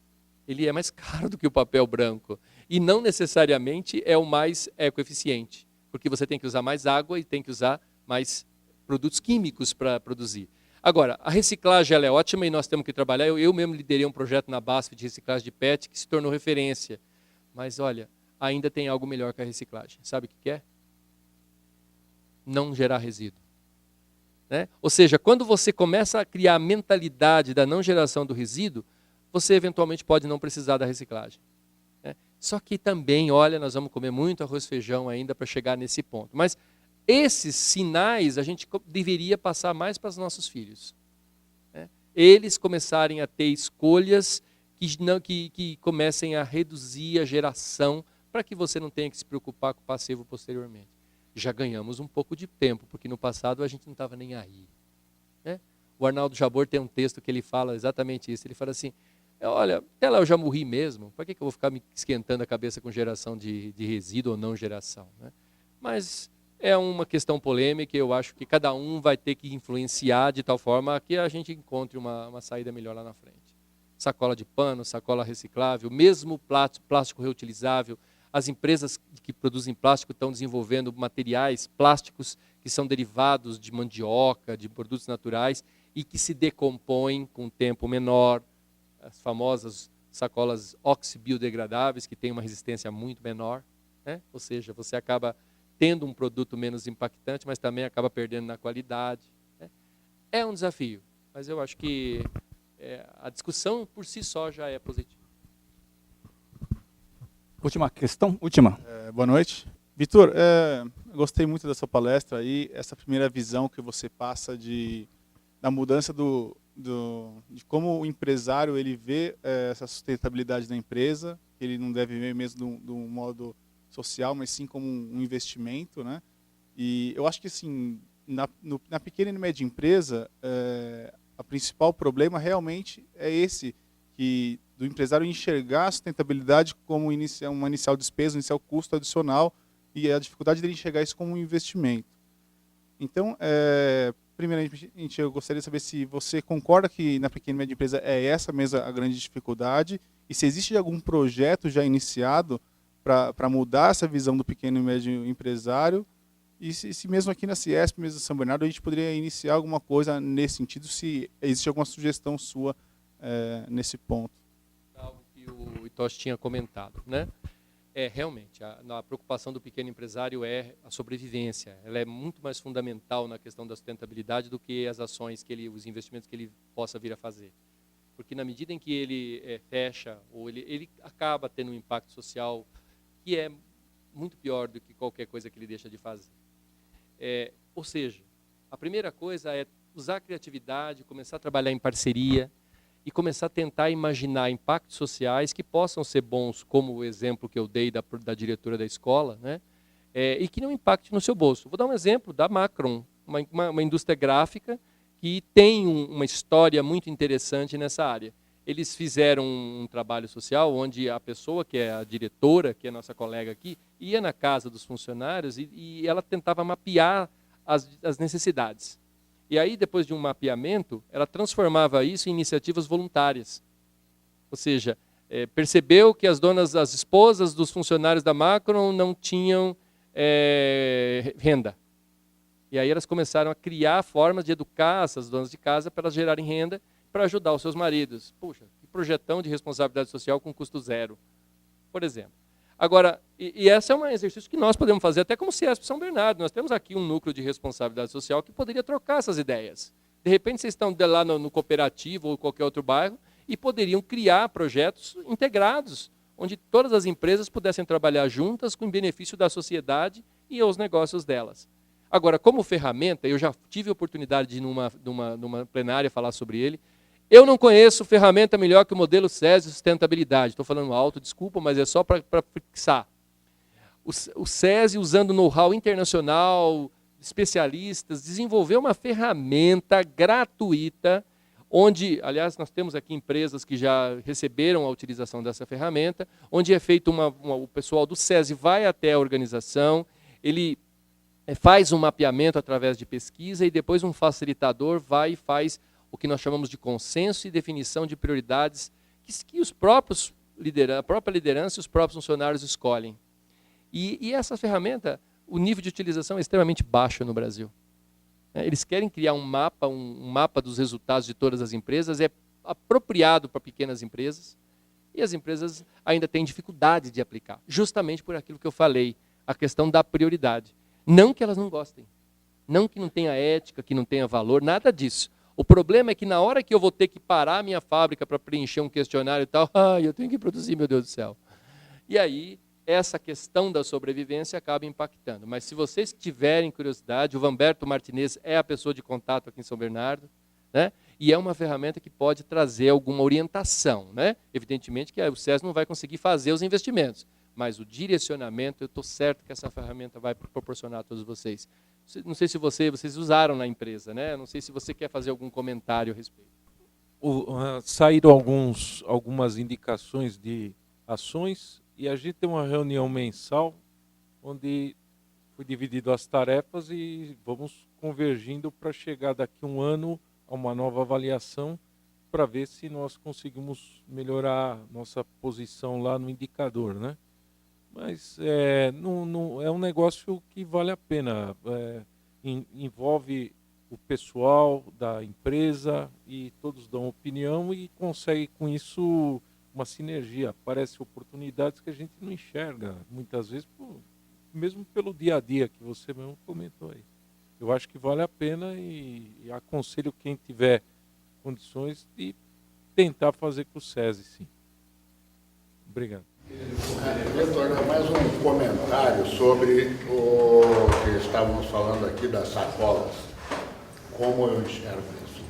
ele é mais caro do que o papel branco. E não necessariamente é o mais ecoeficiente, porque você tem que usar mais água e tem que usar mais produtos químicos para produzir. Agora, a reciclagem ela é ótima e nós temos que trabalhar. Eu mesmo liderei um projeto na BASF de reciclagem de PET que se tornou referência. Mas, olha, ainda tem algo melhor que a reciclagem. Sabe o que é? Não gerar resíduo. Né? Ou seja, quando você começa a criar a mentalidade da não geração do resíduo, você eventualmente pode não precisar da reciclagem. Né? Só que também, olha, nós vamos comer muito arroz e feijão ainda para chegar nesse ponto. Mas esses sinais a gente deveria passar mais para os nossos filhos. Né? Eles começarem a ter escolhas que comecem a reduzir a geração para que você não tenha que se preocupar com o passivo posteriormente. Já ganhamos um pouco de tempo, porque no passado a gente não estava nem aí. Né? O Arnaldo Jabor tem um texto que ele fala exatamente isso. Ele fala assim, olha, até lá eu já morri mesmo, para que eu vou ficar me esquentando a cabeça com geração de resíduo ou não geração? Né? Mas é uma questão polêmica e eu acho que cada um vai ter que influenciar de tal forma que a gente encontre uma saída melhor lá na frente. Sacola de pano, sacola reciclável, mesmo plástico reutilizável. As empresas que produzem plástico estão desenvolvendo materiais plásticos que são derivados de mandioca, de produtos naturais e que se decompõem com tempo menor. As famosas sacolas oxibiodegradáveis que têm uma resistência muito menor. Né? Ou seja, você acaba tendo um produto menos impactante, mas também acaba perdendo na qualidade. Né? É um desafio, mas eu acho que a discussão por si só já é positiva. Última questão? Última. Boa noite. Vitor, gostei muito da sua palestra aí, essa primeira visão que você passa da mudança de como o empresário ele vê essa sustentabilidade da empresa, que ele não deve ver mesmo de um modo social, mas sim como um investimento, né? E eu acho que assim, na pequena e média empresa, o principal problema realmente é esse, que do empresário enxergar a sustentabilidade como uma inicial despesa, um inicial custo adicional, e a dificuldade dele enxergar isso como um investimento. Então, primeiramente, eu gostaria de saber se você concorda que na pequena e média empresa é essa mesmo a grande dificuldade, e se existe algum projeto já iniciado para mudar essa visão do pequeno e médio empresário, e se mesmo aqui na Ciesp, mesmo em São Bernardo, a gente poderia iniciar alguma coisa nesse sentido, se existe alguma sugestão sua nesse ponto. Algo que o Itoshi tinha comentado, né? Realmente, a preocupação do pequeno empresário é a sobrevivência. Ela é muito mais fundamental na questão da sustentabilidade do que as ações os investimentos que ele possa vir a fazer. Porque na medida em que ele fecha, ou ele acaba tendo um impacto social que é muito pior do que qualquer coisa que ele deixa de fazer. Ou seja, a primeira coisa é usar a criatividade, começar a trabalhar em parceria e começar a tentar imaginar impactos sociais que possam ser bons, como o exemplo que eu dei da diretora da escola, né? E que não impacte no seu bolso. Vou dar um exemplo da Macron, uma indústria gráfica que tem uma história muito interessante nessa área. Eles fizeram um trabalho social onde a pessoa, que é a diretora, que é a nossa colega aqui, ia na casa dos funcionários e ela tentava mapear as necessidades. E aí, depois de um mapeamento, ela transformava isso em iniciativas voluntárias. Ou seja, percebeu que as esposas dos funcionários da Macron não tinham renda. E aí elas começaram a criar formas de educar essas donas de casa para elas gerarem renda para ajudar os seus maridos. Puxa, que projetão de responsabilidade social com custo zero, por exemplo. Agora, e esse é um exercício que nós podemos fazer até como Ciesp São Bernardo. Nós temos aqui um núcleo de responsabilidade social que poderia trocar essas ideias. De repente, vocês estão lá no cooperativo ou qualquer outro bairro e poderiam criar projetos integrados, onde todas as empresas pudessem trabalhar juntas com benefício da sociedade e aos negócios delas. Agora, como ferramenta, eu já tive a oportunidade de, numa plenária, falar sobre ele. Eu não conheço ferramenta melhor que o modelo SESI de sustentabilidade. Estou falando alto, desculpa, mas é só para fixar. O SESI, usando know-how internacional, especialistas, desenvolveu uma ferramenta gratuita, onde, aliás, nós temos aqui empresas que já receberam a utilização dessa ferramenta, onde é feito o pessoal do SESI vai até a organização, ele faz um mapeamento através de pesquisa e depois um facilitador vai e faz o que nós chamamos de consenso e definição de prioridades que a própria liderança e os próprios funcionários escolhem. E essa ferramenta, o nível de utilização é extremamente baixo no Brasil. Eles querem criar um mapa dos resultados de todas as empresas, é apropriado para pequenas empresas, e as empresas ainda têm dificuldade de aplicar, justamente por aquilo que eu falei, a questão da prioridade. Não que elas não gostem, não que não tenha ética, que não tenha valor, nada disso. O problema é que na hora que eu vou ter que parar a minha fábrica para preencher um questionário e tal, eu tenho que produzir, meu Deus do céu. E aí, essa questão da sobrevivência acaba impactando. Mas se vocês tiverem curiosidade, o Vanberto Martinez é a pessoa de contato aqui em São Bernardo, né? E é uma ferramenta que pode trazer alguma orientação, né? Evidentemente que o SESI não vai conseguir fazer os investimentos, mas o direcionamento, eu estou certo que essa ferramenta vai proporcionar a todos vocês. Não sei se vocês usaram na empresa, né? Não sei se você quer fazer algum comentário a respeito. Saíram algumas indicações de ações e a gente tem uma reunião mensal onde foi dividido as tarefas e vamos convergindo para chegar daqui a um ano a uma nova avaliação para ver se nós conseguimos melhorar nossa posição lá no indicador, né? Mas é um negócio que vale a pena, envolve o pessoal da empresa e todos dão opinião e consegue com isso uma sinergia, aparecem oportunidades que a gente não enxerga muitas vezes, mesmo pelo dia a dia que você mesmo comentou aí. Eu acho que vale a pena e aconselho quem tiver condições de tentar fazer com o SESI, sim. Obrigado. Vitor, mais um comentário sobre o que estávamos falando aqui das sacolas. Como eu enxergo isso?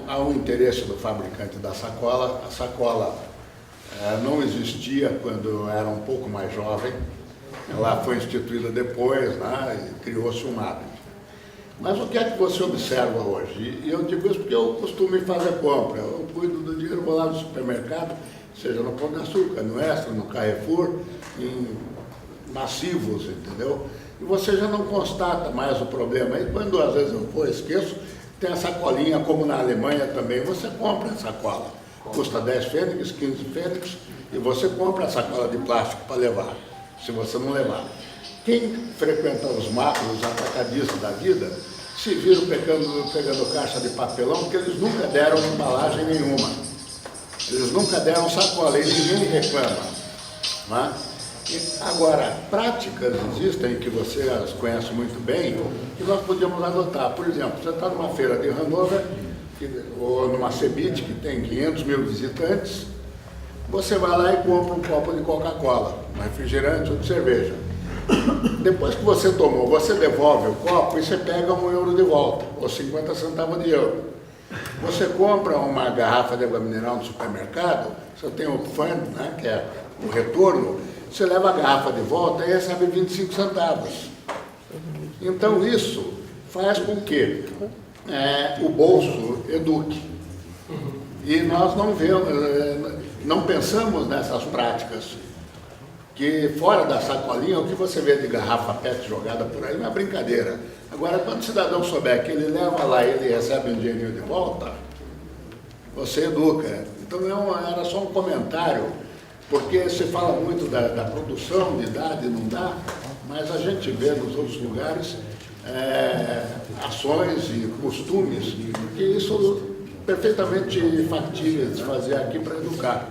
Há um interesse do fabricante da sacola. A sacola não existia quando eu era um pouco mais jovem. Ela foi instituída depois, né, e criou-se um hábito. Mas o que é que você observa hoje? E eu digo isso porque eu costumo fazer compra. Eu cuido do dinheiro, vou lá no supermercado, seja no Pão de Açúcar, no Extra, no Carrefour, em massivos, entendeu? E você já não constata mais o problema. E quando às vezes eu vou, esqueço, tem a sacolinha, como na Alemanha também, você compra a sacola. Custa 10 fênix, 15 fênix, e você compra a sacola de plástico para levar, se você não levar. Quem frequenta os atacadistas da vida, se viram pegando caixa de papelão, porque eles nunca deram embalagem nenhuma. Eles nunca deram sacola, e ninguém reclama. Né? Agora, práticas existem, que você as conhece muito bem, que nós podíamos adotar. Por exemplo, você está numa feira de Hannover, ou numa Cebit, que tem 500 mil visitantes, você vai lá e compra um copo de Coca-Cola, um refrigerante ou de cerveja. Depois que você tomou, você devolve o copo e você pega €1 de volta, ou 50 centavos de euro. Você compra uma garrafa de água mineral no supermercado, você tem o fund, né, que é o retorno, você leva a garrafa de volta e recebe 25 centavos. Então isso faz com que o bolso eduque. E nós não vemos, não pensamos nessas práticas. Que fora da sacolinha, o que você vê de garrafa PET jogada por aí não é brincadeira. Agora, quando o cidadão souber que ele leva lá e ele recebe um dinheirinho de volta, você educa. Então era só um comentário, porque se fala muito da produção de idade, não dá, mas a gente vê nos outros lugares ações e costumes que isso perfeitamente factível de fazer aqui para educar.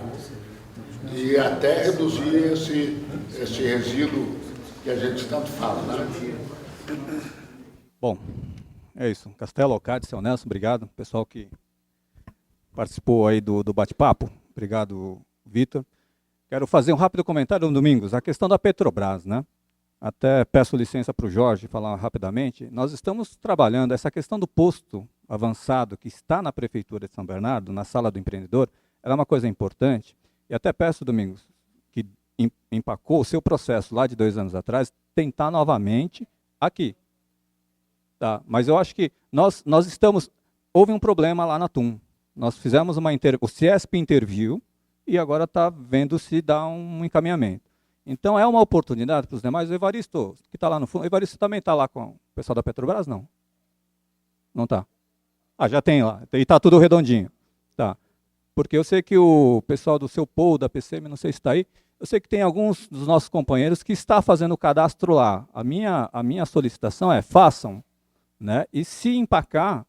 E até reduzir esse resíduo que a gente tanto fala, né? Bom, é isso. Castelo, Alcade, seu Nelson, obrigado. Pessoal que participou aí do bate-papo. Obrigado, Vitor. Quero fazer um rápido comentário, Domingos, a questão da Petrobras, né? Até peço licença para o Jorge falar rapidamente. Nós estamos trabalhando essa questão do posto avançado que está na Prefeitura de São Bernardo, na Sala do Empreendedor, ela é uma coisa importante. E até peço, Domingos, que empacou o seu processo lá de 2 anos atrás, tentar novamente aqui. Tá? Mas eu acho que nós estamos... Houve um problema lá na TUM. Nós fizemos o CIESP interviu e agora está vendo se dá um encaminhamento. Então é uma oportunidade para os demais. O Evaristo, que está lá no fundo, o Evaristo também está lá com o pessoal da Petrobras? Não. Não está? Ah, já tem lá. E está tudo redondinho. Tá. Porque eu sei que o pessoal do seu POU, da PCM, não sei se está aí, eu sei que tem alguns dos nossos companheiros que está fazendo o cadastro lá. A minha solicitação é, façam, né? E se empacar,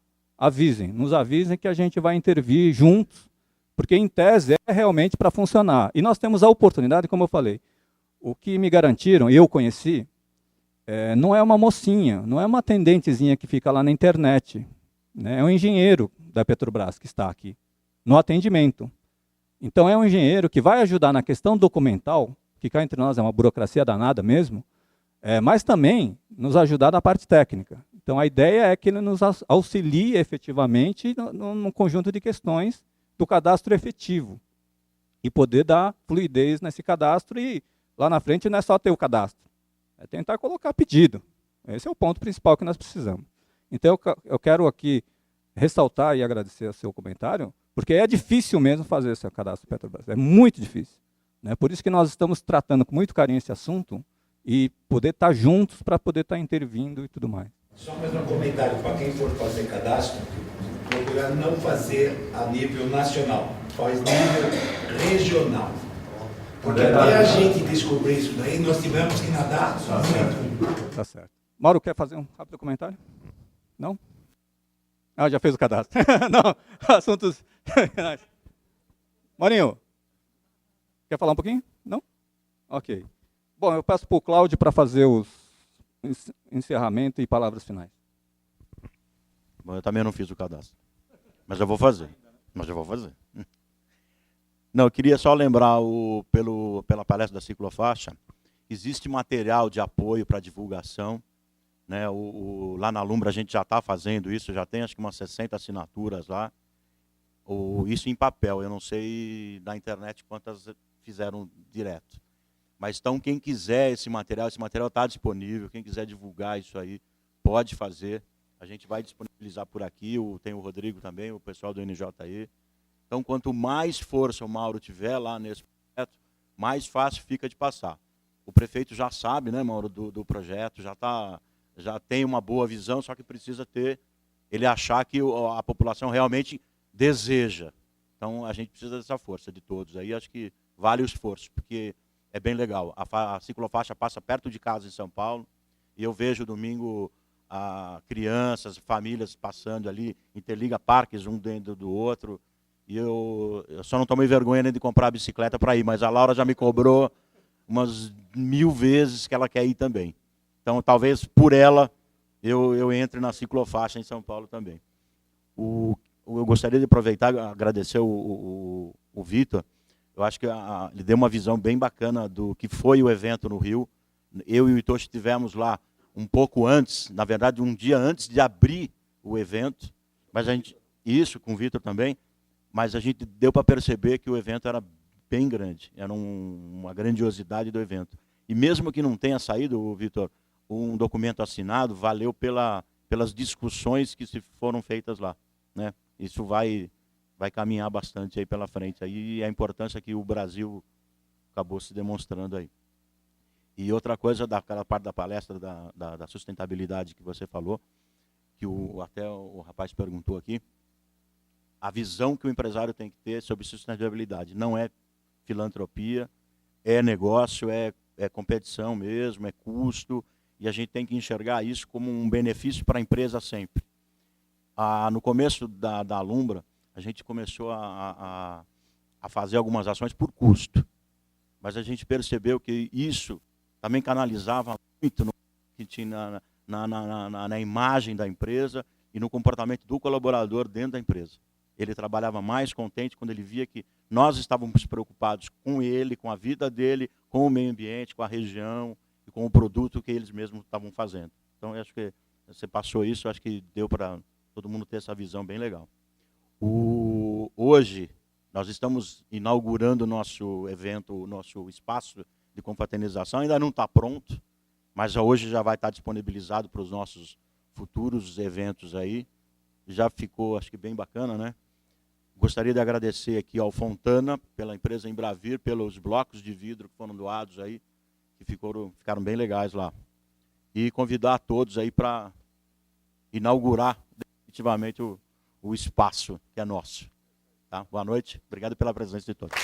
nos avisem que a gente vai intervir juntos, porque em tese é realmente para funcionar. E nós temos a oportunidade, como eu falei, o que me garantiram, eu conheci, não é uma mocinha, não é uma atendentezinha que fica lá na internet, né? É um engenheiro da Petrobras que está aqui, no atendimento. Então é um engenheiro que vai ajudar na questão documental, que cá entre nós é uma burocracia danada mesmo, mas também nos ajudar na parte técnica. Então a ideia é que ele nos auxilie efetivamente num conjunto de questões do cadastro efetivo e poder dar fluidez nesse cadastro e lá na frente não é só ter o cadastro, é tentar colocar pedido. Esse é o ponto principal que nós precisamos. Então eu quero aqui ressaltar e agradecer o seu comentário, porque é difícil mesmo fazer esse cadastro Petrobras, é muito difícil. Né? Por isso que nós estamos tratando com muito carinho esse assunto e poder estar juntos para poder estar intervindo e tudo mais. Só mais um comentário para quem for fazer cadastro, procurar não fazer a nível nacional, faz nível regional. Porque até a gente descobrir isso daí, nós tivemos que nadar muito. Tá certo. Mauro, quer fazer um rápido comentário? Não? Ah, já fez o cadastro. Não, assuntos... Maurinho, quer falar um pouquinho? Não? Ok. Bom, eu peço para o Cláudio para fazer os encerramento e palavras finais. Bom, eu também não fiz o cadastro. Mas eu vou fazer. Não, eu queria só lembrar, pela palestra da ciclofaixa, existe material de apoio para divulgação, né? Lá na Alumbra a gente já está fazendo isso, já tem acho que umas 60 assinaturas lá, isso em papel, eu não sei da internet quantas fizeram direto. Mas então quem quiser esse material está disponível, quem quiser divulgar isso aí, pode fazer. A gente vai disponibilizar por aqui, tem o Rodrigo também, o pessoal do NJE. Então, quanto mais força o Mauro tiver lá nesse projeto, mais fácil fica de passar. O prefeito já sabe, né, Mauro, do projeto, já tem uma boa visão, só que precisa ele achar que a população realmente deseja. Então, a gente precisa dessa força de todos. Aí acho que vale o esforço, porque é bem legal. A ciclofaixa passa perto de casa em São Paulo, e eu vejo domingo crianças, famílias passando ali, interliga parques um dentro do outro. E eu só não tomei vergonha nem de comprar a bicicleta para ir, mas a Laura já me cobrou umas 1000 vezes que ela quer ir também. Então, talvez por ela eu entre na ciclofaixa em São Paulo também. Eu gostaria de aproveitar e agradecer o Vitor. Eu acho que ele deu uma visão bem bacana do que foi o evento no Rio. Eu e o Itoshi estivemos lá um pouco antes, na verdade um dia antes de abrir o evento, mas isso com o Vitor também, mas a gente deu para perceber que o evento era bem grande, era uma grandiosidade do evento. E mesmo que não tenha saído, Vitor, um documento assinado, valeu pelas discussões que se foram feitas lá, né? Isso vai caminhar bastante aí pela frente, aí, e a importância que o Brasil acabou se demonstrando aí. E outra coisa, daquela parte da palestra da sustentabilidade que você falou, que até o rapaz perguntou aqui, a visão que o empresário tem que ter sobre sustentabilidade não é filantropia, é negócio, é competição mesmo, é custo, e a gente tem que enxergar isso como um benefício para a empresa sempre. No começo da Alumbra, a gente começou a fazer algumas ações por custo, mas a gente percebeu que isso também canalizava muito no marketing, na imagem da empresa e no comportamento do colaborador dentro da empresa. Ele trabalhava mais contente quando ele via que nós estávamos preocupados com ele, com a vida dele, com o meio ambiente, com a região e com o produto que eles mesmos estavam fazendo. Então, eu acho que você passou isso, acho que deu para todo mundo ter essa visão bem legal. Hoje, nós estamos inaugurando o nosso evento, o nosso espaço de confraternização. Ainda não está pronto, mas hoje já vai estar disponibilizado para os nossos futuros eventos aí. Já ficou, acho que bem bacana, né? Gostaria de agradecer aqui ao Fontana, pela empresa Embravir, pelos blocos de vidro que foram doados aí, que ficaram bem legais lá. E convidar a todos aí para inaugurar definitivamente o espaço que é nosso. Tá? Boa noite, obrigado pela presença de todos.